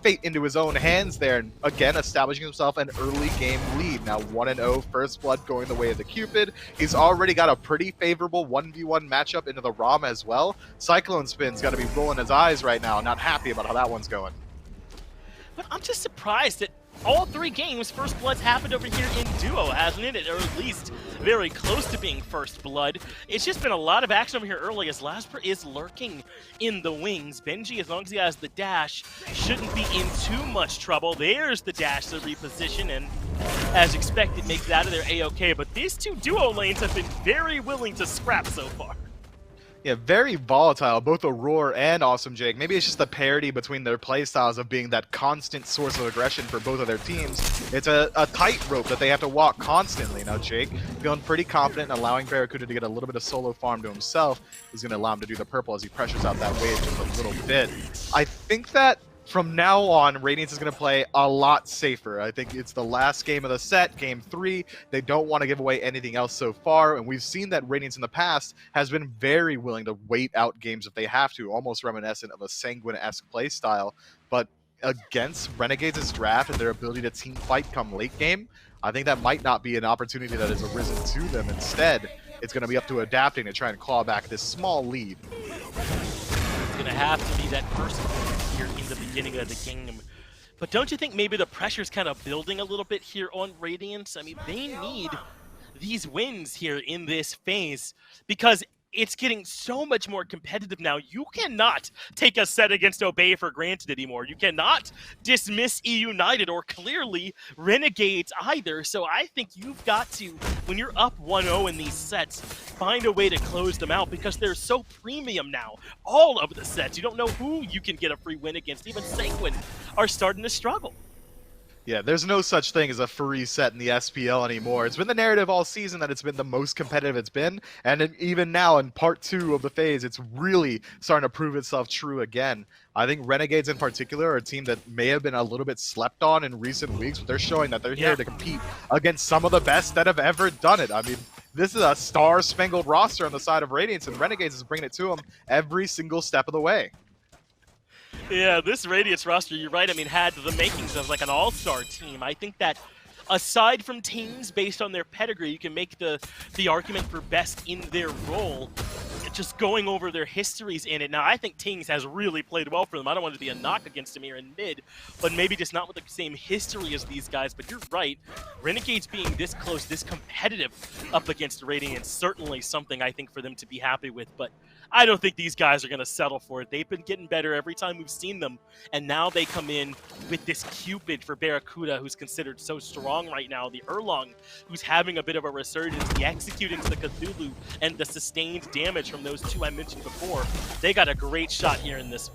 fate into his own hands there, and again, establishing himself an early game lead. Now 1-0, first blood going the way of the Cupid. He's already got a pretty favorable 1v1 matchup into the ROM as well. Cyclone Spin's got to be rolling his eyes right now, not happy about how that one's going. But I'm just surprised that all 3 games, first blood's happened over here in duo, hasn't it? Or at least very close to being first blood. It's just been a lot of action over here early as Lasper is lurking in the wings. Benji, as long as he has the dash, shouldn't be in too much trouble. There's the dash to reposition, and as expected, makes it out of there A-OK. But these 2 duo lanes have been very willing to scrap so far. Yeah, very volatile, both Aurora and Awesome Jake. Maybe it's just the parity between their playstyles of being that constant source of aggression for both of their teams. It's a tightrope that they have to walk constantly. Now Jake, feeling pretty confident and allowing Barracuda to get a little bit of solo farm to himself, is going to allow him to do the purple as he pressures out that wave just a little bit. I think that from now on, Radiance is going to play a lot safer. I think it's the last game of the set, game 3. They don't want to give away anything else so far, and we've seen that Radiance in the past has been very willing to wait out games if they have to, almost reminiscent of a Sanguine-esque playstyle. But against Renegades' draft and their ability to team fight come late game, I think that might not be an opportunity that has arisen to them. Instead, it's going to be up to Adapting to try and claw back this small lead. It's going to have to be that first point here in the beginning of the game. But don't you think maybe the pressure's kind of building a little bit here on Radiance? I mean, they need these wins here in this phase because it's getting so much more competitive now. You cannot take a set against Obey for granted anymore. You cannot dismiss E United or clearly Renegades either. So I think you've got to, when you're up 1-0 in these sets, find a way to close them out because they're so premium now. All of the sets, you don't know who you can get a free win against. Even Sanguine are starting to struggle. Yeah, there's no such thing as a free set in the SPL anymore. It's been the narrative all season that it's been the most competitive it's been, and even now in part 2 of the phase, it's really starting to prove itself true again. I think Renegades in particular are a team that may have been a little bit slept on in recent weeks, but they're showing that they're here to compete against some of the best that have ever done it. I mean, this is a star-spangled roster on the side of Radiance, and Renegades is bringing it to them every single step of the way. Yeah, this Radiance roster, you're right, I mean, had the makings of like an all-star team. I think that aside from teams based on their pedigree, you can make the argument for best in their role, just going over their histories in it. Now, I think Tings has really played well for them. I don't want to be a knock against him here in mid, but maybe just not with the same history as these guys. But you're right, Renegades being this close, this competitive up against Radiance, certainly something I think for them to be happy with. But I don't think these guys are going to settle for it. They've been getting better every time we've seen them, and now they come in with this Cupid for Barracuda, who's considered so strong right now, the Erlong, who's having a bit of a resurgence, the executing to the Cthulhu, and the sustained damage from those two I mentioned before. They got a great shot here in this.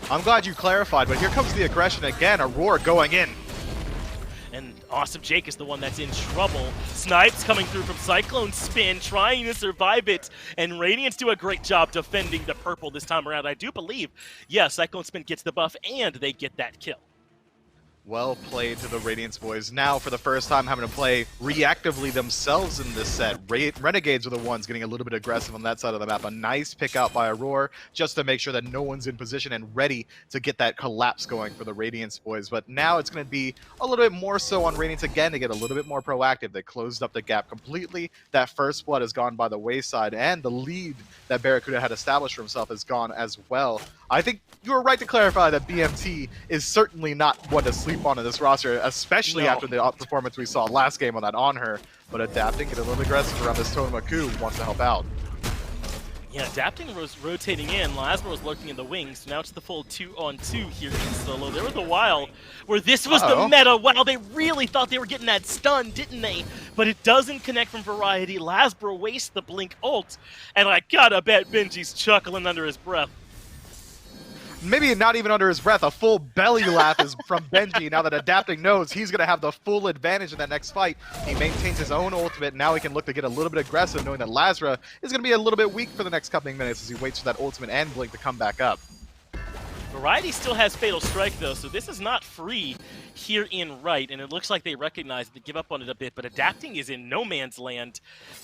I'm glad you clarified, but here comes the aggression again, a roar going in. And Awesome Jake is the one that's in trouble. Snipes coming through from Cyclone Spin, trying to survive it. And Radiance do a great job defending the purple this time around. I do believe, yeah, Cyclone Spin gets the buff and they get that kill. Well played to the Radiance boys. Now, for the first time, having to play reactively themselves in this set. Renegades are the ones getting a little bit aggressive on that side of the map. A nice pick out by Aurora, just to make sure that no one's in position and ready to get that collapse going for the Radiance boys. But now it's going to be a little bit more so on Radiance again to get a little bit more proactive. They closed up the gap completely. That first blood has gone by the wayside, and the lead that Barracuda had established for himself has gone as well. I think you were right to clarify that BMT is certainly not one to sleep on in this roster, especially after the performance we saw last game on that on her. But Adapting, get a little aggressive around this Totem wants to help out. Yeah, Adapting was rotating in. Lasmer was lurking in the wings. So now it's the full 2-on-2 here in solo. There was a while where this was the meta. Wow, they really thought they were getting that stun, didn't they? But it doesn't connect from Variety. Lasmer wastes the blink ult. And I gotta bet Benji's chuckling under his breath. Maybe not even under his breath, a full belly laugh is from Benji now that Adapting knows he's going to have the full advantage in that next fight. He maintains his own ultimate, now he can look to get a little bit aggressive, knowing that Lazra is going to be a little bit weak for the next couple of minutes as he waits for that ultimate and blink to come back up. Variety still has Fatal Strike, though, so this is not free here in right, and it looks like they recognize it, they give up on it a bit, but Adapting is in no man's land,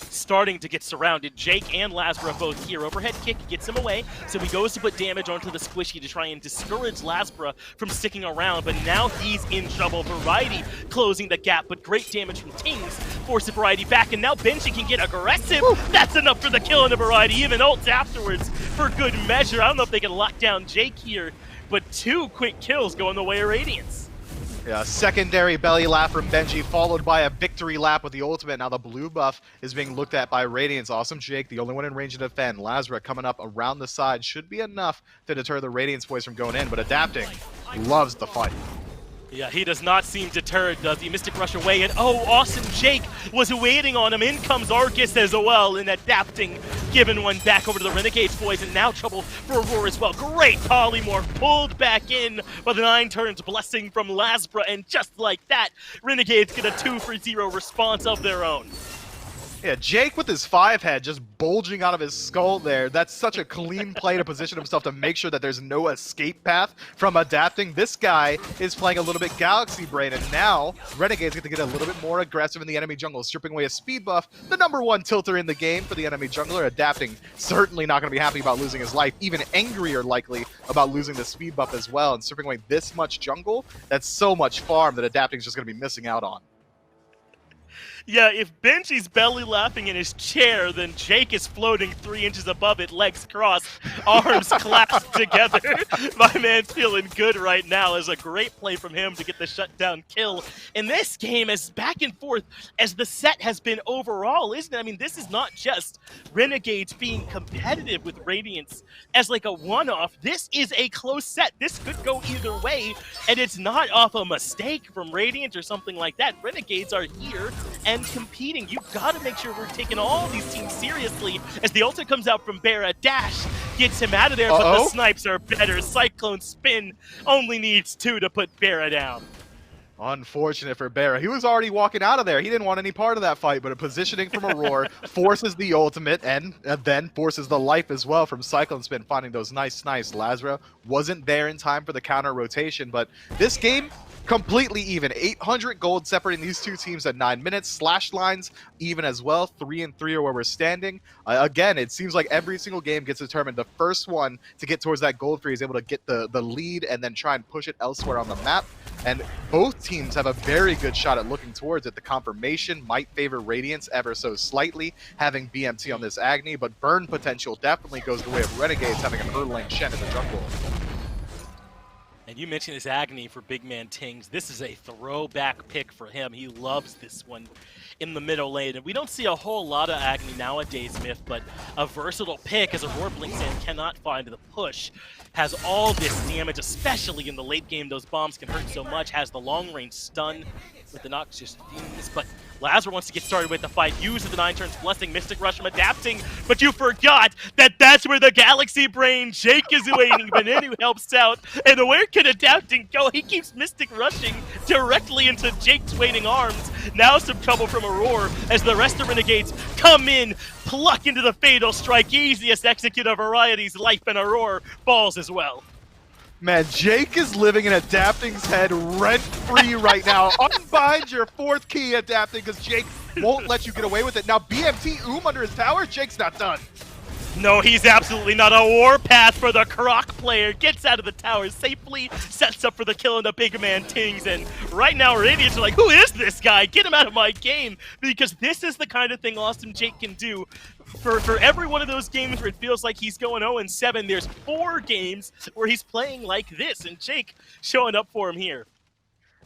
starting to get surrounded. Jake and Lasbra both here. Overhead kick gets him away, so he goes to put damage onto the squishy to try and discourage Lasbra from sticking around, but now he's in trouble. Variety closing the gap, but great damage from Tings forces Variety back, and now Benji can get aggressive. Woo! That's enough for the kill into Variety, even ults afterwards for good measure. I don't know if they can lock down Jake here, but 2 quick kills going the way of Radiance. Yeah, secondary belly lap from Benji, followed by a victory lap with the ultimate. Now the blue buff is being looked at by Radiance. Awesome Jake, the only one in range to defend. Lazra coming up around the side should be enough to deter the Radiance boys from going in, but Adapting loves the fight. Yeah, he does not seem deterred, does he? Mystic Rush away, and oh, Awesome Jake was waiting on him. In comes Arcus as well, and Adapting, giving one back over to the Renegades boys, and now trouble for Aurora as well. Great polymorph, pulled back in by the 9 turns blessing from Lasbra, and just like that, Renegades get a 2-for-0 response of their own. Yeah, Jake with his 5 head just bulging out of his skull there. That's such a clean play to position himself to make sure that there's no escape path from adapting. This guy is playing a little bit Galaxy Brain, and now Renegades get to get a little bit more aggressive in the enemy jungle, stripping away a speed buff, the #1 tilter in the game for the enemy jungler. Adapting certainly not going to be happy about losing his life, even angrier likely about losing the speed buff as well, and stripping away this much jungle. That's so much farm that Adapting is just going to be missing out on. Yeah, if Benji's belly laughing in his chair, then Jake is floating 3 inches above it, legs crossed, arms clasped together. My man's feeling good right now. It's a great play from him to get the shutdown kill. In this game, as back and forth as the set has been overall, isn't it? I mean, this is not just Renegades being competitive with Radiance as like a one-off. This is a close set. This could go either way, and it's not off a mistake from Radiance or something like that. Renegades are here and competing. You've got to make sure we're taking all these teams seriously as the ultimate comes out from Bear. A dash gets him out of there, but the snipes are better. Cyclone Spin only needs 2 to put Bear down. Unfortunate for Bear. He was already walking out of there. He didn't want any part of that fight, but a positioning from Aurora forces the ultimate and then forces the life as well from Cyclone Spin, finding those nice snipes. Lazaro wasn't there in time for the counter rotation, but this game completely even. 800 gold separating these two teams at 9 minutes. Slash lines even as well. 3 and 3 are where we're standing. Again, it seems like every single game gets determined. The first one to get towards that gold free is able to get the lead and then try and push it elsewhere on the map. And both teams have a very good shot at looking towards it. The confirmation might favor Radiance ever so slightly, having BMT on this Agni, but burn potential definitely goes the way of Renegades having an Erlang Shen in the jungle. And you mentioned this Agni for big man Tings. This is a throwback pick for him. He loves this one in the middle lane. And we don't see a whole lot of Agni nowadays, Myth, but a versatile pick as Aurora blinks in, cannot find the push. Has all this damage, especially in the late game. Those bombs can hurt so much. Has the long range stun with the Noxious Fumes. But Lazar wants to get started with the fight. Uses the 9 turns blessing. Mystic Rush from adapting. But you forgot that that's where the Galaxy Brain Jake is waiting. Benenu helps out. And where can adapting go? He keeps Mystic Rushing directly into Jake's waiting arms. Now some trouble from Aurora as the rest of Renegades come in, pluck into the Fatal Strike. Easiest execute of Variety's life, and Aurora falls as well. Man, Jake is living in Adapting's head rent-free right now. Unbind your 4th key, Adapting, because Jake won't let you get away with it. Now BMT under his tower, Jake's not done. No, he's absolutely not. A warpath for the Croc player. Gets out of the tower safely, sets up for the kill on the big man Tings. And right now, Radiance are like, who is this guy? Get him out of my game. Because this is the kind of thing Awesome Jake can do. For every one of those games where it feels like he's going 0-7, there's 4 games where he's playing like this. And Jake showing up for him here.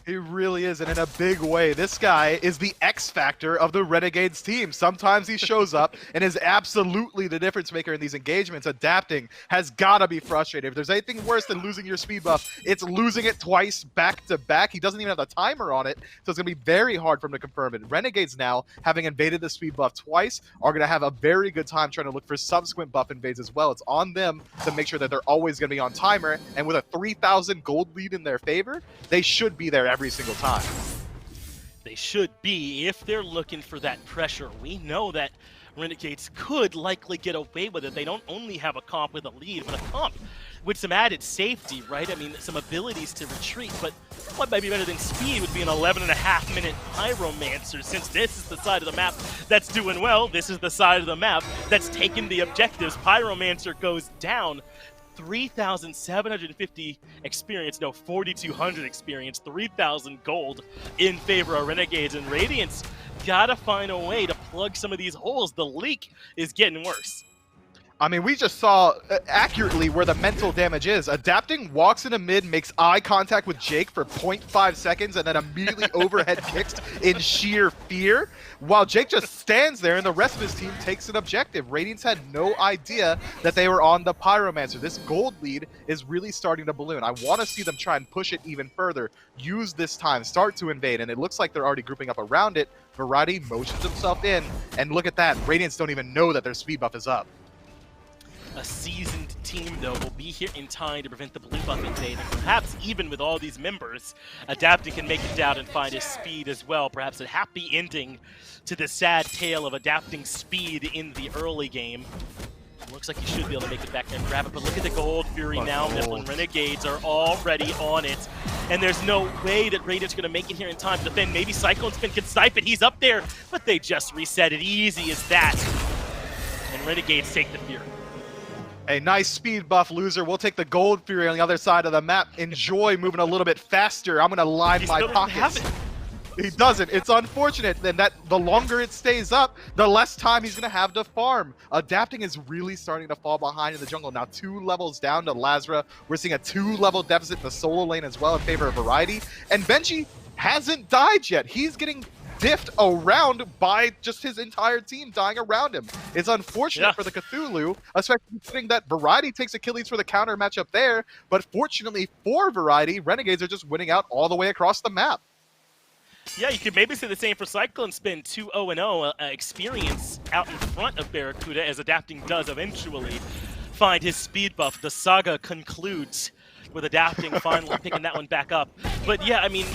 He really is, and in a big way. This guy is the X factor of the Renegades team. Sometimes he shows up and is absolutely the difference maker in these engagements. Adapting has got to be frustrated. If there's anything worse than losing your speed buff, it's losing it twice back to back. He doesn't even have the timer on it, so it's going to be very hard for him to confirm it. Renegades now, having invaded the speed buff twice, are going to have a very good time trying to look for subsequent buff invades as well. It's on them to make sure that they're always going to be on timer, and with a 3,000 gold lead in their favor, they should be there every single time. They should be if they're looking for that pressure. We know that Renegades could likely get away with it. They don't only have a comp with a lead, but a comp with some added safety, right? I mean, some abilities to retreat, but what might be better than speed would be an 11.5-minute Pyromancer, since this is the side of the map that's doing well. This is the side of the map that's taken the objectives. Pyromancer goes down. 3,750 experience, no, 4,200 experience, 3,000 gold in favor of Renegades, and Radiance gotta find a way to plug some of these holes. The leak is getting worse. I mean, we just saw accurately where the mental damage is. Adapting walks into mid, makes eye contact with Jake for 0.5 seconds, and then immediately overhead kicks in sheer fear, while Jake just stands there and the rest of his team takes an objective. Radiance had no idea that they were on the Pyromancer. This gold lead is really starting to balloon. I want to see them try and push it even further, use this time, start to invade, and it looks like they're already grouping up around it. Variety motions himself in, and look at that. Radiance don't even know that their speed buff is up. A seasoned team, though, will be here in time to prevent the blue buff invade and perhaps even with all these members, Adapting can make it down and find his speed as well. Perhaps a happy ending to the sad tale of Adapting's speed in the early game. Looks like he should be able to make it back there and grab it, but look at the Gold Fury now. Mifflin Renegades are already on it, and there's no way that Radiant's going to make it here in time to defend. Maybe Cyclone Spin can snipe it. He's up there, but they just reset it. Easy as that. And Renegades take the Fury. A nice speed buff loser. We'll take the Gold Fury on the other side of the map. Enjoy moving a little bit faster. I'm going to line my pockets. He doesn't. It's unfortunate. Then that the longer it stays up, the less time he's going to have to farm. Adapting is really starting to fall behind in the jungle. Now 2 levels down to Lazra. We're seeing a 2-level deficit in the solo lane as well in favor of Variety. And Benji hasn't died yet. He's getting diffed around by just his entire team dying around him. It's unfortunate for the Cthulhu, especially considering that Variety takes Achilles for the counter matchup there. But fortunately for Variety, Renegades are just winning out all the way across the map. Yeah, you could maybe say the same for Cyclone Spin. 2-0-0 experience out in front of Barracuda, as Adapting does eventually find his speed buff. The saga concludes with Adapting finally picking that one back up. But yeah, I mean,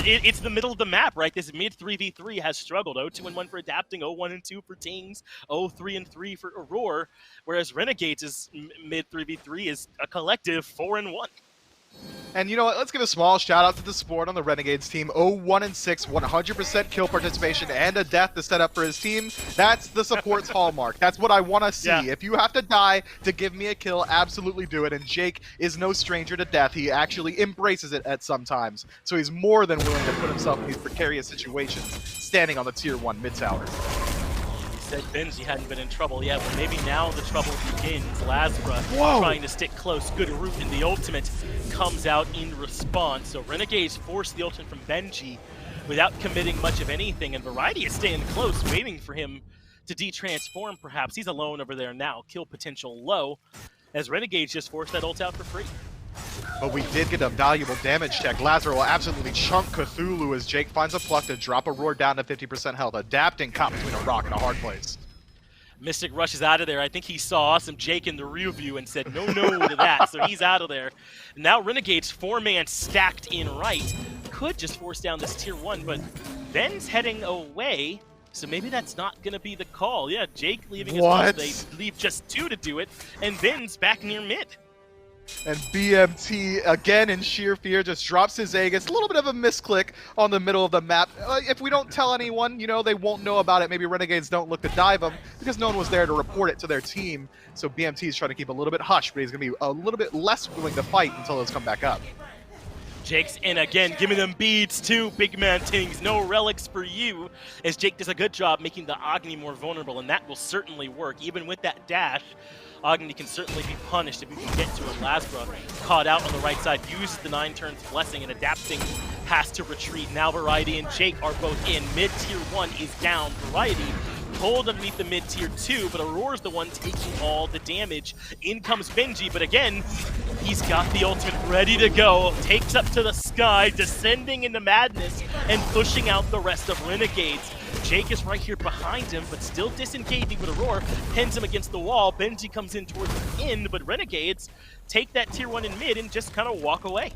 it's the middle of the map, right? This mid 3v3 has struggled. 0-2-1 for Adapting, 0-1-2 for Tings, 0-3-3 for Aurora, whereas Renegades' mid 3v3 is a collective 4-1. And you know what? Let's give a small shout out to the support on the Renegades team. 0-1-6, 100% kill participation and a death to set up for his team. That's the support's hallmark. That's what I want to see. Yeah. If you have to die to give me a kill, absolutely do it. And Jake is no stranger to death. He actually embraces it at some times. So he's more than willing to put himself in these precarious situations, standing on the tier 1 mid tower. Said Benji hadn't been in trouble yet, but maybe now the trouble begins. Lazra trying to stick close. Good root, and the ultimate comes out in response. So Renegades force the ultimate from Benji without committing much of anything, and Variety is staying close, waiting for him to de-transform perhaps. He's alone over there now, kill potential low, as Renegades just forced that ult out for free. But we did get a valuable damage check. Lazar will absolutely chunk Cthulhu as Jake finds a pluck to drop a roar down to 50% health. Adapting caught between a rock and a hard place. Mystic rushes out of there. I think he saw some Jake in the rear view and said no to that, so he's out of there. Now Renegades 4-man stacked in right. Could just force down this tier 1, but Ben's heading away, so maybe that's not going to be the call. Yeah, Jake leaving as well. They leave just 2 to do it, and Ben's back near mid. And BMT, again in sheer fear, just drops his Aegis. A little bit of a misclick on the middle of the map. If we don't tell anyone, you know, they won't know about it. Maybe Renegades don't look to dive him because no one was there to report it to their team. So BMT is trying to keep a little bit hush, but he's going to be a little bit less willing to fight until those come back up. Jake's in again, give me them beads too, big man Tings. No relics for you, as Jake does a good job making the Agni more vulnerable, and that will certainly work. Even with that dash, Agni can certainly be punished if you can get to him. Lazra caught out on the right side, uses the 9 turns blessing, and Adapting has to retreat. Now Variety and Jake are both in. Mid-tier 1 is down. Variety pulled underneath the mid-tier 2, but Aurora's the one taking all the damage. In comes Benji, but again, he's got the ultimate ready to go. Takes up to the sky, descending into madness, and pushing out the rest of Renegades. Jake is right here behind him, but still disengaging, but Aurora pins him against the wall. Benji comes in towards the end, but Renegades take that tier 1 in mid and just kind of walk away.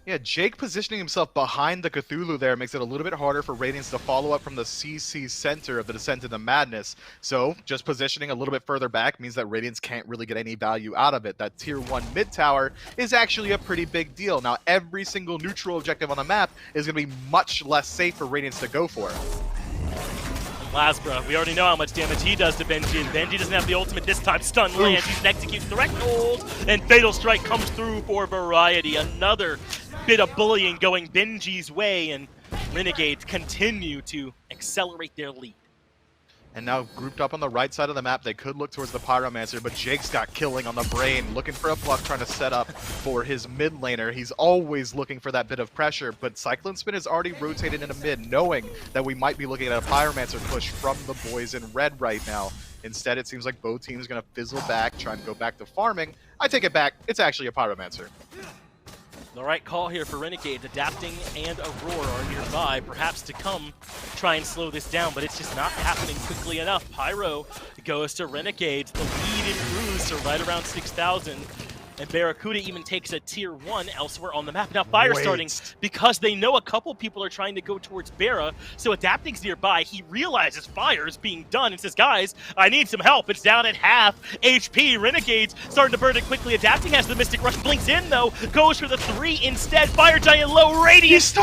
Yeah, Jake positioning himself behind the Cthulhu there makes it a little bit harder for Radiance to follow up from the CC center of the Descent into Madness. So, just positioning a little bit further back means that Radiance can't really get any value out of it. That tier 1 mid tower is actually a pretty big deal. Now, every single neutral objective on the map is going to be much less safe for Radiance to go for. Lazra, we already know how much damage he does to Benji, and Benji doesn't have the ultimate this time. Stun lands, he executes direct hold, and Fatal Strike comes through for Variety. Another bit of bullying going Benji's way, and Renegades continue to accelerate their lead. And now grouped up on the right side of the map, they could look towards the Pyromancer, but Jake's got killing on the brain, looking for a pluck, trying to set up for his mid laner. He's always looking for that bit of pressure, but Cyclone Spin is already rotated into mid, knowing that we might be looking at a Pyromancer push from the boys in red right now. Instead, it seems like both teams are going to fizzle back, try and go back to farming. I take it back, it's actually a Pyromancer. The right call here for Renegades. Adapting and Aurora are nearby, perhaps to come try and slow this down, but it's just not happening quickly enough. Pyro goes to Renegades. The lead improves to right around 6,000. And Barracuda even takes a tier 1 elsewhere on the map. Now Fire Wait. starting because they know a couple people are trying to go towards Barra, so Adapting's nearby. He realizes Fire is being done and says, guys, I need some help. It's down at half HP. Renegades starting to burn it quickly. Adapting has the Mystic Rush, blinks in though, goes for the 3 instead. Fire Giant low, Radiance strip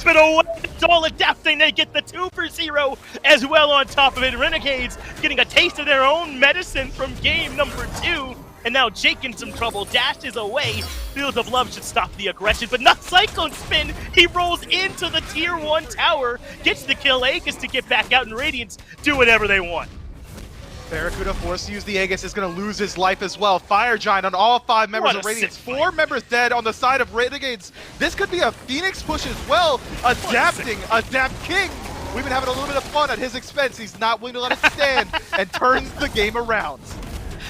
it away. It's all Adapting. They get the 2 for 0 as well on top of it. Renegades getting a taste of their own medicine from game number 2. And now Jake in some trouble, dashes away. Fields of Love should stop the aggression, but not Cyclone Spin. He rolls into the tier 1 tower, gets the kill. Aegis to get back out, and Radiance do whatever they want. Barracuda forced to use the Aegis is going to lose his life as well. Fire Giant on all 5 members What of a Radiance. sick 4 members dead on the side of Renegades. This could be a Phoenix push as well. Adapting, Adapt King. We've been having a little bit of fun at his expense. He's not willing to let it stand and turns the game around.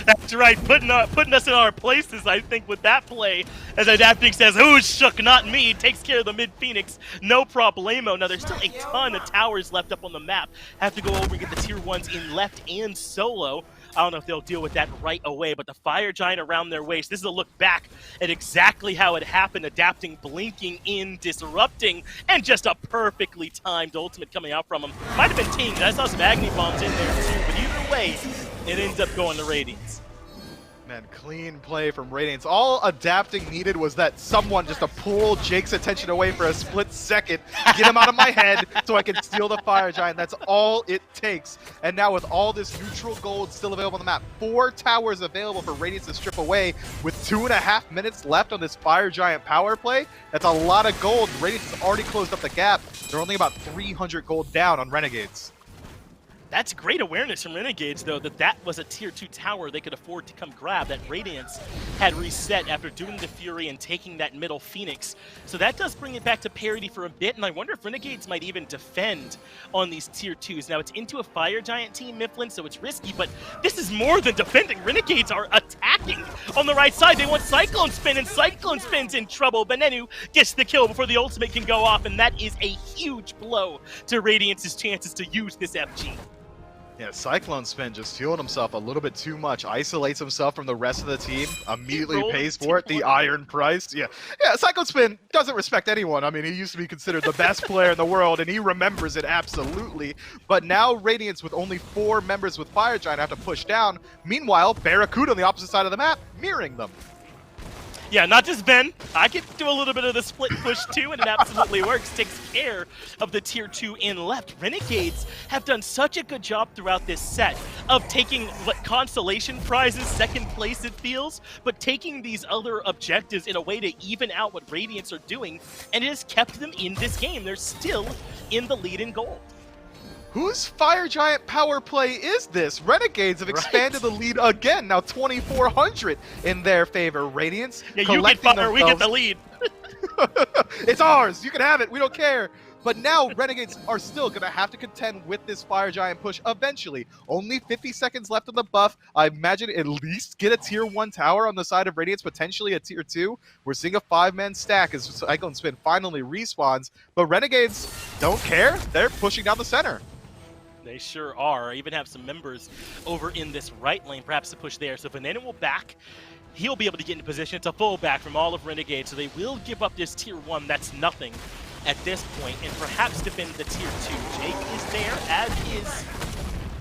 That's right, putting us in our places, I think, with that play. As Adapting says, who's shook? Not me. Takes care of the mid-Phoenix. No problemo. Now, there's still a ton of towers left up on the map. Have to go over and get the tier 1s in left and solo. I don't know if they'll deal with that right away, but the Fire Giant around their waist. This is a look back at exactly how it happened. Adapting, blinking in, disrupting, and just a perfectly timed ultimate coming out from him. Might have been teamed. I saw some Agni Bombs in there too, but either way, it ends up going to Radiance. Man, clean play from Radiance. All Adapting needed was that someone just to pull Jake's attention away for a split second, get him out of my head so I can steal the Fire Giant. That's all it takes. And now with all this neutral gold still available on the map, 4 towers available for Radiance to strip away with 2.5 minutes left on this Fire Giant power play. That's a lot of gold. Radiance has already closed up the gap. They're only about 300 gold down on Renegades. That's great awareness from Renegades, though, that was a tier 2 tower they could afford to come grab. That Radiance had reset after doing the Fury and taking that middle Phoenix. So that does bring it back to parity for a bit, and I wonder if Renegades might even defend on these tier 2s. Now, it's into a Fire Giant team, Mifflin, so it's risky, but this is more than defending. Renegades are attacking on the right side. They want Cyclone Spin, and Cyclone Spin's in trouble. Benenu gets the kill before the ultimate can go off, and that is a huge blow to Radiance's chances to use this FG. Yeah, Cyclone Spin just fueled himself a little bit too much, isolates himself from the rest of the team, immediately pays for it, the iron price. Yeah, Cyclone Spin doesn't respect anyone. I mean, he used to be considered the best player in the world, and he remembers it absolutely. But now Radiance, with only 4 members with Fire Giant, have to push down. Meanwhile, Barracuda on the opposite side of the map, mirroring them. Yeah, not just Ben. I can do a little bit of the split push too, and it absolutely works. Takes care of the tier 2 in left. Renegades have done such a good job throughout this set of taking consolation prizes, second place it feels, but taking these other objectives in a way to even out what Radiance are doing, and it has kept them in this game. They're still in the lead in gold. Whose Fire Giant power play is this? Renegades have expanded the lead again, now 2,400 in their favor. Radiance Yeah, you get fire, we get the lead. It's ours, you can have it, we don't care. But now Renegades are still going to have to contend with this Fire Giant push eventually. Only 50 seconds left on the buff. I imagine at least get a tier 1 tower on the side of Radiance, potentially a tier 2. We're seeing a 5-man stack as Cyclone Spin finally respawns. But Renegades don't care. They're pushing down the center. They sure are. I even have some members over in this right lane, perhaps to push there. So Veneno will back. He'll be able to get into position. It's a full back from all of Renegade, so they will give up this tier 1. That's nothing at this point, and perhaps defend the tier 2. Jake is there, as is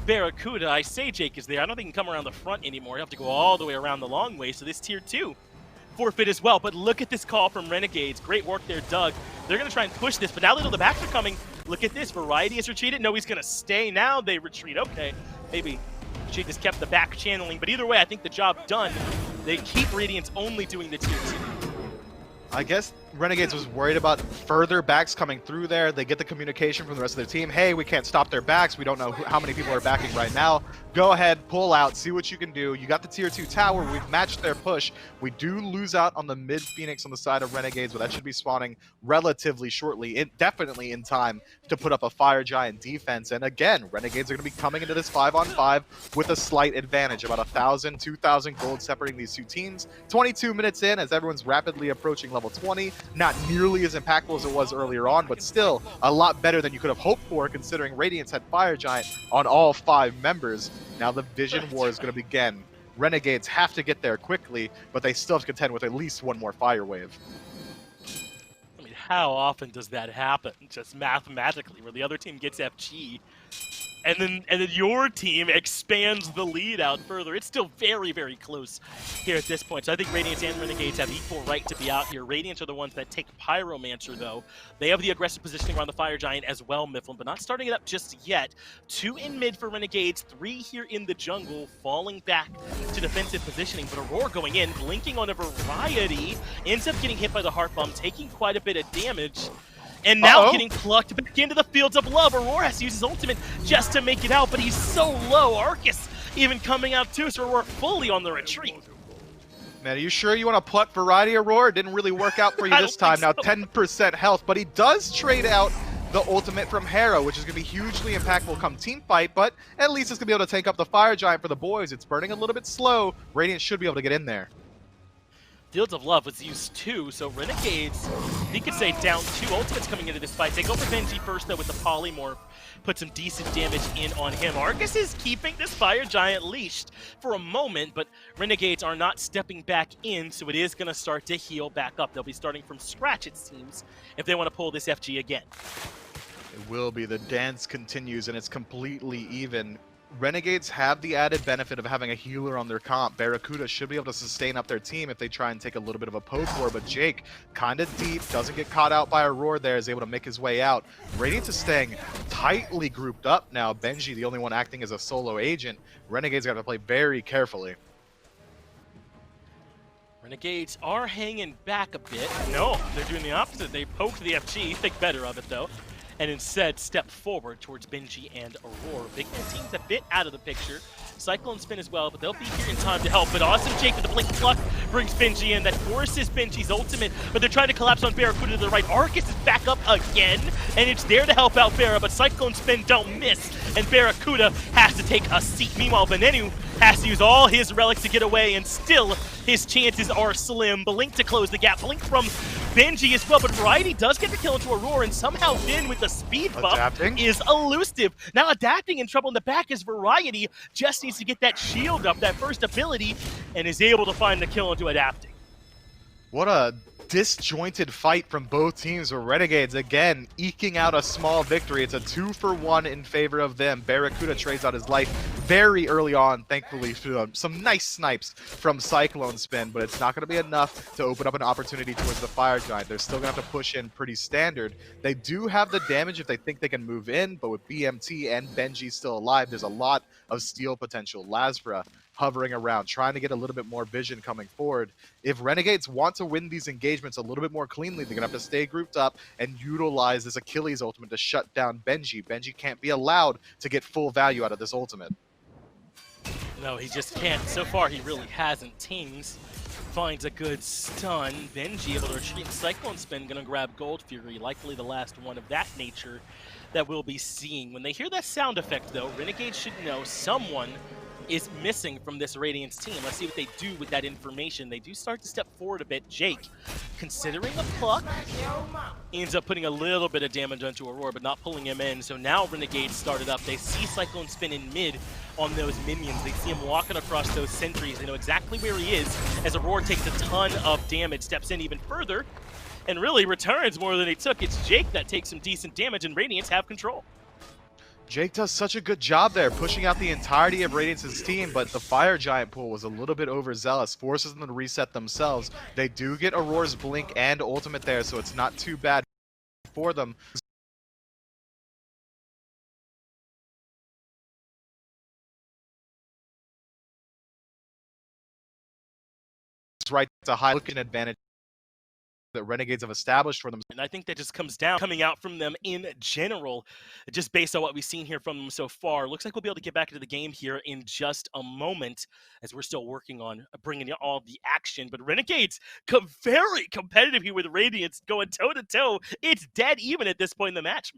Barracuda. I say Jake is there. I don't think he can come around the front anymore. He'll have to go all the way around the long way, so this tier 2 forfeit as well. But look at this call from Renegades. Great work there, Doug. They're going to try and push this, but now they know the backs are coming. Look at this. Variety has retreated. No, he's going to stay. Now they retreat. Okay, maybe she just kept the back channeling. But either way, I think the job done. They keep Radiance only doing the tier 2. I guess Renegades was worried about further backs coming through there. They get the communication from the rest of their team. Hey, we can't stop their backs. We don't know how many people are backing right now. Go ahead, pull out, see what you can do. You got the tier 2 tower. We've matched their push. We do lose out on the mid Phoenix on the side of Renegades, but that should be spawning relatively shortly. Definitely in time to put up a Fire Giant defense. And again, Renegades are going to be coming into this 5-on-5 with a slight advantage. About 1,000, 2,000 gold separating these two teams. 22 minutes in as everyone's rapidly approaching level 20. Not nearly as impactful as it was earlier on, but still a lot better than you could have hoped for considering Radiance had Fire Giant on all 5 members. Now the Vision War is going to begin. Renegades have to get there quickly, but they still have to contend with at least one more fire wave. I mean, how often does that happen? Just mathematically, where the other team gets FG, and then your team expands the lead out further. It's still very, very close here at this point. So I think Radiance and Renegades have equal right to be out here. Radiance are the ones that take Pyromancer, though. They have the aggressive positioning around the Fire Giant as well, Mifflin, but not starting it up just yet. 2 in mid for Renegades, 3 here in the jungle, falling back to defensive positioning. But Aurora going in, blinking on a variety, ends up getting hit by the Heart Bomb, taking quite a bit of damage. And now getting plucked back into the Fields of Love. Aurora has to use his ultimate just to make it out, but he's so low. Arcus even coming out too, so Aurora fully on the retreat. Man, are you sure you want to pluck Variety Aurora? It didn't really work out for you I this don't time. think Now so. 10% health, but he does trade out the ultimate from Hera, which is going to be hugely impactful come team fight, but at least it's going to be able to take up the Fire Giant for the boys. It's burning a little bit slow. Radiant should be able to get in there. Fields of Love was used too, so Renegades, you could say down 2 ultimates coming into this fight. They go for Benji first though with the Polymorph, put some decent damage in on him. Arcus is keeping this Fire Giant leashed for a moment, but Renegades are not stepping back in, so it is going to start to heal back up. They'll be starting from scratch, it seems, if they want to pull this FG again. It will be. The dance continues, and it's completely even. Renegades have the added benefit of having a healer on their comp. Barracuda should be able to sustain up their team if they try and take a little bit of a poke war, but Jake, kind of deep, doesn't get caught out by Aurora there, is able to make his way out. Radiance is staying tightly grouped up now. Benji, the only one acting as a solo agent. Renegades got to play very carefully. Renegades are hanging back a bit. No, they're doing the opposite. They poke the FG, think better of it though, and instead step forward towards Benji and Aurora. Big Man team's a bit out of the picture. Cyclone spin as well, but they'll be here in time to help. But awesome Jake with the blink pluck brings Benji in. That forces Benji's ultimate, but they're trying to collapse on Barracuda to the right. Arcus is back up again, and it's there to help out Barra, but Cyclone spin don't miss, and Barracuda has to take a seat. Meanwhile, Venenu has to use all his relics to get away, and still his chances are slim. Blink to close the gap. Blink from Benji as well, but Variety does get the kill into Aurora, and somehow Vin with the speed buff Adapting. is elusive. Now adapting in trouble in the back is Variety. Just needs to get that shield up, that first ability, and is able to find the kill into adapting. What a disjointed fight from both teams, where Renegades again eking out a small victory. It's a 2-for-1 in favor of them. Barracuda trades out his life very early on, thankfully, through some nice snipes from Cyclone Spin, but it's not going to be enough to open up an opportunity towards the Fire Giant. They're still going to have to push in pretty standard. They do have the damage if they think they can move in, but with BMT and Benji still alive, there's a lot of steal potential. Lasra hovering around, trying to get a little bit more vision coming forward. If Renegades want to win these engagements a little bit more cleanly, they're going to have to stay grouped up and utilize this Achilles ultimate to shut down Benji. Benji can't be allowed to get full value out of this ultimate. No, he just can't. So far, he really hasn't. Tings finds a good stun. Benji able to retreat. Cyclone Spin gonna grab Gold Fury, likely the last one of that nature that we'll be seeing. When they hear that sound effect, though, Renegades should know someone is missing from this Radiance team. Let's see what they do with that information. They do start to step forward a bit. Jake, considering a pluck, ends up putting a little bit of damage onto Aurora, but not pulling him in. So now Renegades started up. They see Cyclone Spin in mid on those minions. They see him walking across those sentries. They know exactly where he is as Aurora takes a ton of damage, steps in even further, and really returns more than he took. It's Jake that takes some decent damage, and Radiance have control. Jake does such a good job there, pushing out the entirety of Radiance's team, but the Fire Giant pool was a little bit overzealous, forces them to reset themselves. They do get Aurora's Blink and ultimate there, so it's not too bad for them. It's right to high looking advantage that Renegades have established for them. And I think that just comes down coming out from them in general, just based on what we've seen here from them so far. Looks like we'll be able to get back into the game here in just a moment, as we're still working on bringing you all the action. But Renegades very competitive here with Radiance, going toe-to-toe. It's dead even at this point in the match.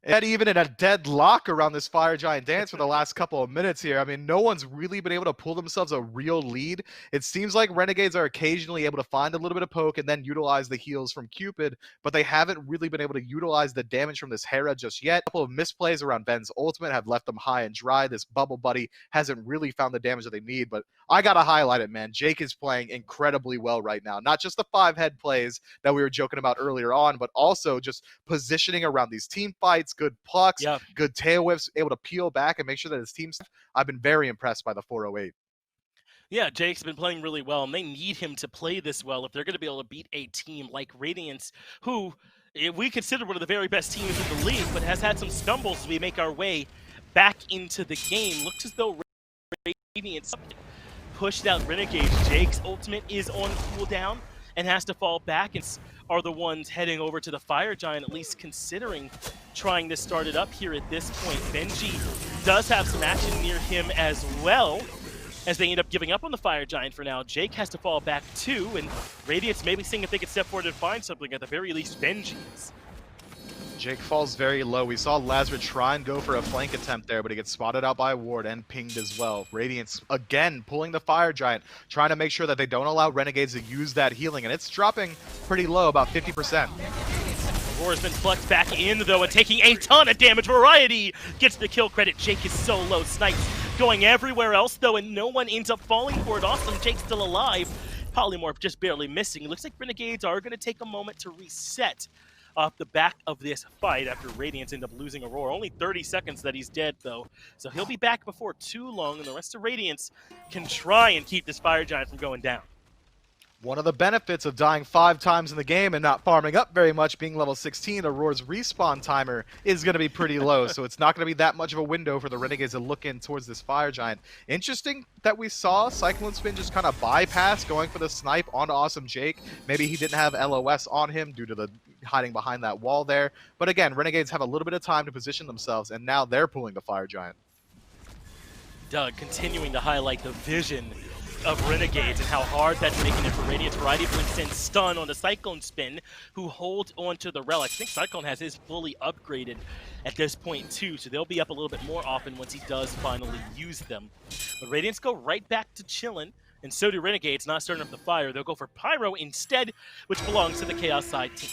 And even in a deadlock around this Fire Giant dance for the last couple of minutes here. I mean, no one's really been able to pull themselves a real lead. It seems like Renegades are occasionally able to find a little bit of poke and then utilize the heals from Cupid, but they haven't really been able to utilize the damage from this Hera just yet. A couple of misplays around Ben's ultimate have left them high and dry. This Bubble Buddy hasn't really found the damage that they need, but I gotta highlight it, man. Jake is playing incredibly well right now. Not just the 5-head plays that we were joking about earlier on, but also just positioning around these team fights, good plucks, good tail whips, able to peel back and make sure that his team's... I've been very impressed by the 408. Yeah, Jake's been playing really well, and they need him to play this well if they're going to be able to beat a team like Radiance, who we consider one of the very best teams in the league, but has had some stumbles as we make our way back into the game. Looks as though Radiance pushed out Renegades. Jake's ultimate is on cooldown and has to fall back, and are the ones heading over to the Fire Giant, at least considering trying to start it up here at this point. Benji does have some action near him as well, as they end up giving up on the Fire Giant for now. Jake has to fall back too, and Radiance maybe seeing if they could step forward and find something, at the very least Benji's. Jake falls very low. We saw Lazarus try and go for a flank attempt there, but he gets spotted out by Ward and pinged as well. Radiance, again, pulling the Fire Giant, trying to make sure that they don't allow Renegades to use that healing, and it's dropping pretty low, about 50%. Aurora's been plucked back in, though, and taking a ton of damage. Variety gets the kill credit. Jake is so low. Snipes going everywhere else, though, and no one ends up falling for it. Awesome, Jake's still alive. Polymorph just barely missing. It looks like Renegades are going to take a moment to reset off the back of this fight after Radiance end up losing Aurora. Only 30 seconds that he's dead, though. So he'll be back before too long, and the rest of Radiance can try and keep this Fire Giant from going down. One of the benefits of dying 5 times in the game and not farming up very much, being level 16, Aurora's respawn timer is going to be pretty low, so it's not going to be that much of a window for the Renegades to look in towards this Fire Giant. Interesting that we saw Cyclone Spin just kind of bypass going for the snipe on Awesome Jake. Maybe he didn't have LOS on him due to the hiding behind that wall there. But again, Renegades have a little bit of time to position themselves, and now they're pulling the Fire Giant. Doug continuing to highlight the vision of Renegades and how hard that's making it for Radiance. Variety brings in stun on the Cyclone Spin, who holds onto the relic. I think Cyclone has his fully upgraded at this point too, so they'll be up a little bit more often once he does finally use them. But Radiance go right back to chillin', and so do Renegades, not starting up the fire. They'll go for Pyro instead, which belongs to the Chaos side team.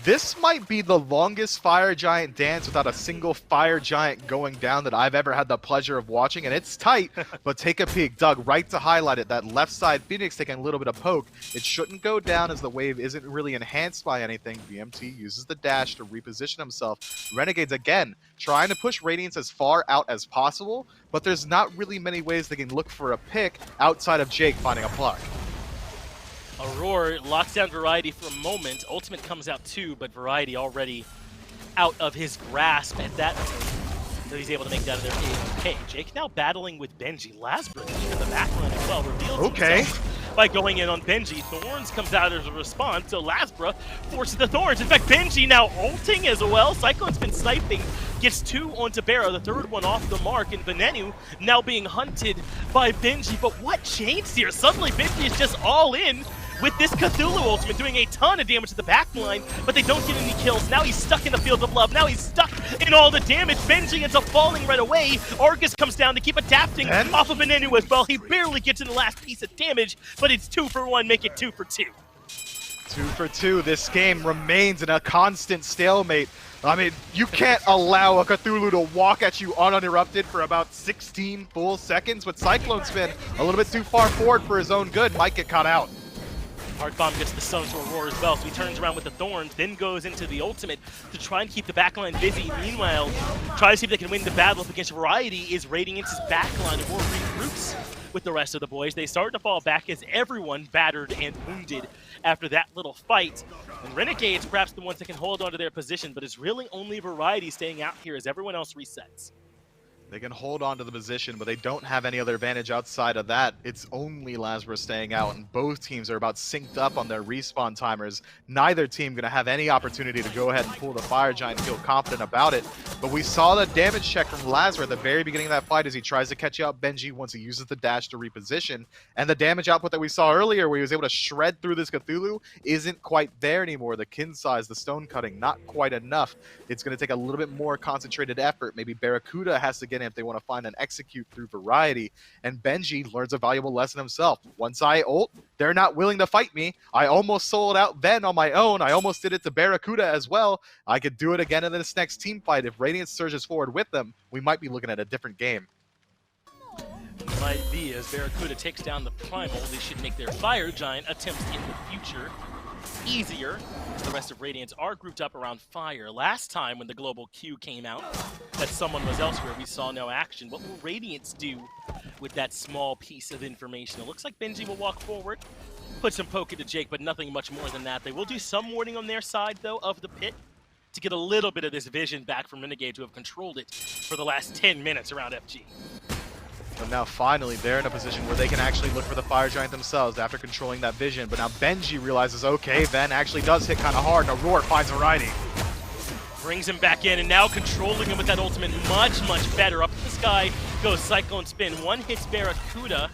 This might be the longest Fire Giant dance without a single Fire Giant going down that I've ever had the pleasure of watching, and it's tight, but take a peek. Doug, right to highlight it, that left side Phoenix taking a little bit of poke. It shouldn't go down as the wave isn't really enhanced by anything. BMT uses the dash to reposition himself. Renegades, again, trying to push Radiance as far out as possible, but there's not really many ways they can look for a pick outside of Jake finding a pluck. Aurora locks down Variety for a moment. Ultimate comes out too, but Variety already out of his grasp at that point. So he's able to make that their okay. Jake now battling with Benji. Lazarus in the background as well reveals himself by going in on Benji. Thorns comes out as a response, so Lazarus forces the Thorns. In fact, Benji now ulting as well. Cyclone's been sniping, gets 2 onto Barrow, the 3rd one off the mark, and Venenu now being hunted by Benji. But what changed here? Suddenly Benji is just all in with this Cthulhu ultimate, doing a ton of damage to the backline, but they don't get any kills. Now he's stuck in the Field of Love. Now he's stuck in all the damage. Benji ends up falling right away. Argus comes down to keep adapting off of Venenu as well. He barely gets in the last piece of damage, but it's 2 for 1, make it 2 for 2. 2 for 2. This game remains in a constant stalemate. I mean, you can't allow a Cthulhu to walk at you uninterrupted for about 16 full seconds, but Cyclone Spin a little bit too far forward for his own good, might get caught out. Heart Bomb gets the stun to Aurora as well, so he turns around with the Thorns, then goes into the ultimate to try and keep the backline busy. Meanwhile, try to see if they can win the battle up against Variety is Radiance's backline. Aurora regroups with the rest of the boys. They start to fall back as everyone battered and wounded after that little fight. And Renegades perhaps the ones that can hold on to their position, but it's really only Variety staying out here as everyone else resets. They can hold on to the position, but they don't have any other advantage outside of that. It's only Lazarus staying out, and both teams are about synced up on their respawn timers. Neither team going to have any opportunity to go ahead and pull the Fire Giant and feel confident about it. But we saw the damage check from Lazarus at the very beginning of that fight as he tries to catch out Benji once he uses the dash to reposition. And the damage output that we saw earlier where he was able to shred through this Cthulhu isn't quite there anymore. The kin size, the stone cutting, not quite enough. It's going to take a little bit more concentrated effort. Maybe Barracuda has to get in if they want to find an execute through variety, and Benji learns a valuable lesson himself. Once I ult, they're not willing to fight me. I almost sold out Ven on my own. I almost did it to Barracuda as well. I could do it again in this next team fight. If Radiance surges forward with them, we might be looking at a different game. Might be, as Barracuda takes down the Primal, they should make their Fire Giant attempts in the future easier. The rest of Radiance are grouped up around Fire. Last time when the global Q came out that someone was elsewhere, we saw no action. What will Radiance do with that small piece of information? It looks like Benji will walk forward, put some poke into Jake, but nothing much more than that. They will do some warding on their side, though, of the pit to get a little bit of this vision back from Renegades, who have controlled it for the last 10 minutes around FG. But now finally they're in a position where they can actually look for the Fire Giant themselves after controlling that vision. But now Benji realizes, okay, Ven actually does hit kind of hard, and Aurora finds variety. Brings him back in, and now controlling him with that ultimate much, much better. Up the sky goes Cyclone Spin. One hits Barracuda.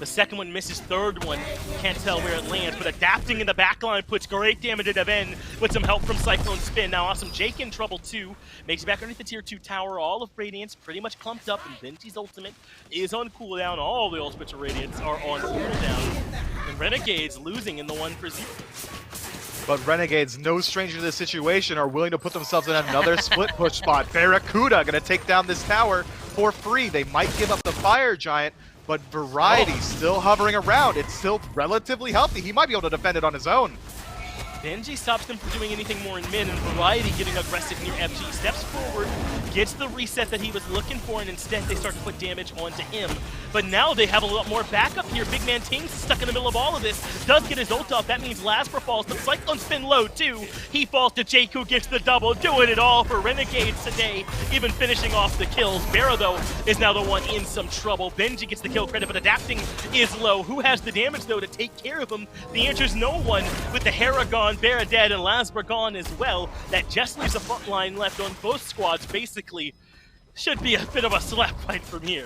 The second one misses, third one can't tell where it lands, but adapting in the backline puts great damage into Ben with some help from Cyclone Spin. Now awesome, Jake in trouble too. Makes it back underneath the tier 2 tower. All of Radiance pretty much clumped up, and Benji's ultimate is on cooldown. All the ultimates of Radiance are on cooldown. And Renegades losing in the 1-0. But Renegades, no stranger to this situation, are willing to put themselves in another split push spot. Barracuda going to take down this tower for free. They might give up the Fire Giant, but Variety still hovering around. It's still relatively healthy. He might be able to defend it on his own. Benji stops them from doing anything more in mid, and Variety getting aggressive near FG. Steps forward, gets the reset that he was looking for, and instead they start to put damage onto him. But now they have a lot more backup here. Big man Tings stuck in the middle of all of this. Does get his ult off. That means Lasper falls, but Cyclone Spin low too. He falls to Jake, who gets the double. Doing it all for Renegades today, even finishing off the kills. Barra, though, is now the one in some trouble. Benji gets the kill credit, but adapting is low. Who has the damage, though, to take care of him? The answer is no one. With the Hera gone, Barra dead, and Lasper gone as well. That just leaves a front line left on both squads, basically. Should be a bit of a slap fight from here.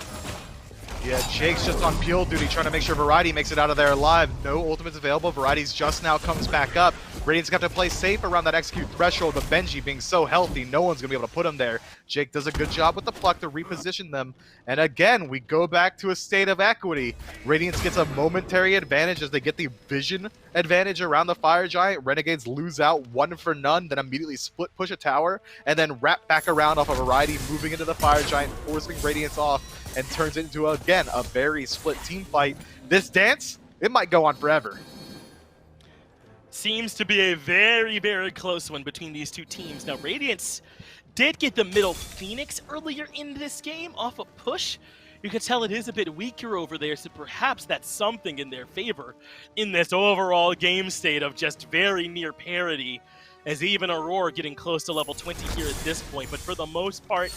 Yeah, Jake's just on peel duty, trying to make sure Variety makes it out of there alive. No ultimates available. Variety's just now comes back up. Radiant's got to play safe around that execute threshold, but Benji being so healthy, no one's going to be able to put him there. Jake does a good job with the pluck to reposition them. And again, we go back to a state of equity. Radiance gets a momentary advantage as they get the vision advantage around the Fire Giant. Renegades lose out 1 for none, then immediately split push a tower, and then wrap back around off of Variety, moving into the Fire Giant, forcing Radiance off, and turns it into, again, a very split team fight. This dance, it might go on forever. Seems to be a very, very close one between these two teams. Now, Radiance did get the middle Phoenix earlier in this game off a push. You can tell it is a bit weaker over there, so perhaps that's something in their favor in this overall game state of just very near parity, as even Aurora getting close to level 20 here at this point. But for the most part,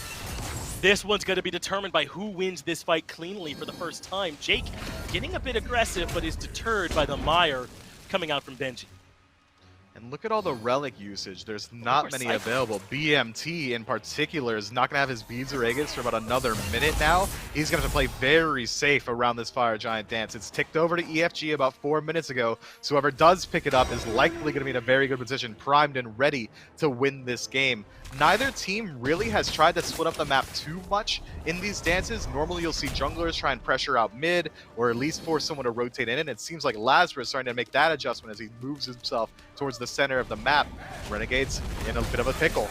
this one's going to be determined by who wins this fight cleanly for the first time. Jake getting a bit aggressive, but is deterred by the mire coming out from Benji. And look at all the relic usage. There's not many available. BMT in particular is not going to have his beads or agates for about another minute now. He's going to have to play very safe around this Fire Giant dance. It's ticked over to EFG about 4 minutes ago, so whoever does pick it up is likely going to be in a very good position, primed and ready to win this game. Neither team really has tried to split up the map too much in these dances. Normally you'll see junglers try and pressure out mid, or at least force someone to rotate in, and it seems like Lazarus is starting to make that adjustment as he moves himself towards the center of the map. Renegades in a bit of a pickle.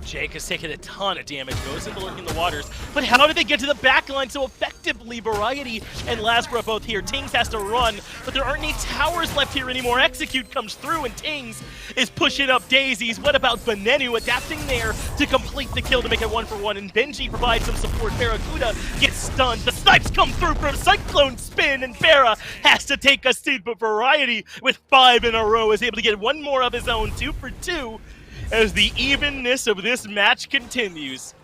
Jake has taken a ton of damage, goes into lurking the waters, but how did they get to the back line so effectively? Variety and Lasper both here. Tings has to run, but there aren't any towers left here anymore. Execute comes through, and Tings is pushing up daisies. What about Benenu adapting there to complete the kill to make it 1-for-1, and Benji provides some support. Barracuda gets stunned. The snipes come through from Cyclone Spin, and Barra has to take a seat, but Variety, with 5 in a row, is able to get one more of his own, 2 for 2. As the evenness of this match continues.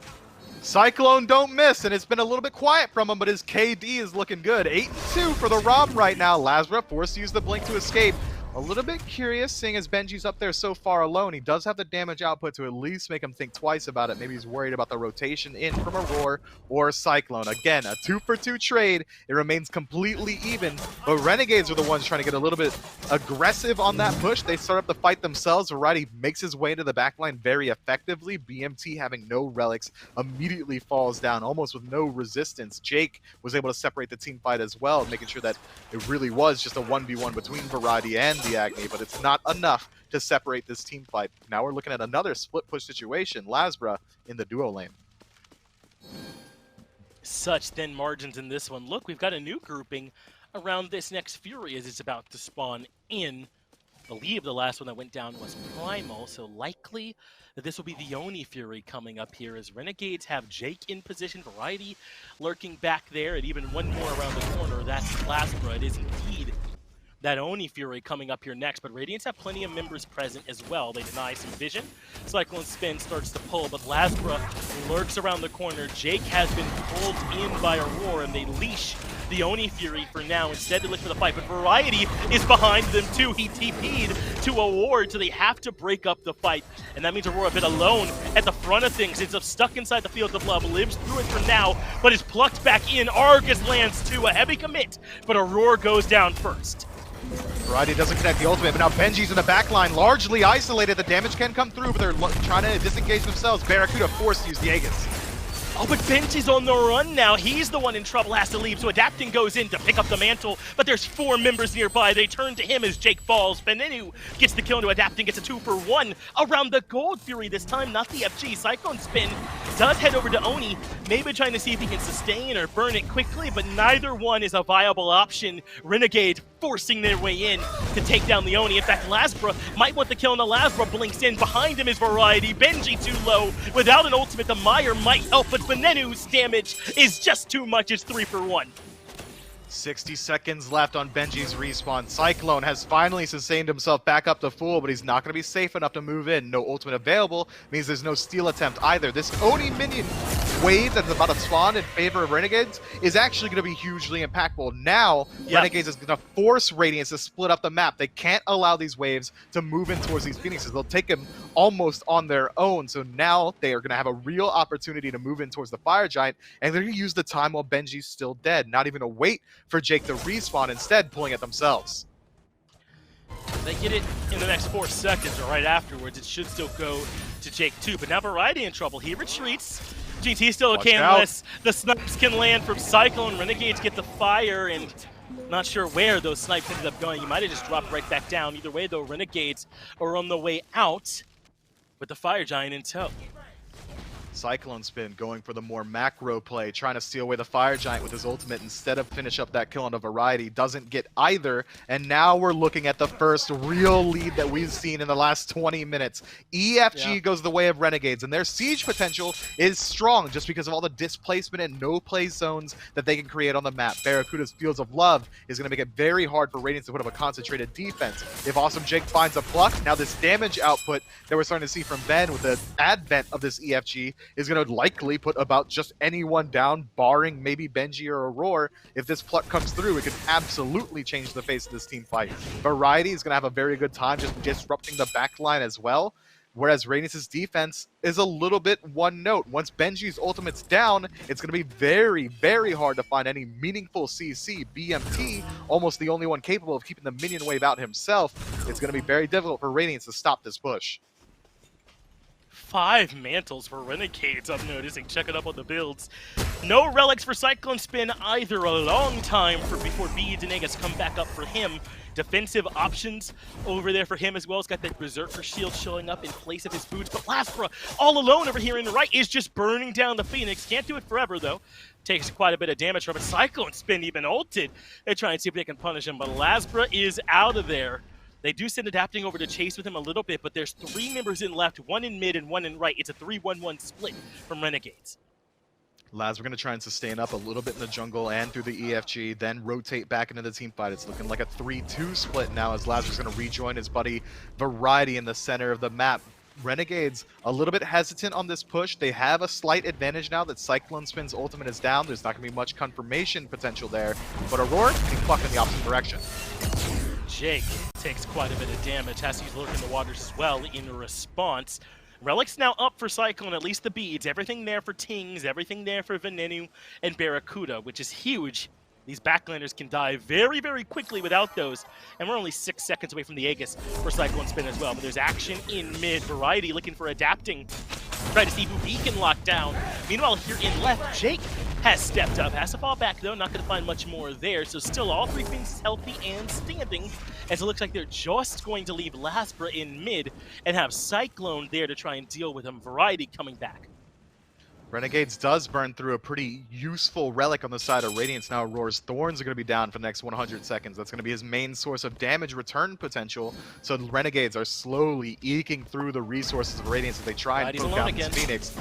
Cyclone don't miss, and it's been a little bit quiet from him, but his KD is looking good. 8-2 for the Rom right now. Lazra forced to use the blink to escape. A little bit curious, seeing as Benji's up there so far alone. He does have the damage output to at least make him think twice about it. Maybe he's worried about the rotation in from Aurora or Cyclone. Again, a 2-for-2 trade. It remains completely even, but Renegades are the ones trying to get a little bit aggressive on that push. They start up the fight themselves. Variety makes his way into the backline very effectively. BMT, having no relics, immediately falls down, almost with no resistance. Jake was able to separate the team fight as well, making sure that it really was just a 1v1 between Variety and the Agni, but it's not enough to separate this team fight. Now we're looking at another split push situation. Lazra in the duo lane. Such thin margins in this one. Look, we've got a new grouping around this next Fury as it's about to spawn in. I believe the last one that went down was Primal, so likely that this will be the Oni Fury coming up here as Renegades have Jake in position, Variety lurking back there, and even one more around the corner. That's Lazra. It is indeed that Oni Fury coming up here next, but Radiance have plenty of members present as well. They deny some vision. Cyclone Spin starts to pull, but Lazra lurks around the corner. Jake has been pulled in by Aurora, and they leash the Oni Fury for now. Instead, they look for the fight, but Variety is behind them too. He TP'd to a ward, so they have to break up the fight, and that means Aurora a bit alone at the front of things. Ends up stuck inside the Field of Love, lives through it for now, but is plucked back in. Argus lands too, a heavy commit, but Aurora goes down first. Variety doesn't connect the ultimate, but now Benji's in the backline, largely isolated. The damage can come through, but they're trying to disengage themselves. Barracuda forced to use the Aegis. Oh, but Benji's on the run now. He's the one in trouble, has to leave, so Adapting goes in to pick up the mantle, but there's 4 members nearby. They turn to him as Jake falls. Benenu gets the kill into Adapting, gets a 2-for-1 around the Gold Fury this time, not the FG. Cyclone Spin does head over to Oni, maybe trying to see if he can sustain or burn it quickly, but neither one is a viable option. Renegade forcing their way in to take down the Oni. In fact, Lazra might want the kill, and the Lazra blinks in. Behind him is Variety. Benji too low. Without an ultimate, the Meyer might help, but Benenu's damage is just too much. It's 3-for-1. 60 seconds left on Benji's respawn. Cyclone has finally sustained himself back up to full, but he's not going to be safe enough to move in. No ultimate available means there's no steal attempt either. This Oni minion wave that's about to spawn in favor of Renegades is actually going to be hugely impactful. Now, Renegades is going to force Radiance to split up the map. They can't allow these waves to move in towards these Phoenixes. They'll take them almost on their own. So now they are going to have a real opportunity to move in towards the Fire Giant, and they're going to use the time while Benji's still dead. Not even to wait for Jake to respawn, instead pulling it themselves. They get it in the next 4 seconds or right afterwards. It should still go to Jake too, but now Variety in trouble. He retreats. GT still Watch canless. The snipes can land from Cyclone. Renegades get the fire, and not sure where those snipes ended up going. You might have just dropped right back down. Either way, though, Renegades are on the way out with the Fire Giant in tow. Cyclone Spin going for the more macro play, trying to steal away the Fire Giant with his ultimate instead of finish up that kill on a Variety. Doesn't get either, and now we're looking at the first real lead that we've seen in the last 20 minutes. EFG goes the way of Renegades, and their siege potential is strong just because of all the displacement and no-play zones that they can create on the map. Barracuda's Fields of Love is going to make it very hard for Radiance to put up a concentrated defense. If Awesome Jake finds a pluck, now this damage output that we're starting to see from Ben with the advent of this EFG is going to likely put about just anyone down, barring maybe Benji or Aurora. If this pluck comes through, it could absolutely change the face of this team fight. Variety is going to have a very good time just disrupting the backline as well, whereas Radiance's defense is a little bit one note. Once Benji's ultimate's down, it's going to be very, very hard to find any meaningful CC. BMT, almost the only one capable of keeping the minion wave out himself. It's going to be very difficult for Radiance to stop this push. 5 mantles for Renegades, I'm noticing, checking up on the builds. No relics for Cyclone Spin either. A long time before Beads and Aegis come back up for him. Defensive options over there for him as well. He's got that Berserker shield showing up in place of his boots. But Lastra, all alone over here in the right, is just burning down the Phoenix. Can't do it forever, though. Takes quite a bit of damage from it. Cyclone Spin even ulted. They try and see if they can punish him, but Lastra is out of there. They do send Adapting over to chase with him a little bit, but there's 3 members in left, 1 in mid and 1 in right. It's a 3-1-1 split from Renegades. Laz, we're going to try and sustain up a little bit in the jungle and through the EFG, then rotate back into the team fight. It's looking like a 3-2 split now as Laz is going to rejoin his buddy Variety in the center of the map. Renegades a little bit hesitant on this push. They have a slight advantage now that Cyclone Spin's ultimate is down. There's not going to be much confirmation potential there, but Aurora can pluck in the opposite direction. Jake takes quite a bit of damage, has to use Lurk in the Waters as well in response. Relic's now up for Cyclone, at least the beads. Everything there for Tings, everything there for Venenu and Barracuda, which is huge. These backlanders can die very, very quickly without those. And we're only 6 seconds away from the Aegis for Cyclone Spin as well. But there's action in mid. Variety looking for adapting. Trying to see who he can lock down. Meanwhile, here in left, Jake has stepped up. Has to fall back, though. Not going to find much more there. So still all three Phoenixes healthy and standing. As it looks like they're just going to leave Laspra in mid and have Cyclone there to try and deal with him. Variety coming back. Renegades does burn through a pretty useful relic on the side of Radiance. Now Aurora's Thorns are going to be down for the next 100 seconds. That's going to be his main source of damage return potential. So the Renegades are slowly eking through the resources of Radiance as they try and poke out this Phoenix.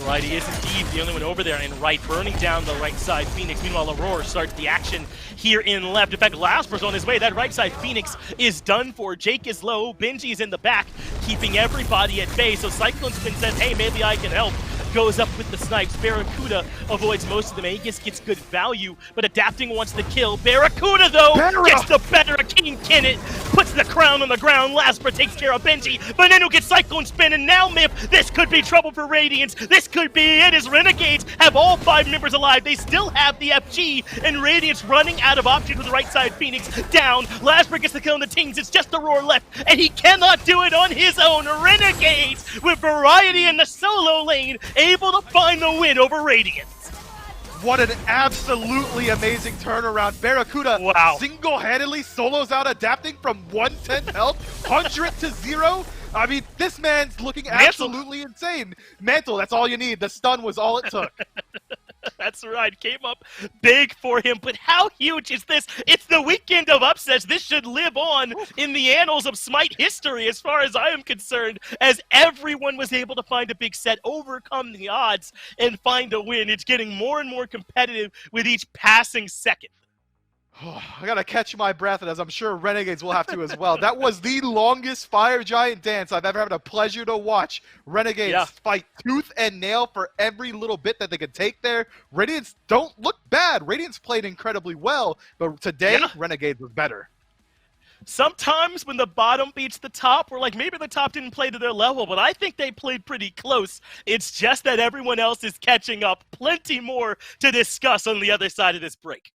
Variety is indeed the only one over there, and right, burning down the right side Phoenix. Meanwhile, Aurora starts the action here in left. In fact, Lasper's on his way. That right side Phoenix is done for. Jake is low. Benji's in the back, keeping everybody at bay. So Cyclone Spin says, hey, maybe I can help. Goes up with the snipes. Barracuda avoids most of them. Aegis gets good value, but Adapting wants the kill. Barracuda, though, gets the better of King Kenneth. Puts the crown on the ground. Laspra takes care of Benji. Venenu gets Cyclone Spin, and now, Mip, this could be trouble for Radiance. This could be it, as Renegades have all 5 members alive. They still have the FG, and Radiance running out of options with the right side Phoenix down. Laspra gets the kill on the Tings. It's just the Roar left, and he cannot do it on his own. Renegades, with Variety in the solo lane, able to find the win over Radiance. What an absolutely amazing turnaround. Barracuda single-handedly solos out Adapting from 110 health, 100 to 0. I mean, this man's looking absolutely insane. Mantle, that's all you need. The stun was all it took. That's right, came up big for him, but how huge is this? It's the weekend of upsets. This should live on in the annals of SMITE history as far as I am concerned, as everyone was able to find a big set, overcome the odds, and find a win. It's getting more and more competitive with each passing second. I gotta catch my breath, and as I'm sure Renegades will have to as well. That was the longest Fire Giant dance I've ever had a pleasure to watch. Renegades fight tooth and nail for every little bit that they could take there. Radiance don't look bad. Radiance played incredibly well, but today, Renegades was better. Sometimes when the bottom beats the top, we're like, maybe the top didn't play to their level, but I think they played pretty close. It's just that everyone else is catching up. Plenty more to discuss on the other side of this break.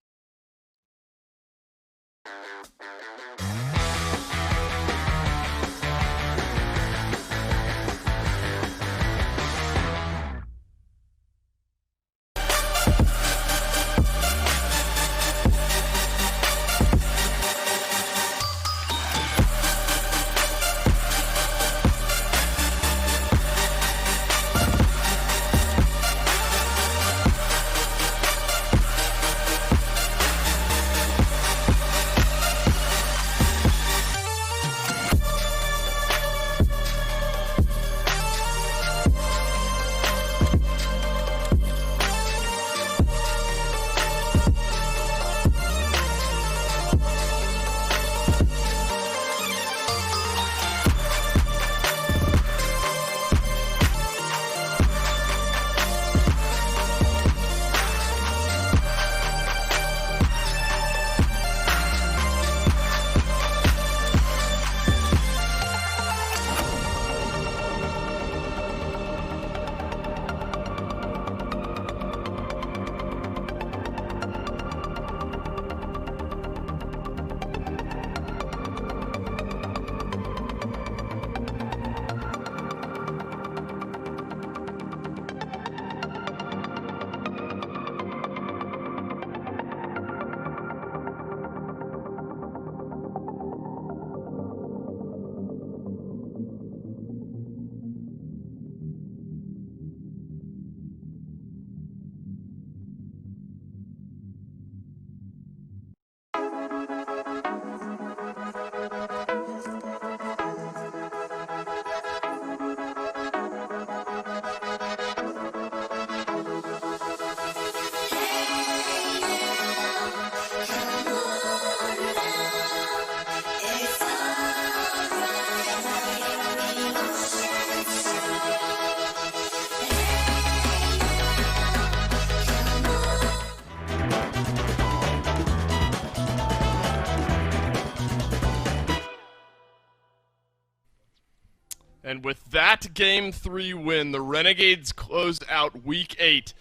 And with that Game 3 win, the Renegades closed out Week 8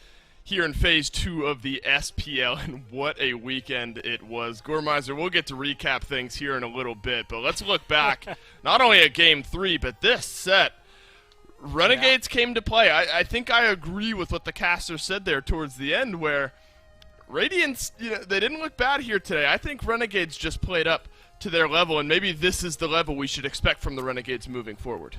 here in Phase 2 of the SPL, and what a weekend it was. Gormizer, we'll get to recap things here in a little bit, but let's look back not only at Game 3, but this set. Renegades came to play. I think I agree with what the caster said there towards the end, where Radiance, they didn't look bad here today. I think Renegades just played up to their level, and maybe this is the level we should expect from the Renegades moving forward.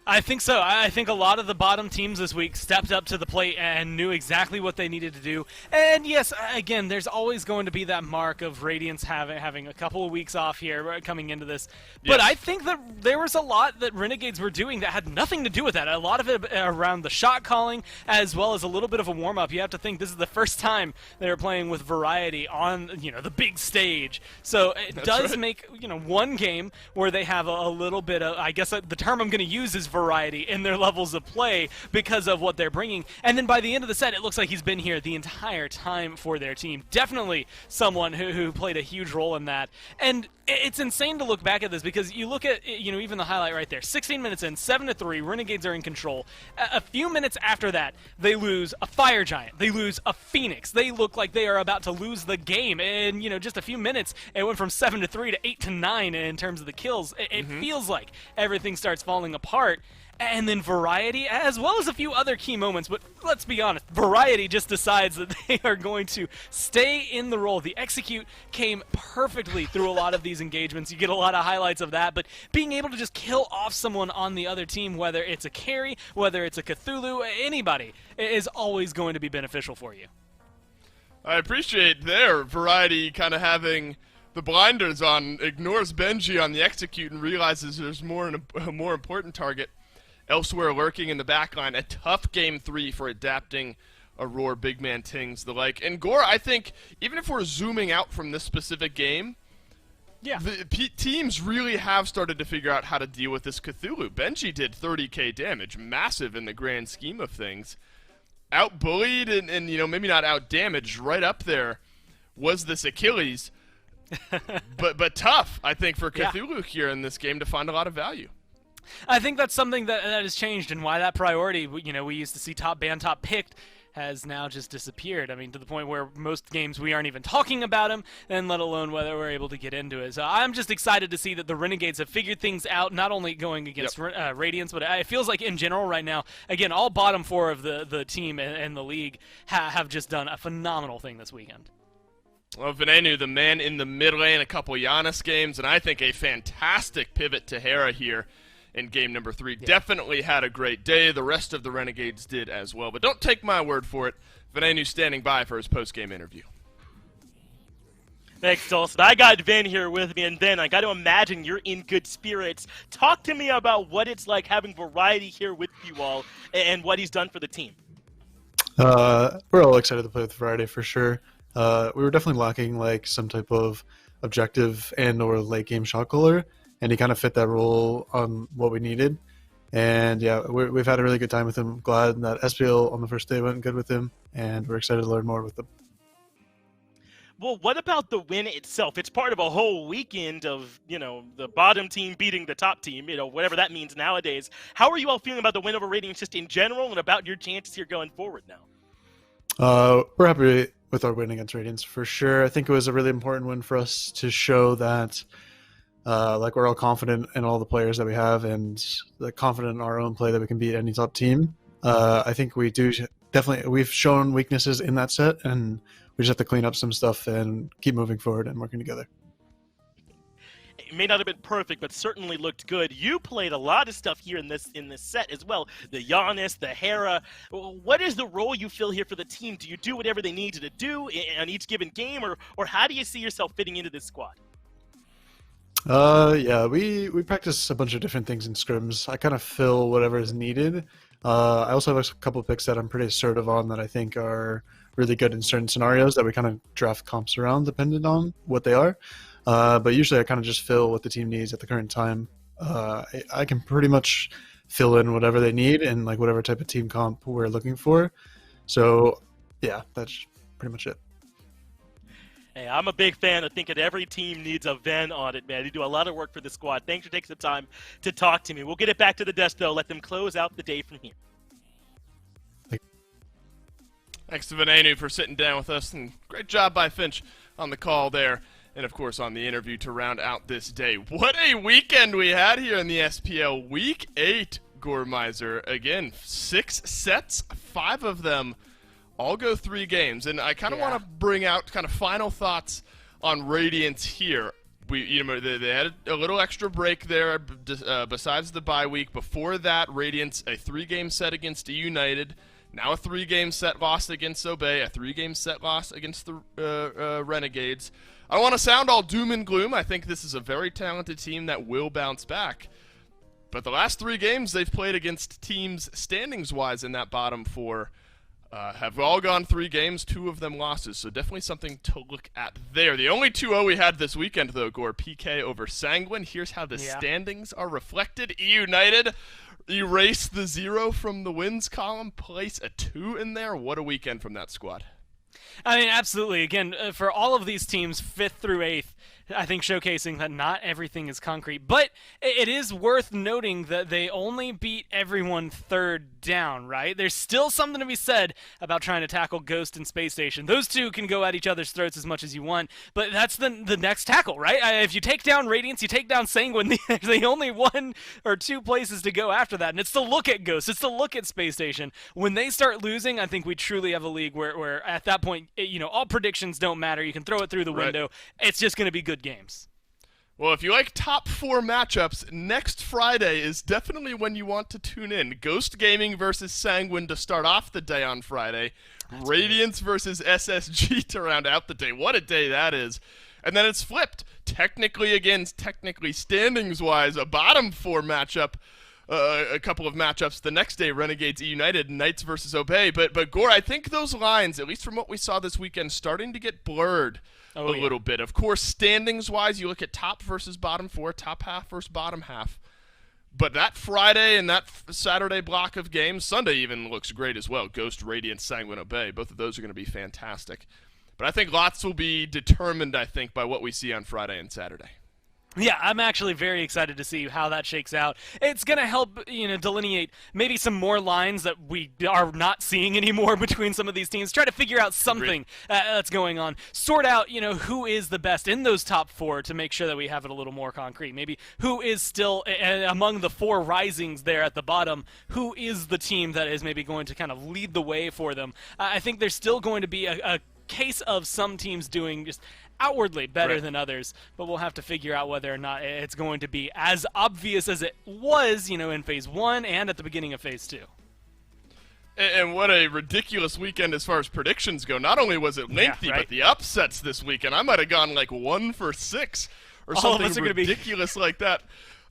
I think so. I think a lot of the bottom teams this week stepped up to the plate and knew exactly what they needed to do. And yes, again, there's always going to be that mark of Radiance having a couple of weeks off here coming into this. But I think that there was a lot that Renegades were doing that had nothing to do with that. A lot of it around the shot calling, as well as a little bit of a warm-up. You have to think this is the first time they're playing with variety on the big stage. So it does make one game where they have a little bit of, I guess the term I'm going to use is variety in their levels of play because of what they're bringing. And then by the end of the set, it looks like he's been here the entire time for their team. Definitely someone who played a huge role in that. And it's insane to look back at this because you look at, even the highlight right there. 16 minutes in, 7-3, Renegades are in control. A few minutes after that, they lose a Fire Giant. They lose a Phoenix. They look like they are about to lose the game. And, just a few minutes, it went from 7-3 to 8-9 in terms of the kills. It feels like everything starts falling apart. And then Variety, as well as a few other key moments, but let's be honest, Variety just decides that they are going to stay in the role. The execute came perfectly through a lot of these engagements. You get a lot of highlights of that, but being able to just kill off someone on the other team, whether it's a carry, whether it's a Cthulhu, anybody, is always going to be beneficial for you. I appreciate their Variety kind of having the blinders on, ignores Benji on the execute and realizes there's a more important target elsewhere lurking in the backline. A tough Game 3 for adapting Aurora, Big Man Tings, the like. And Gore, I think, even if we're zooming out from this specific game, the teams really have started to figure out how to deal with this Cthulhu. Benji did 30k damage, massive in the grand scheme of things. Out-bullied and maybe not out-damaged, right up there was this Achilles. but tough, I think, for Cthulhu here in this game to find a lot of value. I think that's something that has changed, and why that priority, we used to see top ban, top picked, has now just disappeared. I mean, to the point where most games we aren't even talking about him, and let alone whether we're able to get into it. So I'm just excited to see that the Renegades have figured things out, not only going against Radiance, but it feels like in general right now, again, all bottom four of the team and the league have just done a phenomenal thing this weekend. Well, Venenu, the man in the mid lane, a couple Giannis games, and I think a fantastic pivot to Hera here in game number 3. Definitely had a great day. The rest of the Renegades did as well. But don't take my word for it. Venenu standing by for his post-game interview. Thanks, Dawson. I got Vin here with me, and Vin, I got to imagine you're in good spirits. Talk to me about what it's like having Variety here with you all and what he's done for the team. We're all excited to play with Variety for sure. We were definitely lacking some type of objective and or late game shot caller, and he kind of fit that role on what we needed. And yeah, we've had a really good time with him. Glad that SPL on the first day went good with him, and we're excited to learn more with him. Well, what about the win itself? It's part of a whole weekend of, the bottom team beating the top team, whatever that means nowadays. How are you all feeling about the win over Radiance just in general and about your chances here going forward now? We're happy with our win against Radiance for sure. I think it was a really important win for us to show that we're all confident in all the players that we have and confident in our own play that we can beat any top team. I think we do definitely. We've shown weaknesses in that set, and we just have to clean up some stuff and keep moving forward and working together. It may not have been perfect, but certainly looked good. You played a lot of stuff here in this set as well. The Giannis, the Hera. What is the role you feel here for the team? Do you do whatever they need you to do on each given game, or how do you see yourself fitting into this squad? Yeah, we practice a bunch of different things in scrims. I kind of fill whatever is needed. I also have a couple of picks that I'm pretty assertive on that I think are really good in certain scenarios that we kind of draft comps around depending on what they are. But usually I kind of just fill what the team needs at the current time. I can pretty much fill in whatever they need and whatever type of team comp we're looking for. So yeah, that's pretty much it. Hey, I'm a big fan of thinking every team needs a Ven on it, man. You do a lot of work for the squad. Thanks for taking some time to talk to me. We'll get it back to the desk, though. Let them close out the day from here. Thanks to Venenu for sitting down with us, and great job by Finch on the call there, and of course on the interview to round out this day. What a weekend we had here in the SPL. Week 8, Gormizer. Again, 6 sets, 5 of them all go 3 games, and I kind of want to bring out kind of final thoughts on Radiance here. They had a little extra break there besides the bye week. Before that, Radiance, a 3-game set against United. Now a 3-game set loss against Obey, a 3-game set loss against the Renegades. I don't want to sound all doom and gloom. I think this is a very talented team that will bounce back. But the last 3 games they've played against teams standings-wise in that bottom 4 have all gone 3 games, 2 of them losses. So definitely something to look at there. The only 2-0 we had this weekend, though, Gore, PK over Sanguine. Here's how the standings are reflected. United erase the 0 from the wins column, place a 2 in there. What a weekend from that squad. I mean, absolutely. Again, for all of these teams, 5th through 8th, I think showcasing that not everything is concrete. But it is worth noting that they only beat everyone 3rd down, right? There's still something to be said about trying to tackle Ghost and Space Station. Those two can go at each other's throats as much as you want, but that's the next tackle, right? If you take down Radiance, you take down Sanguine, there's the only 1 or 2 places to go after that, and it's to look at Ghost, it's to look at Space Station. When they start losing, I think we truly have a league where at that point, all predictions don't matter. You can throw it through the window. It's just going to be good games. Well, if you like top 4 matchups, next Friday is definitely when you want to tune in. Ghost Gaming versus Sanguine to start off the day on Friday. Radiance versus SSG to round out the day. What a day that is. And then it's flipped. Technically standings-wise, a bottom 4 matchup. A couple of matchups the next day, Renegades United, Knights versus Obey. But Gore, I think those lines, at least from what we saw this weekend, starting to get blurred a little bit. Of course, standings-wise, you look at top versus bottom 4, top half versus bottom half. But that Friday and that Saturday block of games, Sunday even looks great as well. Ghost, Radiance, Sanguine, Obey. Both of those are going to be fantastic. But I think lots will be determined, by what we see on Friday and Saturday. Yeah, I'm actually very excited to see how that shakes out. It's going to help, delineate maybe some more lines that we are not seeing anymore between some of these teams. Try to figure out something that's going on. Sort out, who is the best in those top 4 to make sure that we have it a little more concrete. Maybe who is still, among the 4 risings there at the bottom, who is the team that is maybe going to kind of lead the way for them. I think there's still going to be a case of some teams doing just outwardly better than others, but we'll have to figure out whether or not it's going to be as obvious as it was, in Phase 1 and at the beginning of Phase 2. And what a ridiculous weekend as far as predictions go. Not only was it lengthy, but the upsets this weekend. I might have gone like 1 for 6 or something ridiculous like that.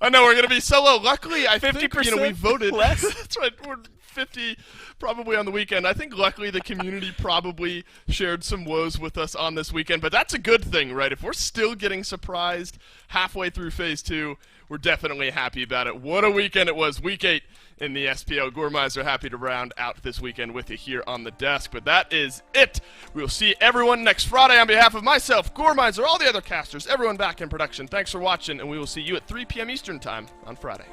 I know we're going to be so low. Luckily, I think, we voted. Less? That's right. We're 50 probably on the weekend. I think luckily the community probably shared some woes with us on this weekend, but that's a good thing, right? If we're still getting surprised halfway through Phase 2, we're definitely happy about it. What a weekend it was. Week 8 in the SPL. Gormizer happy to round out this weekend with you here on the desk, but that is it. We will see everyone next Friday. On behalf of myself, Gormizer, all the other casters, everyone back in production, thanks for watching, and we will see you at 3 p.m. Eastern Time on Friday.